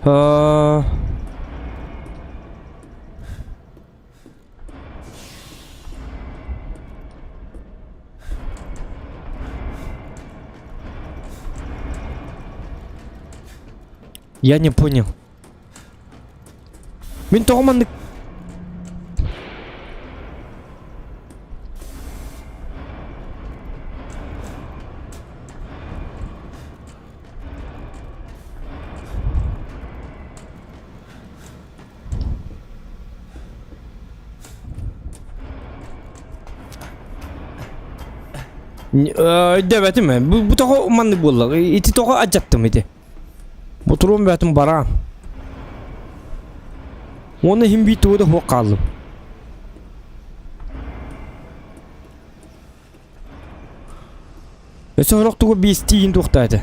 А... Я не понял. Мен тоғыманды... Дәбәтім мен. Бұл тоғы манды болы. Ити тоғы ажаттым еді. Бұл тұруым бәтім бара. Оны хим бейті өді хоқ қалым. Өсі ғырақ тұғы бейс тейін тоқтайды.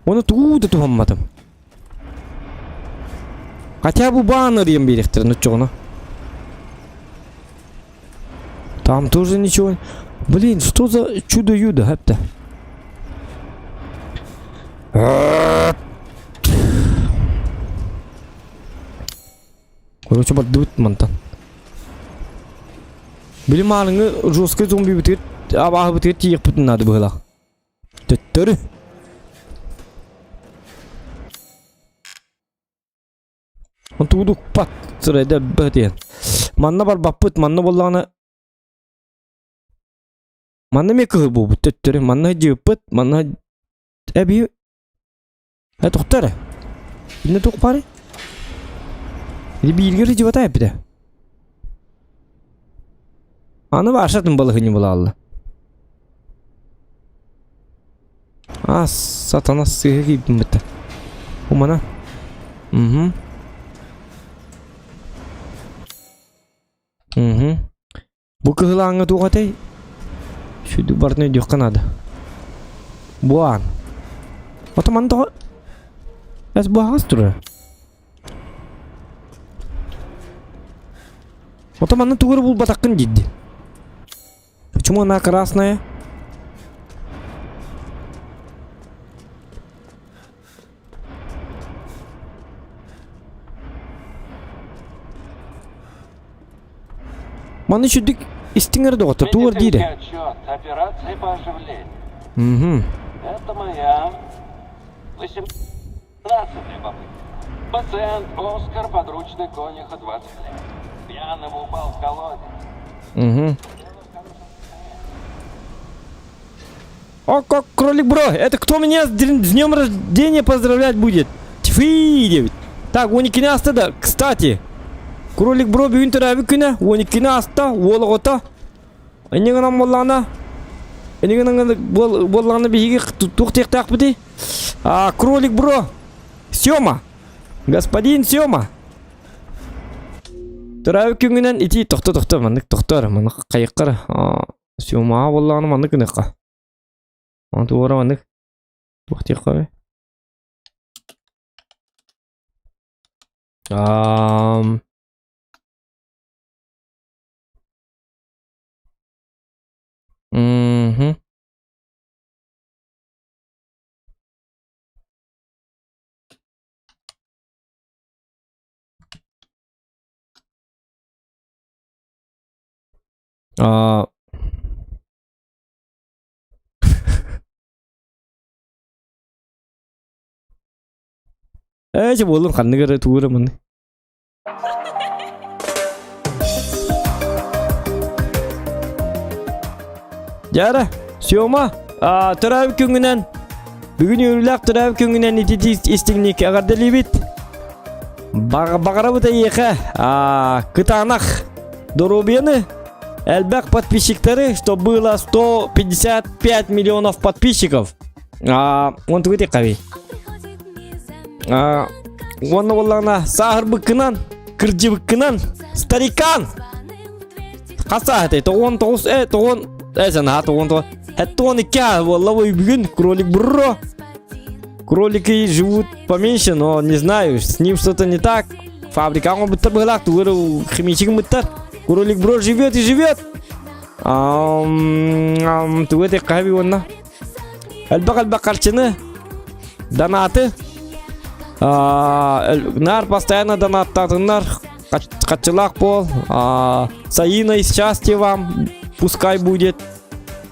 Оны тұғы да тұғаммадым. Хотя бұл бағаны рем беректірін ұтчығына. Там тоже ничего. Блин, что за чудо-юдо, хэпта? Короче, бардут мантан. Билим алыңы жесткий зомби бітет, абағы бітет тиек бүтін нады бұғыла. Төттірі. Он туғдық пат сырайда бітен. Манна бар баппыт, манна болағына. Манна ме кығы бұл төттірі, манна жеппыт, манна әбі. Тоқтары. Біліне тоқ бары? Или білгері жевата әпіді? Аны башатын балығы не бола алды. Сатана сығы кейбін бітті. О мана. Бұл кығылаңы тоғатай. Шуды барны дёққан ады. Буан. Отаман тоғы. Әз буағыз тұры. Отаманны туғыры бұл батаққын деді. Почему она красная? Маны шүдік истиңер доғыты туғыр дейді. Отчет операции по оживлению. Это моя 18-я попытка. Пациент Оскар, подручный конюха, 20 лет. Пьяным упал в колодец. О, как кролик бро, это кто меня с днем рождения поздравлять будет? Тьфу, так, он не кинаста, да, кстати. Кролик бро бүгін түрәбі күні, он не кинаста, олы ғота. Энегінен болағына, энегінен болағына бейге тұқтек бұды. Кролик бро, Сёма, господин Сёма. Түрәбі күнінен ити тұқты, мандық тұқтар, мандық қайыққар. Сёма болағына мандық күнеққа. Анту ора мандық тұқтек қабы. Chứ bố luôn khẳng cái thú rồi mình. Jara, Сёма, тұрабы күнгінен, бүгін өрілік тұрабы күнгінен итеті істігінек ағарды лебет. Бағара бұта еқі, кытанақ доробені, әлбәқ подписчиктары, что было 155 миллионов подписчиков. Он түгіте қави. Оны олағына сағыр бұқынан, кірджі бұқынан, старикан. Қаса әті, тоғын, Эсана, то это он и кя, воловой бюн, кролик бро. Кролики живут поменьше, но не знаю, с ним что-то не так. фабрика он быттар быйлак, тугуру химичигин быттар. Кролик бро живет и живет. Тугу тек каби онна. Албак карчыны. Донаты. Нар постоянно донаттатынар. Качылак пол. Саина из счастья вам. Пускай будет.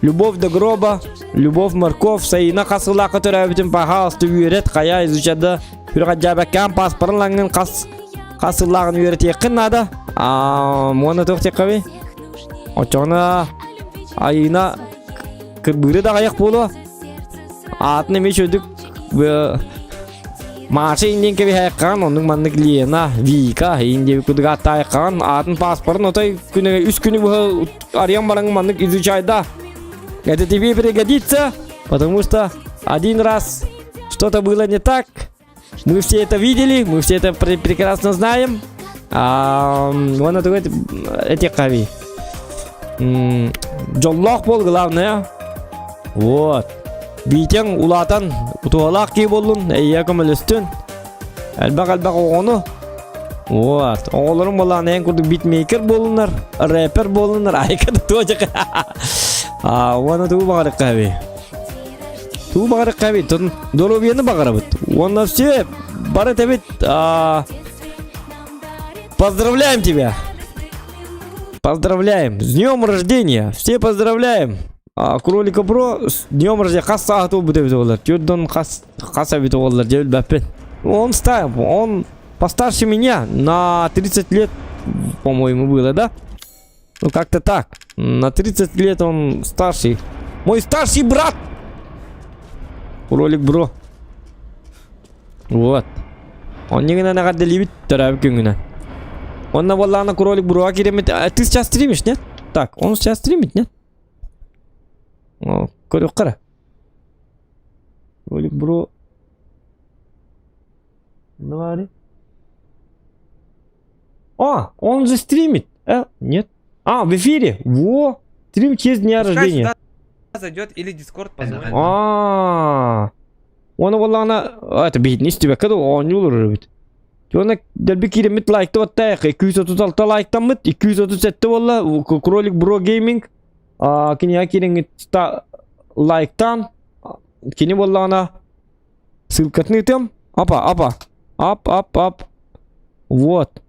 Любовь до гроба. Любовь морковь. Саина касыла, которая bütün пожалуйста үйрет. Кая изучады. Үрға жабакан паспортланған касылағын үйрет екін нада. Моны тоқтек қаби. Очоғына айына кірбірі да қаяқ болу. Атын емеш өдік Машы инден кеби хайыққан, оның манны клиена, вика, инден күдік атта айыққан, атын паспорын отай күніге, үс күні бұғы ариян бараңы манны изучайда. Это тебе пригодится, потому что один раз что-то было не так. Мы все это видели, мы все это прекрасно знаем. Вон это эти кави. Джоллах бол главное. Вот. Битен улатан утуалак ки болун, эйякам элестен. Албак оғыны. Вот. Оғылырым болан ең күрдік битмейкер болунар, рэпер болунар, айкады туажық. Оны туы бағарық қаби. Туы бағарық қаби, тұн долобияны бағары бұд. Оны все, бары табит, поздравляем тебя. Поздравляем. С днем рождения. Все поздравляем. Кролика бро с днем рождения. Қас сағату бұд әбіт олар. Тёрдон қас әбіт олар. Дебіл бәппен. Он постарше меня на 30 лет, по-моему, было, да? Ну, как-то так. На 30 лет он старший. Мой старший брат! Кролик бро. Вот. Он не на нагады любит, тараб кюнгина. Он на валана кролик бро акиремет. А ты сейчас стримишь, нет? Так, он сейчас стримит, нет? Кролик кара. Кролик бро. Давай. Он же стримит. Нет. В эфире. Во. Стрим в честь дня рождения. Зайдет или Дискорд позвонит. Он валана. Это бит не с тебя. Когда он не уловит. Ona delbi kiremit like'ta vattayaq 236 like'tan mıt 237 valla Кролик Bro Gaming kini ya kirengit like'tan kini valla ana ссылкатны там апа ап вот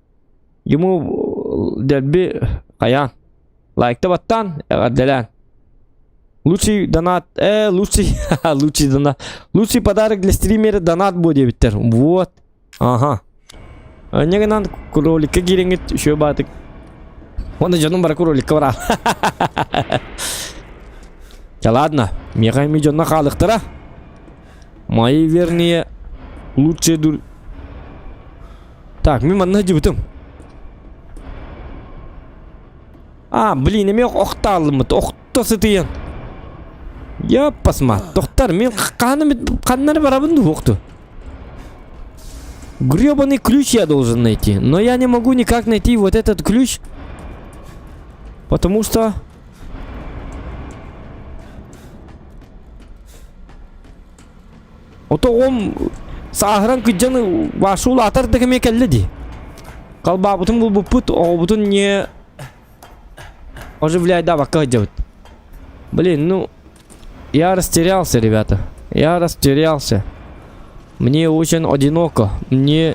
ему delbi каян лайкта ваттан гадделан лучший донат лучший донат лучший подарок для стримера донат будет биттер вот ага Негенан кролика киреңет шо батык. Оны жаным бар кролика бара. Ja ладно, мега ми жонна халыктыра. Мои вернее лучшие дур. Так, мен манна жибитим. Блин, эме оқталым, оқтосы тыйын. Я посма, тоқтар, мен қаннары барабын оқты. Гребаный ключ я должен найти, но я не могу никак найти вот этот ключ, потому что он сахаран кыджаны вашул атар дегеме келледи. Калба бутун бул бупут, бутун не оживляет да вака делать. Блин, ну я растерялся, ребята. Я растерялся. Мне очень одиноко. Я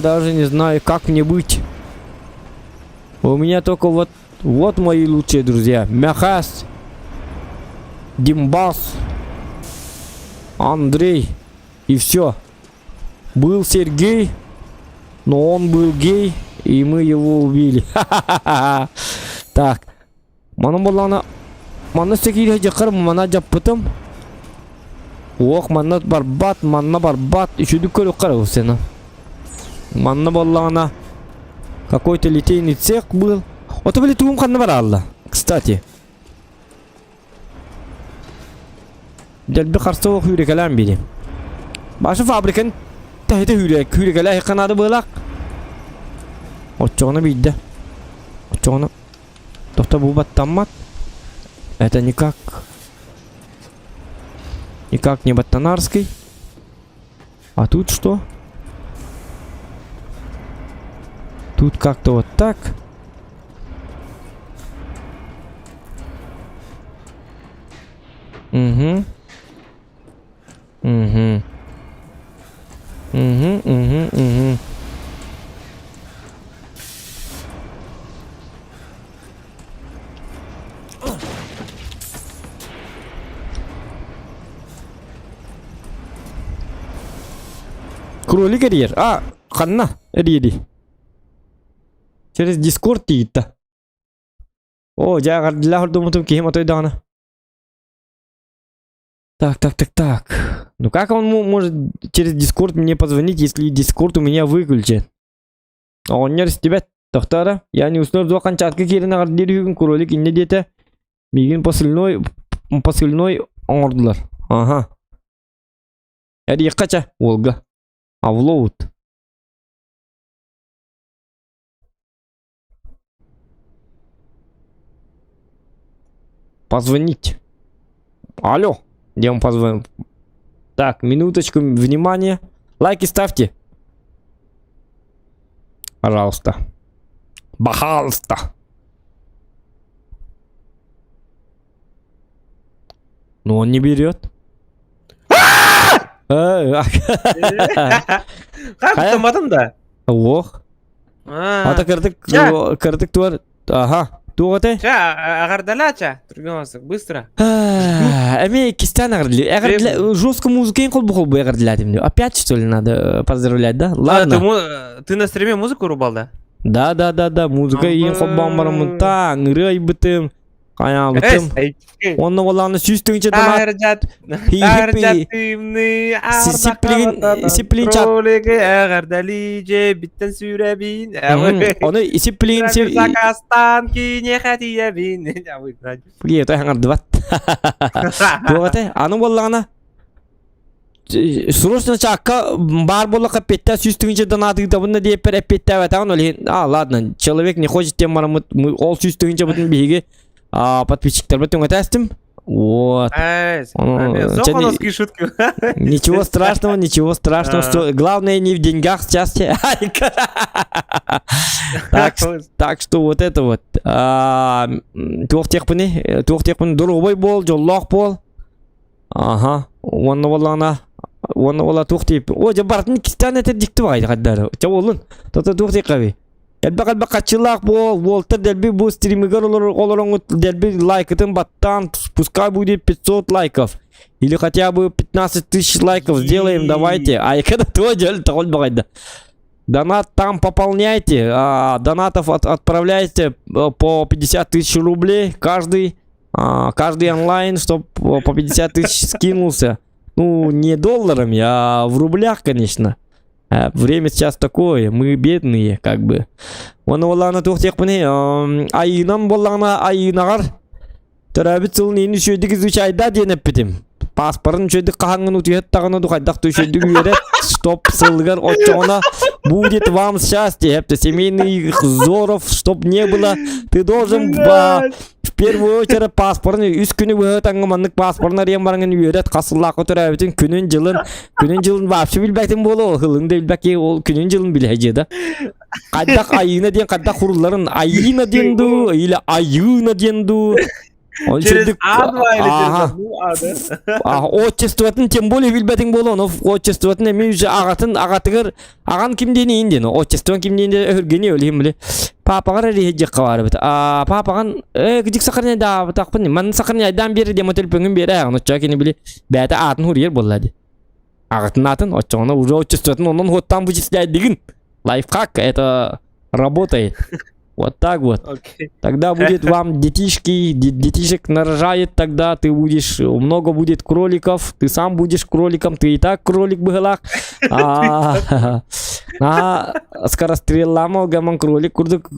даже не знаю, как мне быть. У меня только вот мои лучшие друзья. Мяхас, Димбас, Андрей и все. Был Сергей, но он был гей, и мы его убили. Так. Мана болана. Мана секире жакарым, мана жаппытым. Ох, манна барбат, еще дуколю кару сена. Манна боллана. Какой-то литейный цех был. Вот были тум ханна баралла. Кстати. Дельби харсо хюре калам биди. Башы фабрикан тахита хюре калай канады былак. Очоғына бидді. Очоғына. Тоқта бұл баттамат. Это никак не Баттанарский. А тут что? Тут как-то вот так. Угу. Угу. Угу, угу, угу. Кролик карьер. Ханна. Риди. Через Discord тита. О, я для хордумутум кихима той дана. Так. Ну как он может через Discord мне позвонить, если Discord у меня выключен? Он не тебя, доктора. Я не уснул до кончатка кирина гардирюгин кролик инде дете. Мигин посыльной ордылар. Ага. Эри якача, Волга. Авлоут. Позвонить. Алло. Где он позвонил? Так, минуточку, внимание. Лайки ставьте. Пожалуйста. Пожалуйста. Но он не берет. Автоматом да. Ох. Ата кырдык туар. Ага. Тугате? Агардалача. Тургамасык, быстро. Эми кистан агардли. Жестко музыка инкол бухол бы агардилятим. Опять что ли надо поздравлять, да? Ладно. Ты на стриме музыку рубал, да? Да. Музыка инкол бамбарамын та, нырай бытым. Кая бытым. Онна валаны сүйстігінші донат. Сиплин чат. Кролиги агардали же биттен сүребин. Оны сиплин. Закастан кине хатиябин. Привет, я хангарды бат. Тугате, аны валаны. Срочно чакка бар болака петта сүйстігінші донаты табында деп пер петта ватан оле. Ладно, человек не хочет тем марамыт. Мы ол сүйстігінші бұтын бейге. Подписчиктер бітін өтәстім. Вот. Зохановские шутки. Ничего страшного. Главное не в деньгах сейчас. Так что вот это вот. Туохтехпыны дурубай бол, жоллах бол. Ага. Онна валана туохтеп. О, жабартын кистан это диктывайды қаддары. Чаволын. Тота туохтеқави. Әлбәк качылак Волтер дельби бу стримигер олорон дельби лайкытын баттан, пускай будет 500 лайков. Или хотя бы 15 тысяч лайков сделаем, давайте. А когда тоже такой багайда. Донат там пополняйте, донатов отправляйте по 50 тысяч рублей каждый онлайн, чтобы по 50 тысяч скинулся. Ну, не долларами, а в рублях, конечно. Время сейчас такое, мы бедные, как бы. Оны оланы тоқтеқпіне, айынан болағына айынағар. Төрәбіт сылын ені шөйдік үзуч айда деніп бітім. Паспорын шөйдік қағанғын ұтығет тағына дұқайдақ төшөйдік үйерет. Стоп, сылғар отчоғына. Будет вам счастье. Семейный Зоров, чтоб не было. Ты должен в первую очередь паспорын үз күні өт аңғыманлық паспорын ариян барыңын үйерет. Қасыллақы төрәбітін күнін жылын вапшы білбәктің болу. Ғылыңды білбәкке ол күнін жылын біләйже да. Қайдақ айына ден, қайдақ құрыларын айына денду, или айына денду. Через А2 или через А2. Отчествотын тем более билбетин болон. Отчествотын эми уже агатыгыр аган кимден инден. Отчествон кимден өргени өлем биле. Папагар режек кабар бит. Папаган гидик сакарне да такпын. Мен сакарне айдан бери дем телпеңин бери аган чакени биле. Бәте атын хурьер боллады. Агатын атын отчона уже отчествотын онон хоттан вычислять дигин. Лайфхак это работает. Вот так вот. Okay. Тогда будет вам детишек нарожает, тогда ты будешь, много будет кроликов, ты сам будешь кроликом, ты и так кролик был. Скоростреллама гаман кролик курдук. Это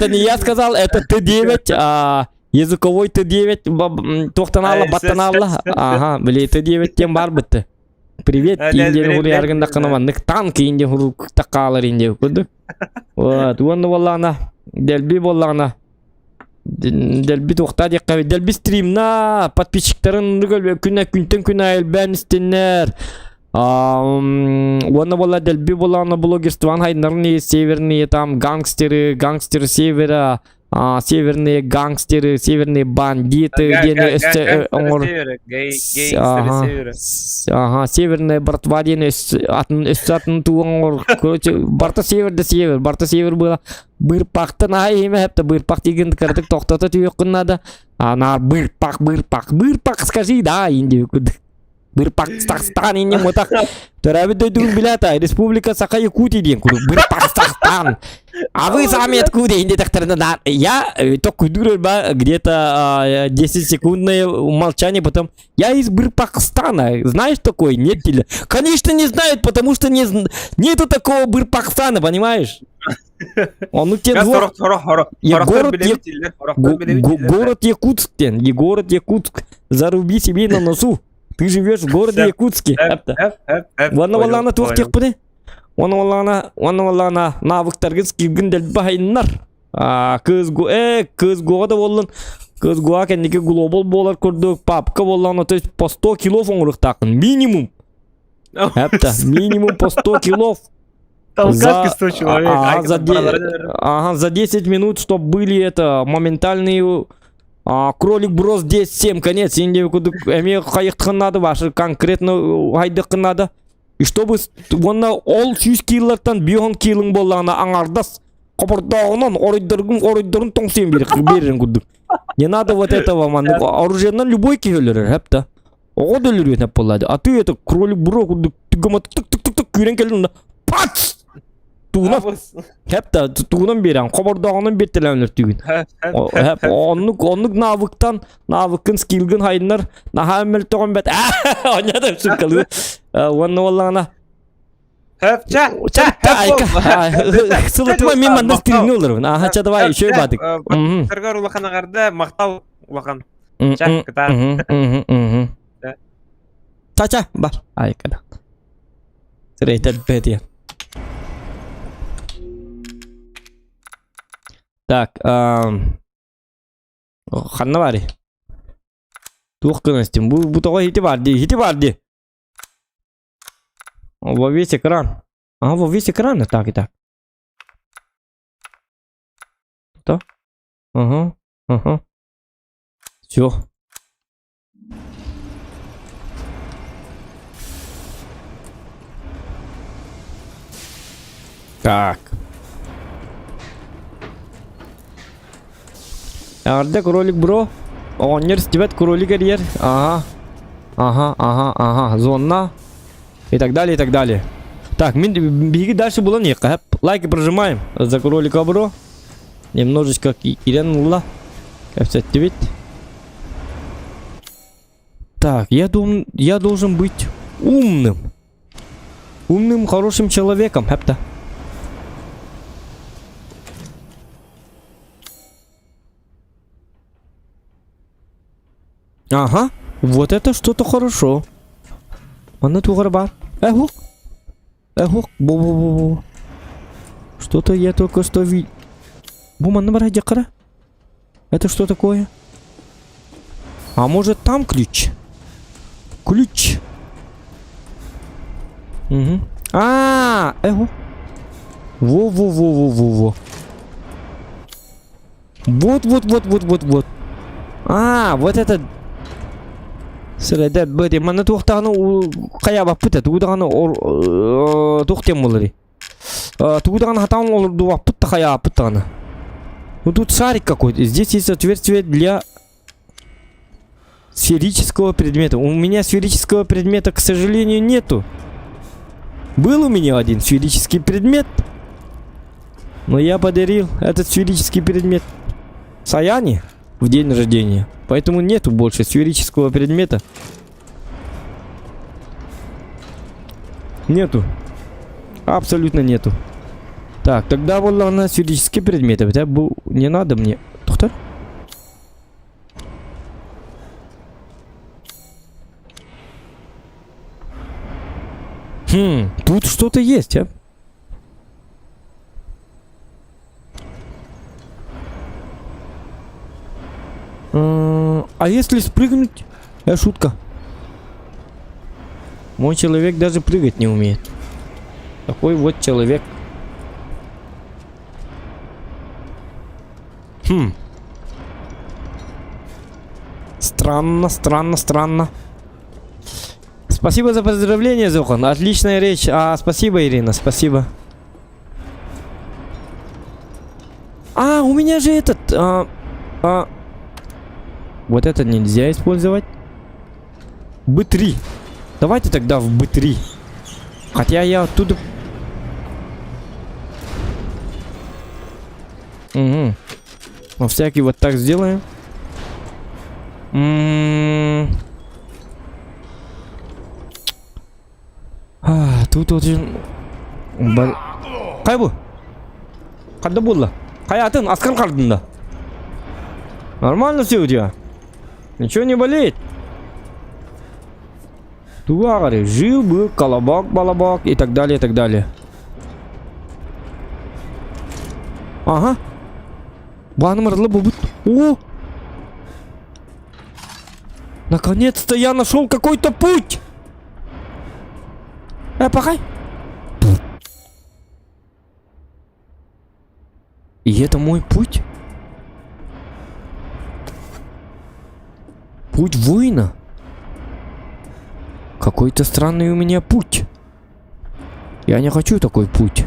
не я сказал, это Т9, языковой Т9, тохтанала, баттанала. Ага, блин, Т9 тем барбыты. Привет, кинден хури арганда канаманнык танк инде хуру такалар инде кудук. Вот, онны боллана, дельби боллана. Дельби тохта дек кави, дельби стримна подписчиктарын күннен күн айыл бән истеннер. Оны была дельби была на блогерстван хайнарные северные там гангстеры севера, северные гангстеры, северные бандиты, северная братва дені үстатын туғын, короче, барта север была, бырпақты на еме хепті, бырпақ дегенді кірдік тоқтаты түйек күннады, ана бырпақ, скажи, да, инде өкілді. Бырпақстан инде мотақ, төрәбі дөйдігін біләті, республика Сақа Якутия дейін күрі, Бырпақстан. А вы сами откуда, инде тақтарында? Я только дурер, где-то 10-секундное молчание, потом, я из Бырпақстана, знаешь такой? Нет, конечно не знают, потому что нету такого Бырпақстана, понимаешь? Он у тебя город Якутск, заруби себе на носу. Ты живешь в городе Якутске. Ванна валана туқтек бұны? Ванна валана навықтарғыз килгіндел бағайынлар. Кыз гоғада болын. Кыз гоға кәндеке глобал болар көрдік. Папка болана, то есть по 100 килов оңырық тақын. Минимум. Минимум по 100 килов. Толкатка 100 человек. За 10 минут, чтобы были это моментальные... Кролик брос 10-7, конец, инде эме қайықтықын надо, ваши конкретно хайдықын надо. И чтобы онна ол 100 килодан 5 килың болағына аңардас, қопырдағынан оройдырын тоңсен берін күдік. Не надо вот этого, man. Оружиянан любой кейлер, хепта. Оғы дөлір өтіп болады. А ты это кролик бро күдік, түк күйрен келдің, пац! Туğundan hep de tuğundan beri an kabardağının bettelenler tügün. Hep onluk navıkın skillgin haynlar nahamel toğun bet. Onya da sıkıldı. Onu vallana. Hep Sılatma men manda stirini olur. Aha çadavay şöyle badık. Tırgar ulakana garda maqtav ulakan. Çaça bak. Ay kada. Sırayta betiya. Так, қанна бары? Туқ көнестім. Бұл тоға хити барды. Во весь экран. Во весь экран. Так и так. Что? Ага. Все. Так. Арда кролик бро. Университет кролик карьер. Ага. Зона. И так далее. Так, беги дальше было не. Лайки прожимаем за кролика бро. Немножечко киренула. F79. Так, я должен быть умным. Умным, хорошим человеком. Хепта. Ага, вот это что-то хорошо. Она тугарба. Эхук. Бу. Что-то я только что видел. Буман набрать декора. Это что такое? А может там ключ? Ключ. Угу. Эхук. Во. Вот. Вот это. Средет бөте мана туқтағаны қая баппыта туғдағаны туқтем олары. Туғдағаны хатан оларды баппыта қая баппытағаны. Ну тут шарик какой-то. Здесь есть отверстие для сферического предмета. У меня сферического предмета, к сожалению, нету. Был у меня один сферический предмет, но я подарил этот сферический предмет Саяне в день рождения. Поэтому нету больше сферического предмета. Нету. Абсолютно нету. Так, тогда вот на сферические предметы. Это не надо мне. Тухтар? Тут что-то есть, а? А если спрыгнуть? Шутка. Мой человек даже прыгать не умеет. Такой вот человек. Хм. Странно, странно, странно. Спасибо за поздравление, Зохан. Отличная речь. Спасибо, Ирина, спасибо. У меня же этот... Вот это нельзя использовать. Б3. Давайте тогда в Б3. Хотя я оттуда... Угу. На всякий вот так сделаем. Тут очень... Кай бу? Кадда булла? Хаятын, аскан кардында. Нормально все у тебя? Ничего не болеет? Тугары, жил бы, колобок, балабок и так далее, и так далее. Ага. Банмарлы бубут. О! Наконец-то я нашел какой-то путь! Пахай! И это мой путь? Путь воина? Какой-то странный у меня путь. Я не хочу такой путь.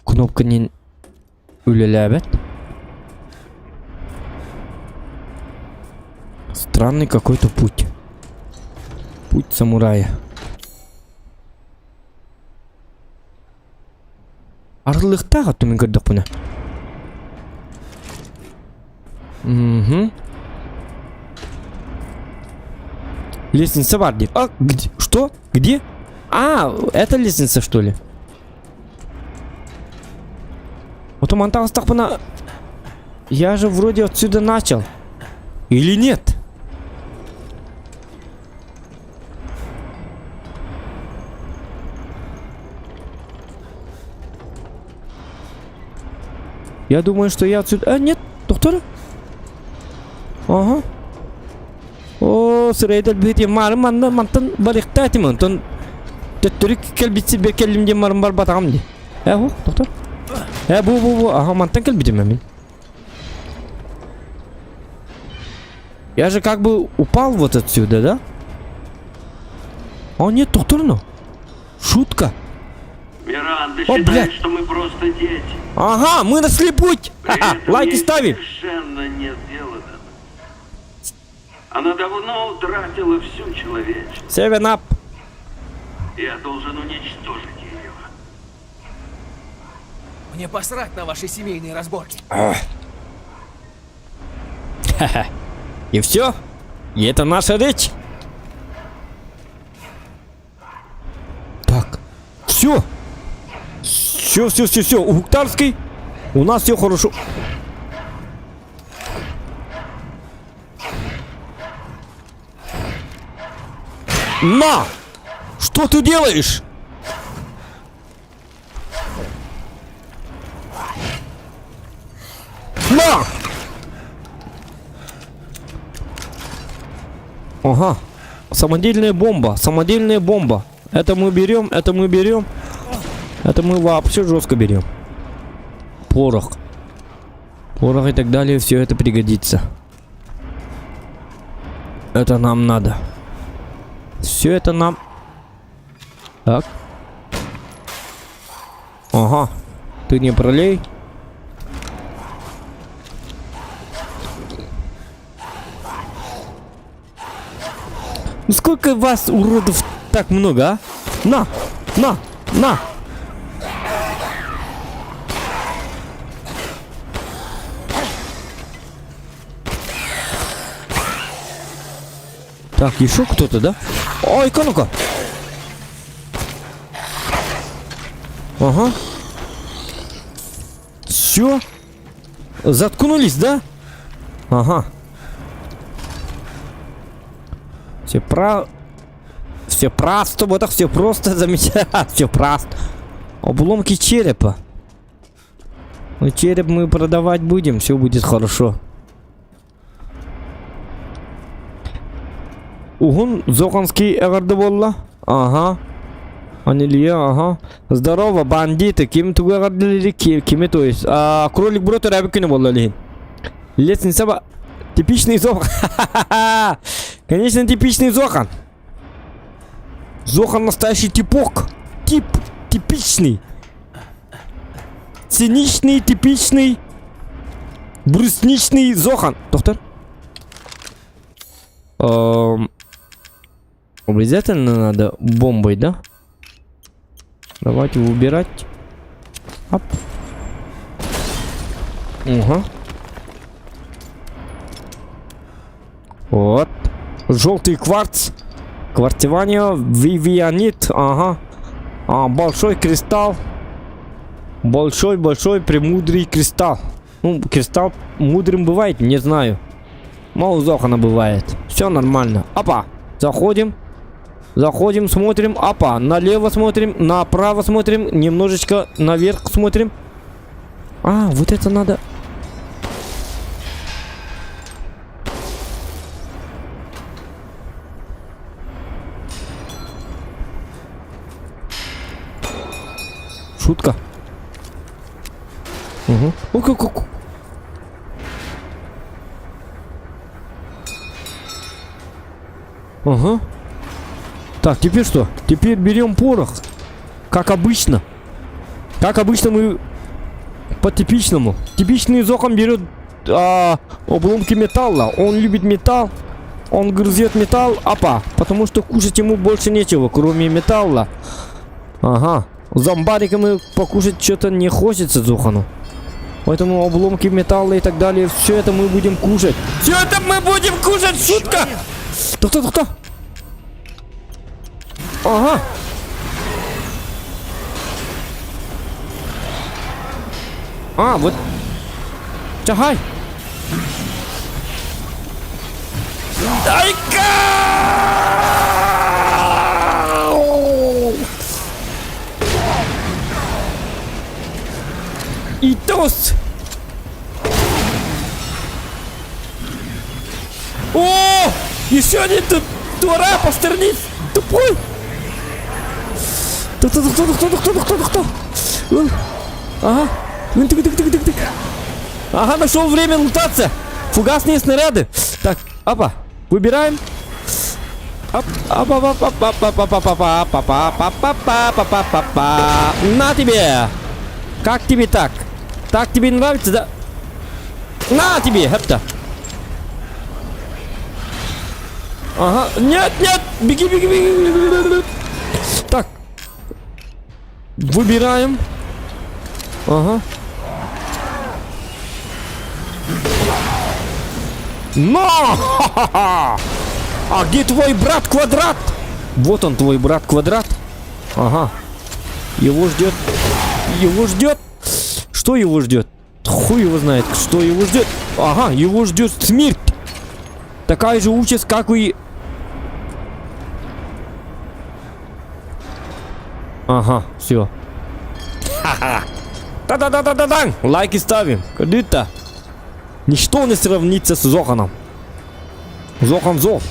Кнопка не... Уля-лябят. Странный какой-то путь. Путь самурая. Арлыктагы төмен көрдік бұны. Угу. Лестница бар дейді. Где? Что? Где? Это лестница, что ли? Вот у тақпына... Я же вроде отсюда начал. Или нет? Я думаю, что я отсюда... нет, доктор? Ага. О, сырайдал бейте марым мантан барықта атымын. Тон төттірік кәлбетсе бер кәлімде марым бар батағым де. Доктор? Бу. Ага, мантан кәлбетем мен. Я же как бы упал вот отсюда, да? Нет, доктор, ну. Шутка. Миран, ты считаешь, что мы просто дети? Ага, мы нашли путь! Лайки ставим! Совершенно не сделано. Она давно утратила всю человечность. 7-up. Я должен уничтожить ее. Мне посрать на ваши семейные разборки. И все? И это наша речь? Так, все. Все. У Бухтарской у нас все хорошо. На! Что ты делаешь? На! Ага. Самодельная бомба. Это мы берем. Это мы вообще жестко берем. Порох и так далее. Все это пригодится. Это нам надо. Все это нам... Так. Ага. Ты не пролей. Ну сколько вас, уродов, так много, а? На! Так, еще кто-то, да? Ой-ка, ну-ка. Ага. Все. Заткнулись, да? Ага. Все просто, вот так все просто замечательно. Все просто. Обломки черепа. Но череп мы продавать будем, все будет хорошо. Угун, Зоханский эгарды болла. Ага. Анилия, ага. Здорово, бандиты. Ким туга гардили, кими то есть. Кролик бро то рабикини болла лихин. Лесный саба. Типичный Зохан. Конечно, типичный Зохан. Зохан настоящий типок. Типичный. Циничный, типичный. Брусничный Зохан. Доктор? Обязательно надо бомбой, да? Давайте убирать. Оп. Угу. Вот. Желтый кварц. Квартивания, вивианит. Ага. Большой кристалл. Большой премудрый кристалл. Ну, кристалл мудрым бывает, не знаю. Мало Зохана бывает. Все нормально. Опа. Заходим. Заходим, смотрим. Опа. Налево смотрим. Направо смотрим. Немножечко наверх смотрим. Вот это надо. Шутка. Угу. Ок. Ага. Так, теперь что? Теперь берем порох. Как обычно. Как обычно мы по типичному. Типичный Зохан берет обломки металла. Он любит металл. Он грызет металл. Опа. Потому что кушать ему больше нечего, кроме металла. Ага. Зомбариками покушать что-то не хочется Зохану. Поэтому обломки металла и так далее. Все это мы будем кушать. Все это мы будем кушать. Шутка. Кто? Ага. Вот. Чахай. Дай-ка! И тост. О! Еще один тут двора постернит. Тупой. Кто? Ага. Тык. Ага, нашел время лутаться. Фугасные снаряды. Так, опа. Выбираем. На тебе. Как тебе так? Так тебе нравится, да? На тебе, хепта. Ага, нет, беги. Так. Выбираем. Ага. Но! А где твой брат Квадрат? Вот он, твой брат Квадрат. Ага. Его ждет. Что его ждет? Хуй его знает, что его ждет. Ага, его ждет смерть. Такая же участь, как и... Ага, все. Ха-ха. Та-да-да-да-да-да. Лайки ставим. Кадыта. Ничто не сравнится с Зоханом. Зохан Зов.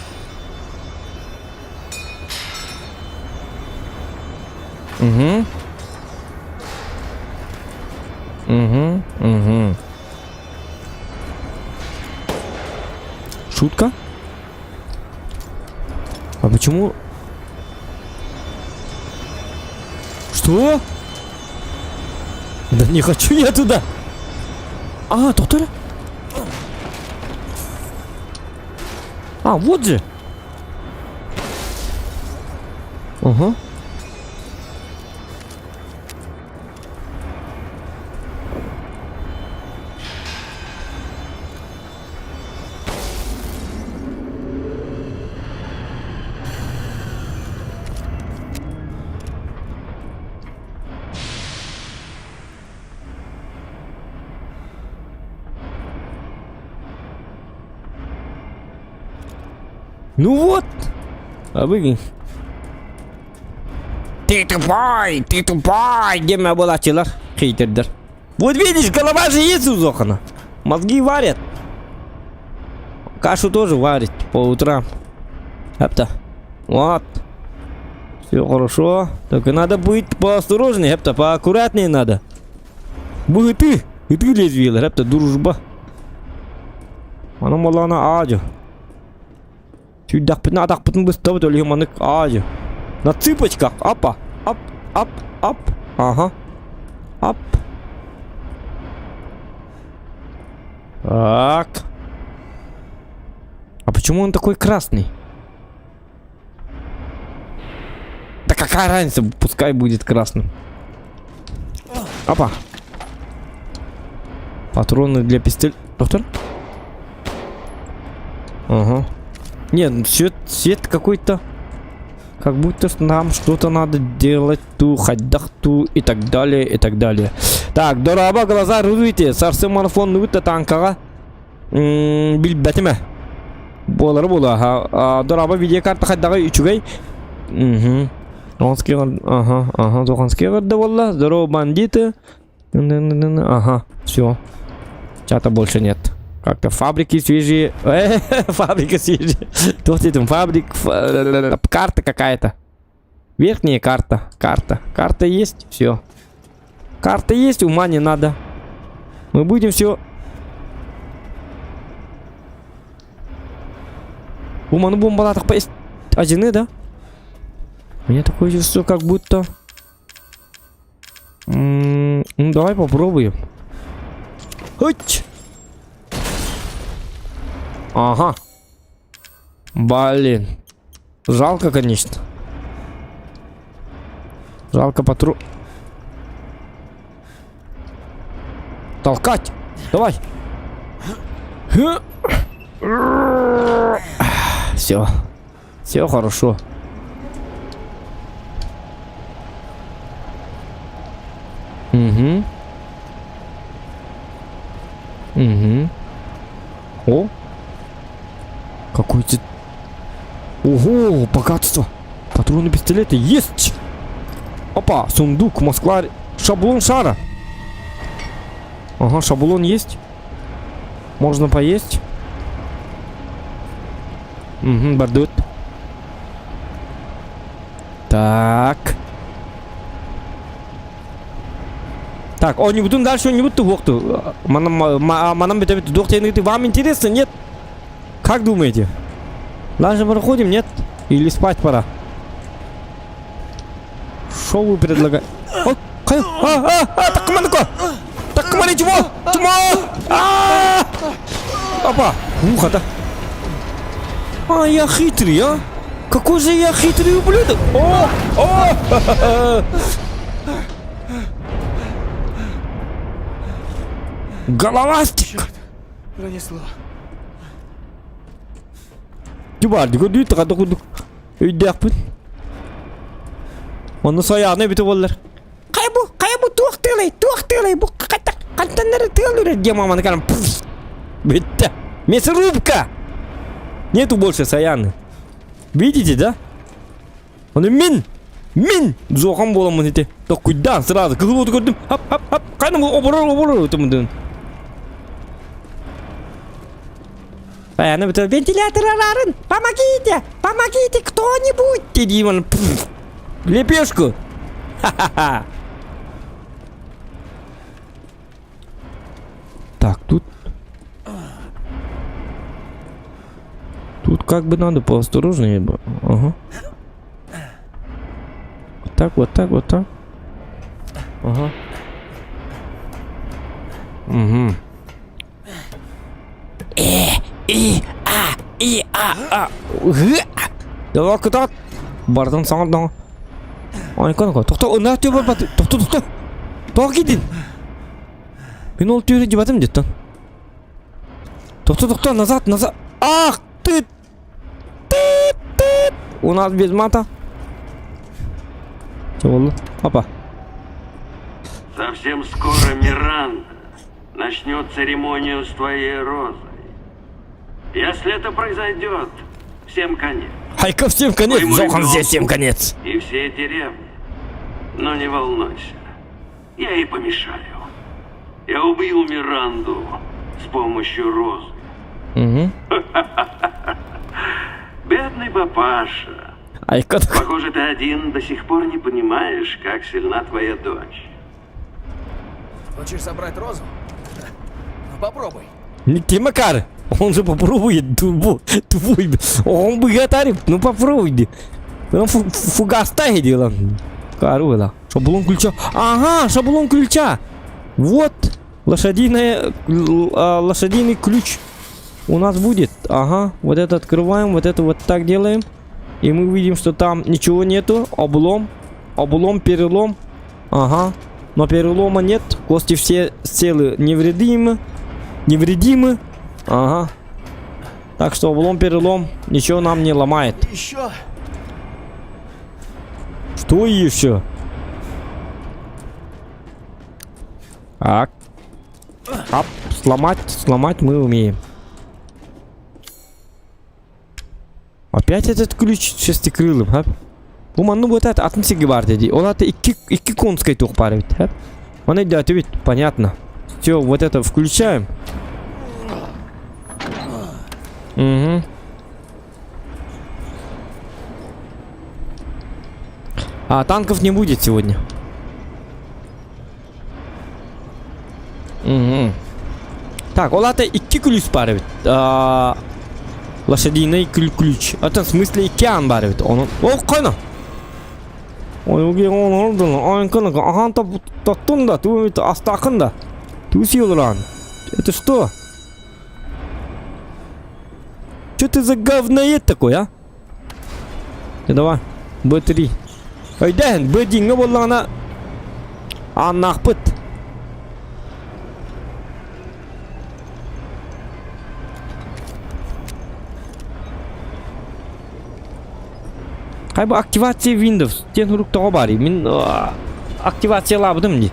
Угу. Шутка? А почему? Что? Да не хочу я туда. Доктор? Вот же. Ага. Ну вот. Выгонь. Ты тупой, демя булатчылар, хейтердер. Вот видишь, голова же есть у Зохана. Мозги варят. Кашу тоже варит по утрам. Хепта. Вот. Все хорошо. Только надо быть поосторожнее, хепта, поаккуратнее надо. Бы ты лезвие, хепта, дружба. Ана малана аджа. Чудак пытн быстро ли манык аджа. На цыпочках. Апа. Ап. Ага. Ап. Так. А почему он такой красный? Да какая разница, пускай будет красным. Опа. Патроны для пистолета. Доктор? Ага. Нет, цвет какой-то. Как будто нам что-то надо делать, ходахту и так далее, и так далее. Так, дораба глаза рудуйте. Сарсы марафон нута танкага. Билбетиме. Болар бола. Дораба видеокарта ходдага ичугай. Ага, Зоханский да волла. Здорово, бандиты. Ага, все. Чата больше нет. Как-то фабрики свежие. Фабрика свежие. Кто там фабрик? Карта какая-то. Верхняя карта. Карта есть. Все. Карта есть, ума не надо. Мы будем все. Уману бомбала так поесть. Одины, да? У меня такое чувство, как будто. Ну, давай попробуем. Хоть. Ага. Блин. Жалко, конечно. Жалко патру. Толкать. Давай. Все. Все хорошо. Угу. О. Какой-то... Ого, богатство. Патроны пистолета есть. Опа, сундук, Москва. Шаблон шара. Ага, шаблон есть. Можно поесть. Угу, бардут. Так. Так, он не будет дальше, он не будет тухту. Манам бетабит тухту. Вам интересно, нет? Как думаете? Дальше проходим, нет? Или спать пора? Что вы предлагаете? Так, командко! Так, команди, чего? Опа! Ухо-то! А, я хитрый, а? Какой же я хитрый ублюдок! Головастик! Пронесло. Чубар, дико дүйт када кудук. Үйдәкпин. Оны саягына бите боллар. Кайбу туктылай. Бу кантаннары тылыр демаманы канам. Битте. Мясорубка. Нету больше саяны. Видите, да? Он мин. Зохан боламын ете. Так куйдан сразу. Кылып көрдүм. Хап. Кайным оборор тымдын. Саяны бите вентилятор арарын. Помогите кто-нибудь. Димон. Лепешку. Ха-ха-ха. Так, тут как бы надо поосторожнее. Ага. Вот так. Ага. Угу. Давай куда? Бардан саңырдан. Ай, қанға. Тоқта, ұнақ түйе бар баты. Тоқта. Тоқ кеден. Мен ол түйе деп атым деттен. Тоқта, назад. Ах, ты. У нас без мата. Что? Опа. Совсем скоро Миранда начнет церемонию с твоей розой. Если это произойдет, всем конец. Хайка, всем конец. Зохан здесь, всем конец. И все деревни. Но не волнуйся, я ей помешаю. Я убил Миранду с помощью розы. Угу. Бедный папаша. Айка так. Похоже, ты один до сих пор не понимаешь, как сильна твоя дочь. Хочешь забрать розу? Ну попробуй. Не ты, Макар. Он же попробует твой. Он бы готарит. Ну попробуй. Ну фугаста дело. Корула. Шаблон ключа. Ага, шаблон ключа. Вот. Лошадиный ключ у нас будет. Ага. Вот это открываем. Вот это вот так делаем. И мы видим, что там ничего нету. Облом. Облом, перелом. Ага. Но перелома нет. Кости все целы, невредимы. Невредимы. Ага. Так что облом, перелом ничего нам не ломает. Еще. Что еще? Так. Ап, сломать мы умеем. Опять этот ключ шестикрылым, ha? Ну вот это атмосфера бар dedi. Он это iki конской тух парит, ha? Он идет, ведь понятно. Все, вот это включаем. Угу. А танков не будет сегодня. Угу. Так, он это iki ключ парит. Лошадиный ключ. Это в смысле океан барит. Он... О, кайна! Ой, он орден. Ай, кайна. Ага, таттунда. Ты это астакында. Ты силран. Это что? Что ты за говноед такой, а? Давай. Б3. Ой, да, Б1 была она. А нахпыт. Hayır bu aktivasiya Windows. Ten hurukta bari. Men aktivasiyaladım di.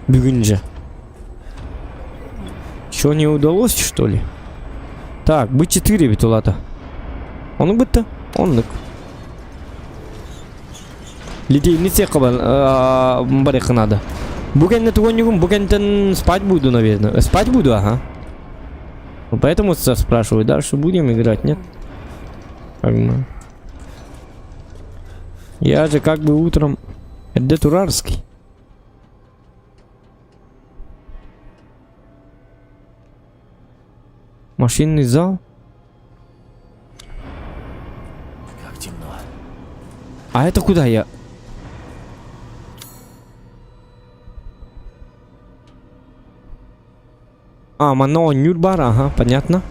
Бүгінже. Что, не удалось, что ли? Так, Б4 ведь улата. Он бітті? Он нык. Летей не сек қабан бареқы надо. Бүгін тугонигум, бүгін спать буду, наверное. Спать буду, ага. Поэтому спрашиваю, дальше будем играть, нет? Я же как бы утром Турарский. Машинный зал. Как темно. А это куда я? А, мано нюр бар, ага, понятно.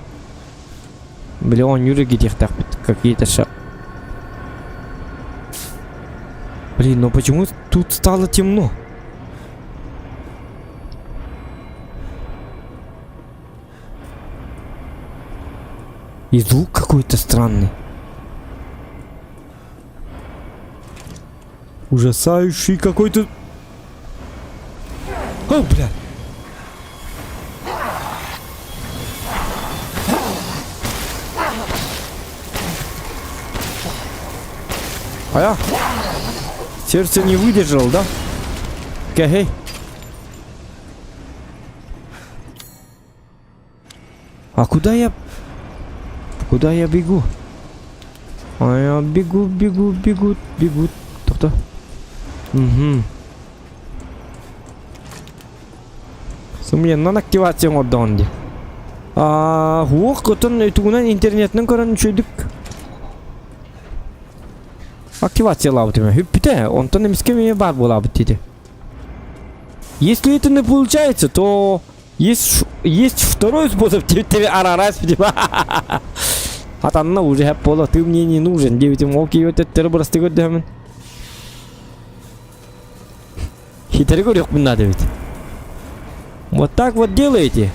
Бля, он нюры где-то какие-то шаг. Блин, ну почему тут стало темно? И звук какой-то странный. Ужасающий какой-то. О, бля. А я? Сердце не выдержал, да? Гей. А куда я? Куда я бегу? А я бегу. Кто-то? Угу. Сумлен активация отданды. Хуок котон тугунан интернетнен көрөн чөйдүк. Активация лабытыма. Хüppite, он-то немецке мне бар болабыт dedi. Если это не получается, то есть второй способ тебе арарас. Атанна уже хэп боло, ты мне не нужен. Девятым окей, вот это рыбрасты көрдөмүн. Хитрый горек надо ведь. Вот так вот делаете.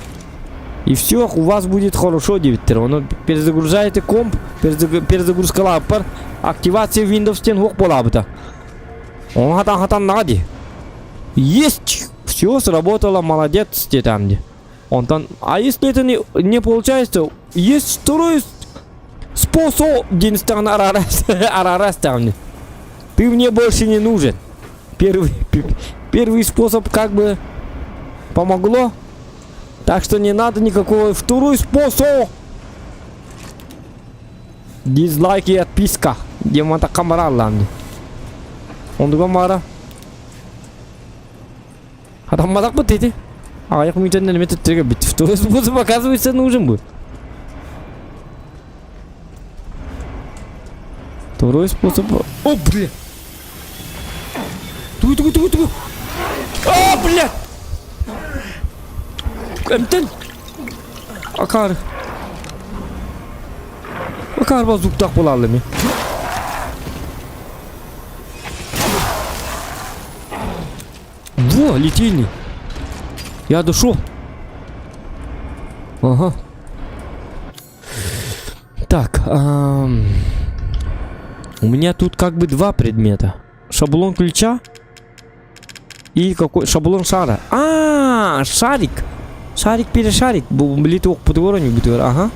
И все, у вас будет хорошо, девятер. Он перезагружаете комп, перезагрузка лапар, активация Windows 10 хок болабыта. Он хатан нади. Есть! Все сработало, молодец, там. Он там. А если это не получается, есть второй способ Динстан Арарас там. Ты мне больше не нужен. Первый способ как бы помогло. Так что не надо никакого. Второй способ. Дизлайк и отписка. Демонта камаралланды. Он дуга мара. А там мадак вот эти. А я помню, на метод бить. Второй способ, оказывается, нужен был. Второй способ. О, бля. Тугу. А, бля. Эмтен. Акар базук так болалды мен. Во, литейный. Я дошел. Ага. Так, у меня тут как бы два предмета. Шаблон ключа и какой шаблон шара. Шарик. Шарик-перешарик. Ага.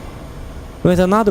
Это надо